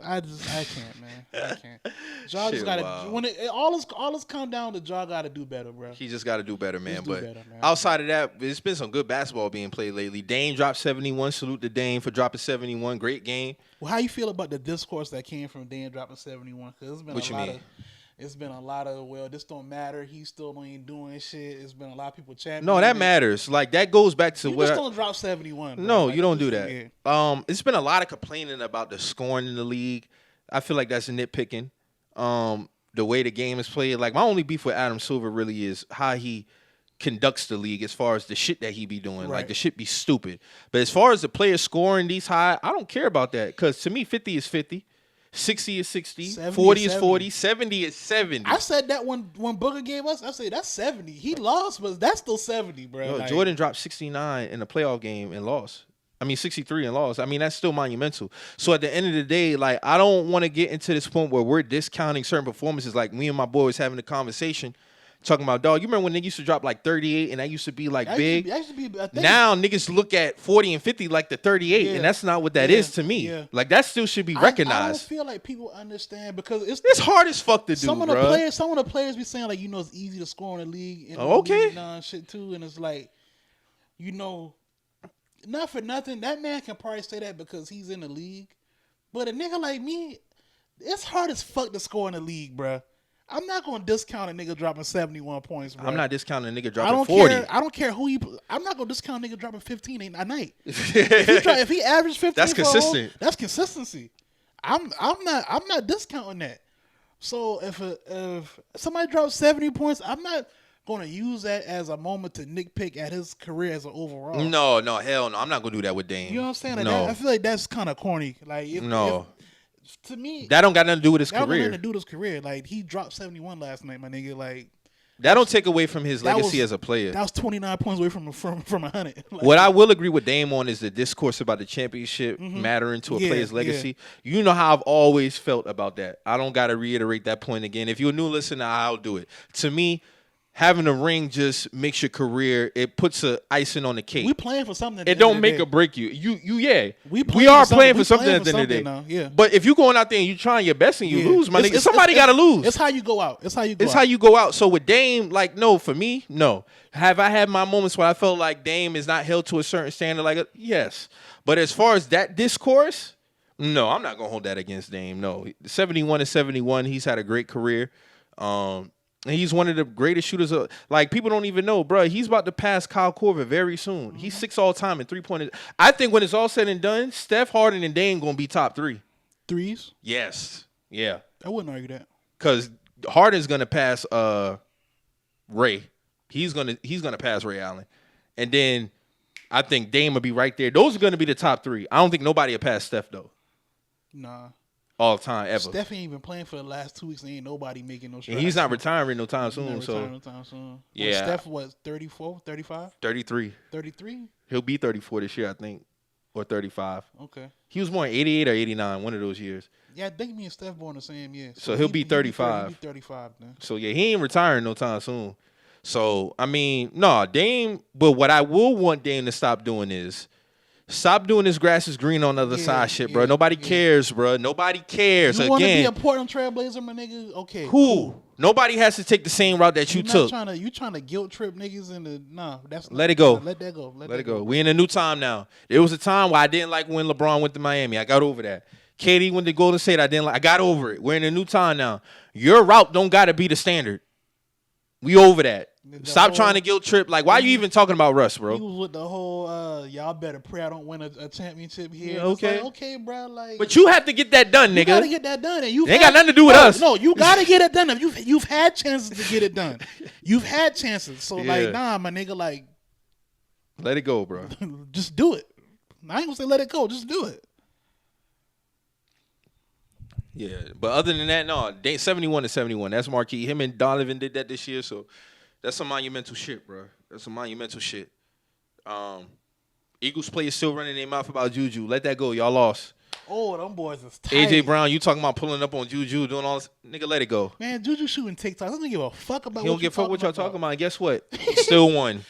I can't, man. I can't. Ja just gotta when all this come down to Ja gotta do better, bro. He just gotta do better, man. But better, man. outside of that, it's been some good basketball being played lately. Dame dropped 71. Salute to Dame for dropping 71. Great game. Well, how you feel about the discourse that came from Dame dropping 71? Because it's been a lot of well, this don't matter. He still ain't doing shit. It's been a lot of people chatting. No, that matters. Like that goes back to you what. Just don't drop 71. Bro. No, like, you don't do that. It's been a lot of complaining about the scoring in the league. I feel like that's nitpicking. The way the game is played. Like my only beef with Adam Silver really is how he conducts the league as far as the shit that he be doing. Right. Like the shit be stupid. But as far as the players scoring these high, I don't care about that. Because to me, 50 is 50. 60 is 60, 40 is 40, 70 is 70. I said that when Booker gave us, I said that's 70. He lost, but that's still 70, bro. Yo, like, Jordan dropped 69 in a playoff game and lost. 63 and lost. I mean, that's still monumental. So at the end of the day, like, I don't want to get into this point where we're discounting certain performances. Like me and my boys having a conversation. Talking about, dog, you remember when niggas used to drop like 38 and that used to be like big? Now niggas look at 40 and 50 like the 38, and that's not what that is to me. Yeah. Like that still should be recognized. I don't feel like people understand because it's hard as fuck to do, some of the players be saying like, it's easy to score in the league and okay. And shit too, and it's like, not for nothing, that man can probably say that because he's in the league, but a nigga like me, it's hard as fuck to score in the league, bruh. I'm not going to discount a nigga dropping 71 points, bro. I'm not discounting a nigga dropping 40. I don't care who he. I'm not going to discount a nigga dropping 15 a night. if he averaged 15, that's consistent. That's consistency. I'm not discounting that. So if somebody drops 70 points, I'm not going to use that as a moment to nitpick at his career as an overall. No, hell no. I'm not going to do that with Dame. You know what I'm saying? Like no. I feel like that's kind of corny. Like to me, that don't got nothing to do with his career. That don't got nothing to do with his career. Like he dropped 71 last night, my nigga. Like that don't take away from his legacy as a player. That was 29 points away from 100. Like, what I will agree with Dame on is the discourse about the championship mattering to a player's legacy. Yeah. You know how I've always felt about that. I don't got to reiterate that point again. If you're a new listener, I'll do it. To me, having a ring just makes your career. It puts a icing on the cake. We playing for something. It don't make or break you. We are playing for something at the end of the day. Now. Yeah. But if you going out there and you trying your best and you lose, my nigga, somebody got to lose. It's how you go out. It's how you go out. So with Dame, like, no, for me, no. Have I had my moments where I felt like Dame is not held to a certain standard? Like, yes. But as far as that discourse, no, I'm not gonna hold that against Dame. No, 71 is 71. He's had a great career. And he's one of the greatest shooters. Like, people don't even know, bro. He's about to pass Kyle Korver very soon. He's 6 all-time in three-pointers. I think when it's all said and done, Steph, Harden, and Dame going to be top 3. Threes? Yes. Yeah. I wouldn't argue that. Because Harden's going to pass Ray. He's gonna pass Ray Allen. And then I think Dame will be right there. Those are going to be the top 3. I don't think nobody will pass Steph, though. Nah. All time ever. Steph ain't even playing for the last 2 weeks. And ain't nobody making no strides. And he's not retiring no time soon. Yeah. Steph was 34, 35? 33. 33? He'll be 34 this year, I think. Or 35. Okay. He was born 88 or 89, one of those years. Yeah, I think me and Steph born the same year. So he'll be 35. He'll be 35 then. So yeah, he ain't retiring no time soon. So, I mean, no, Dame, but what I will want Dame to stop doing is stop doing this grass is green on the other side shit, bro. Nobody cares, bro. Nobody cares. You want to be a Portland Trailblazer, my nigga? Okay. Who? Cool. Nobody has to take the same route that you took. You trying to guilt trip niggas into let it go. Let that go. Let it go. We in a new time now. There was a time where I didn't like when LeBron went to Miami. I got over that. KD went to Golden State. I got over it. We're in a new time now. Your route don't gotta be the standard. We over that. Stop trying to guilt trip. Like, why are you even talking about Russ, bro? He was with the whole, y'all better pray I don't win a championship here. Yeah, okay. Like, okay, bro. Like, but you have to get that done, nigga. You got to get that done. And it ain't got nothing to do with us. No, you got to get it done. You've had chances to get it done. You've had chances. So, like, nah, my nigga, like. Let it go, bro. Just do it. I ain't going to say let it go. Just do it. Yeah, but other than that, no. 71 to 71. That's marquee. Him and Donovan did that this year, so that's some monumental shit, bro. That's some monumental shit. Eagles players still running their mouth about Juju. Let that go. Y'all lost. Oh, them boys is tight. AJ Brown, you talking about pulling up on Juju, doing all this. Nigga, let it go. Man, Juju shooting TikTok. I don't give a fuck about he don't give a fuck what y'all talking about. And guess what? He still won.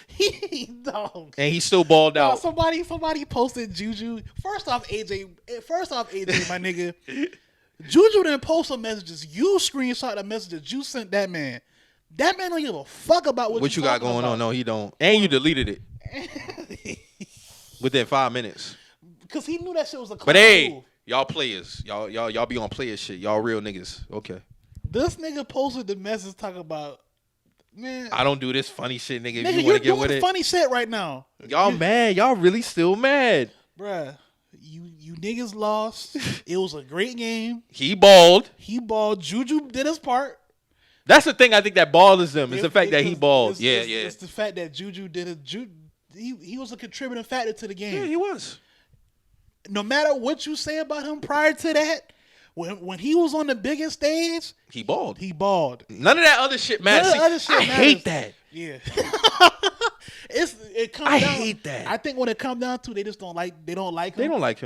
Dog. And he still balled out. Somebody posted Juju. First off, AJ, my nigga. Juju didn't post some messages. You screenshot the messages you sent that man. That man don't give a fuck about what you got going about. on. No, he don't. And you deleted it within 5 minutes. Because he knew that shit was a But hey, y'all players. Y'all be on player shit. Y'all real niggas. Okay. This nigga posted the message talking about, man. I don't do this funny shit, nigga. Nigga, if you want to get with doing it. funny shit right now. Y'all mad. Y'all really still mad. Bruh, you niggas lost. It was a great game. He balled. Juju did his part. That's the thing I think that bothers them is the fact that he balled. It's the fact that Juju did it. He was a contributing factor to the game. Yeah, he was. No matter what you say about him prior to that, when he was on the biggest stage, he balled. None of that other shit matters. I hate that. Yeah. I hate that. I think when it comes down to, they don't like him. They don't like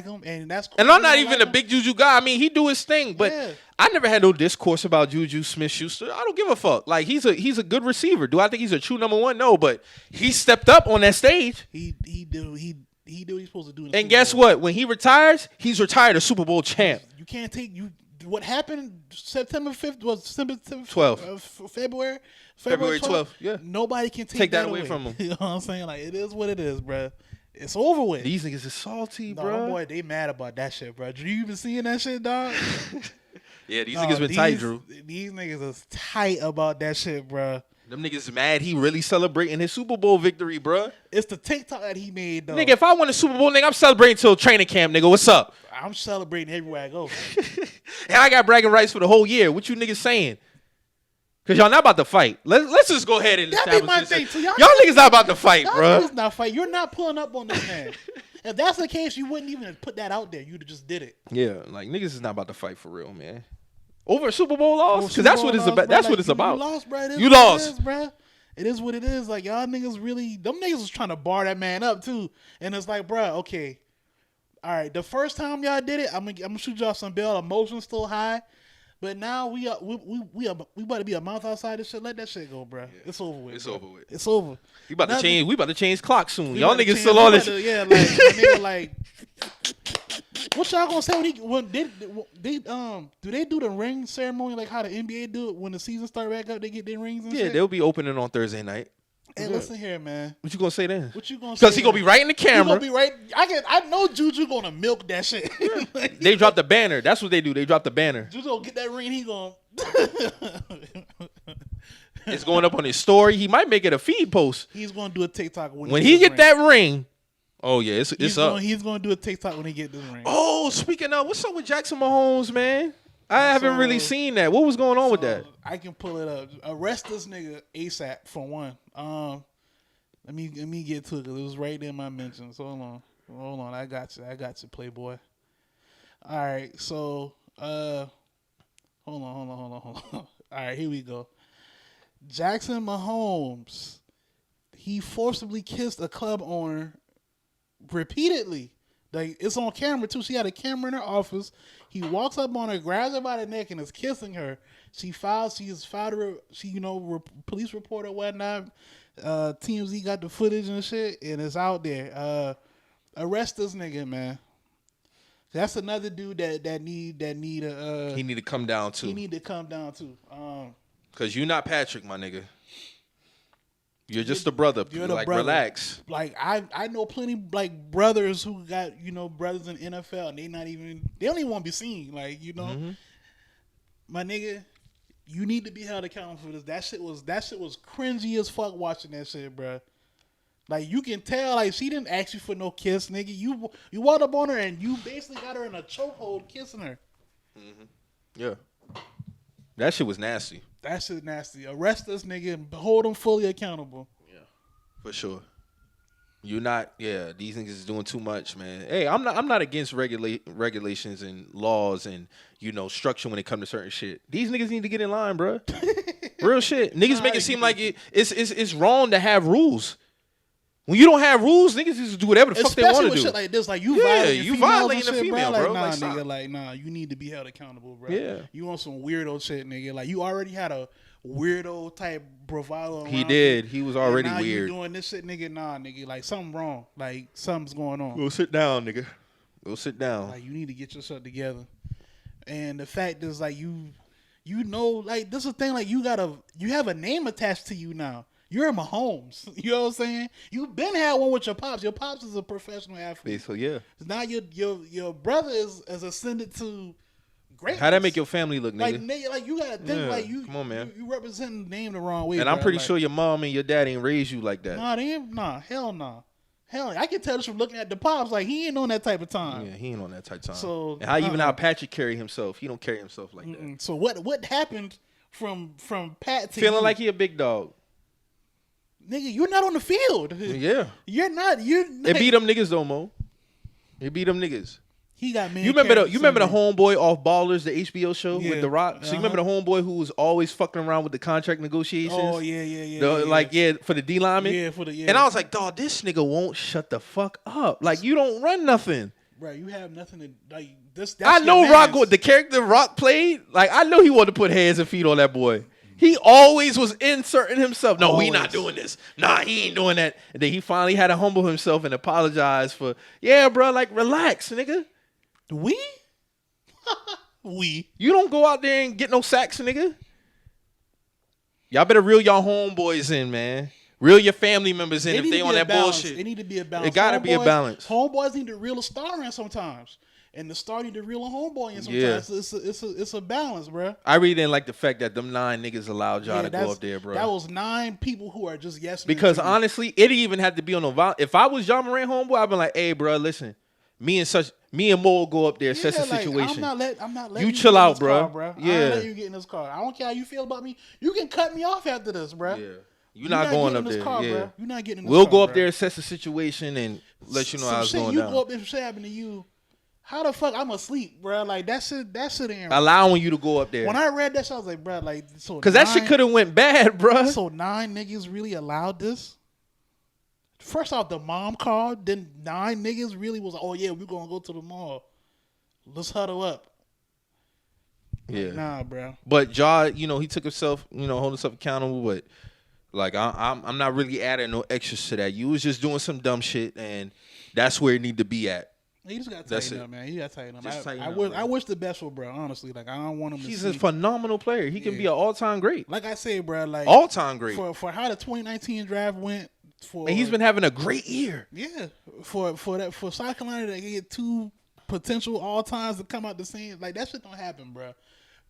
him, and that's cool. And I'm not even a big Juju guy. I mean, he do his thing, but I never had no discourse about Juju Smith-Schuster. I don't give a fuck. Like he's a good receiver. Do I think he's a true number one? No, but he stepped up on that stage. He did what he's supposed to do. And guess what? When he retires, he's retired a Super Bowl champ. You can't take what happened September 5th was September 12th. February 12th. Yeah. Nobody can take that away from him. You know what I'm saying? Like, it is what it is, bro. It's over with. These niggas is salty, no, bro. Boy, they mad about that shit, bro. Did you even seeing that shit, dog? Yeah, these niggas been tight, Drew. These niggas is tight about that shit, bro. Them niggas mad he really celebrating his Super Bowl victory, bro. It's the TikTok that he made, though. Nigga, if I win a Super Bowl, nigga, I'm celebrating till training camp, nigga. What's up? I'm celebrating everywhere I go. And I got bragging rights for the whole year. What you niggas saying? Because y'all not about to fight. Let's just go ahead and establish my this. Thing. So y'all niggas not about to fight, bro. Y'all niggas not fight. You're not pulling up on this man. If that's the case, you wouldn't even put that out there. You'd have just did it. Yeah, like niggas is not about to fight for real, man. Over a Super Bowl loss? Because that's what it's about. That's what it's about. You lost, bro. You lost. It is what it is. Like, y'all niggas really, them niggas was trying to bar that man up too. And it's like, bro, okay. All right, the first time y'all did it, I'm gonna shoot y'all some bail. Emotions still high. But now we about to be a month outside this shit. Let that shit go, bro. Yeah. It's over with. It's over. We about to change clocks soon. Y'all niggas still on this. Yeah, like nigga, like what y'all gonna say when do they do the ring ceremony like how the NBA do it when the season start back up? They get their rings and shit? Yeah, they'll be opening on Thursday night. Hey, listen here, man. What you gonna say then? What you gonna say? Because he gonna be right in the camera. He gonna be right. I know Juju gonna milk that shit. They drop the banner. That's what they do. They drop the banner. Juju gonna get that ring. He gonna. It's going up on his story. He might make it a feed post. He's gonna do a TikTok when he get that ring. Oh yeah, it's up. He's gonna do a TikTok when he get this ring. Oh, speaking of, what's up with Jackson Mahomes, man? I haven't really seen that. What was going on with that? I can pull it up. Arrest this nigga ASAP for one. Let me get to it because it was right there in my mentions. Hold on. I got you, Playboy. All right, so hold on. All right, here we go. Jackson Mahomes, he forcibly kissed a club owner repeatedly. Like, it's on camera too. She had a camera in her office. He walks up on her, grabs her by the neck, and is kissing her. She filed police report or whatnot. TMZ got the footage and shit, and it's out there. Arrest this nigga, man. That's another dude that need he need to come down too. He need to come down too. Cause you're not Patrick, my nigga. You're just a brother. You're like brother. Relax. Like I know plenty like brothers who got brothers in NFL and they don't even want to be seen. Like my nigga, you need to be held accountable for this. That shit was cringy as fuck watching that shit, bro. Like you can tell, like she didn't ask you for no kiss, nigga. You walked up on her and you basically got her in a chokehold kissing her. Mm-hmm. Yeah, that shit was nasty. That shit nasty. Arrest this nigga and hold him fully accountable. Yeah, for sure. You're not. Yeah, these niggas is doing too much, man. Hey, I'm not against regulations and laws and structure when it comes to certain shit. These niggas need to get in line, bro. Real shit. Niggas make it seem like it's wrong to have rules. When you don't have rules, niggas just do whatever the fuck they want to do. Especially with shit like this, like you violating a female, bro. Like, nah, nigga, like, nah, you need to be held accountable, bro. Yeah. You want some weirdo shit, nigga. Like, you already had a weirdo type bravado around. He did. You. He was already now weird. You doing this shit, nigga? Nah, nigga. Like, something wrong. Like, something's going on. Go sit down, nigga. Go sit down. Like, you need to get yourself together. And the fact is, like, you know, like, this is the thing, like, you have a name attached to you now. You're Mahomes. You know what I'm saying? You've been had one with your pops. Your pops is a professional athlete. So yeah. Now your brother is ascended to greatness. How that make your family look, nigga? Like you gotta think like you. Come on, man. You represent the name the wrong way. And I'm pretty sure your mom and your dad ain't raised you like that. Nah, they ain't. Nah, hell no. Hell, I can tell this from looking at the pops. Like, he ain't on that type of time. Yeah, he ain't on that type of time. So and how Patrick carry himself, he don't carry himself like that. So what happened from Pat to feeling you? like he a big dog? Nigga, you're not on the field. Yeah, you're not. It beat them niggas though, Mo. It beat them niggas. He got me. You remember the homeboy off Ballers, the HBO show with The Rock? So you remember the homeboy who was always fucking around with the contract negotiations? Oh yeah. Like for the D lineman. Yeah, And I was like, dog, this nigga won't shut the fuck up. Like, you don't run nothing. Right, you have nothing to like this. I know Rock, the character Rock played. Like, I know he wanted to put hands and feet on that boy. He always was inserting himself. No, we not doing this. Nah, he ain't doing that. And then he finally had to humble himself and apologize for, yeah, bro, like, relax, nigga. We? You don't go out there and get no sacks, nigga. Y'all better reel y'all homeboys in, man. Reel your family members in if they on that bullshit. It need to be a balance. It gotta be a balance. Homeboys need to reel a star in sometimes. And the star need to reel a homeboy in sometimes. Yeah. It's a balance, bro. I really didn't like the fact that them 9 niggas allowed y'all to go up there, bro. That was 9 people who are just yes men. Because honestly, it didn't even have to be on no violence. If I was John Morant homeboy, I'd be like, hey, bro, listen. Me and Mo will go up there, assess the situation. I'm not letting you chill out, bro. Car, yeah. I'm not letting you get in this car. I don't care how you feel about me. You can cut me off after this, bro. Yeah. You're not going up there. Car, yeah. Bro. You're not getting in this We'll car, go up bro. there, assess the situation, and let you know how it's going you down. You go up there, shit happen to you. How the fuck I'm asleep, bro? Like, that shit ain't allowing you to go up there. When I read that shit, I was like, bro, like, so because that shit could have went bad, bro. So 9 niggas really allowed this? First off, the mom called. Then 9 niggas really was like, oh yeah, we're gonna go to the mall. Let's huddle up. Yeah, like, nah, bro. But Ja, he took himself, holding himself accountable. But like, I'm not really adding no extras to that. You was just doing some dumb shit, and that's where it need to be at. He just got to tighten up, man. He got to tighten up. I wish the best for bro, honestly. Like, I don't want him to He's a phenomenal player. He can be an all-time great. Like I say, bro, like all-time great. For how the 2019 draft went. And he's been having a great year. Yeah. For South Carolina to get 2 potential all-times to come out the same, like, that shit don't happen, bro.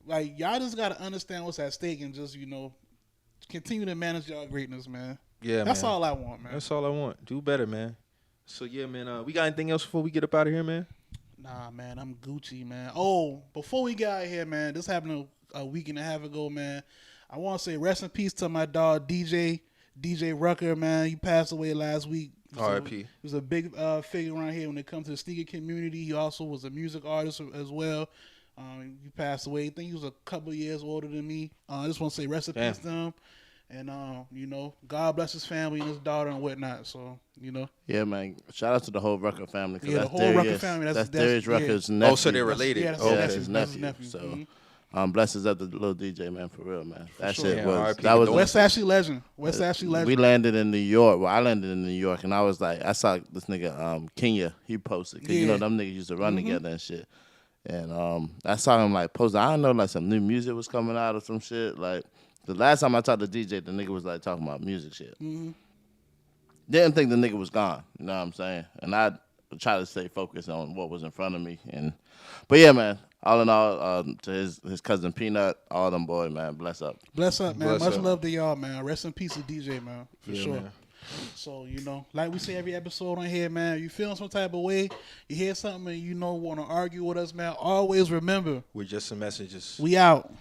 Like, y'all just got to understand what's at stake and just, continue to manage y'all greatness, man. Yeah, That's all I want, man. That's all I want. Do better, man. So, yeah, man, we got anything else before we get up out of here, man? Nah, man, I'm Gucci, man. Oh, before we get out of here, man, this happened a week and a half ago, man. I want to say rest in peace to my dog, DJ Rucker, man. He passed away last week. R.I.P. He was a big figure around here when it comes to the sneaker community. He also was a music artist as well. He passed away. I think he was a couple years older than me. I just want to say rest in peace to him. And, God bless his family and his daughter and whatnot. So, Yeah, man. Shout out to the whole Rucker family. Yeah, the whole Rucker family. That's Darius Rucker's nephew. Oh, so they're related. That's his nephew. So, blessings up to the little DJ, man, for real, man. That shit was West Ashley legend. West Ashley legend. We landed in New York. Well, I landed in New York, and I was like, I saw this nigga Kenya. He posted because them niggas used to run together and shit. And I saw him like post. I don't know, like some new music was coming out or some shit. Like the last time I talked to DJ, the nigga was like talking about music shit. Didn't think the nigga was gone. You know what I'm saying? And I try to stay focused on what was in front of me. But yeah, man. All in all, to his cousin Peanut, all them boys, man. Bless up. Bless up, man. Much love to y'all, man. Rest in peace to DJ, man. For sure. Man. So, like we say every episode on here, man, you feeling some type of way, you hear something and want to argue with us, man, always remember. We're just some messages. We out.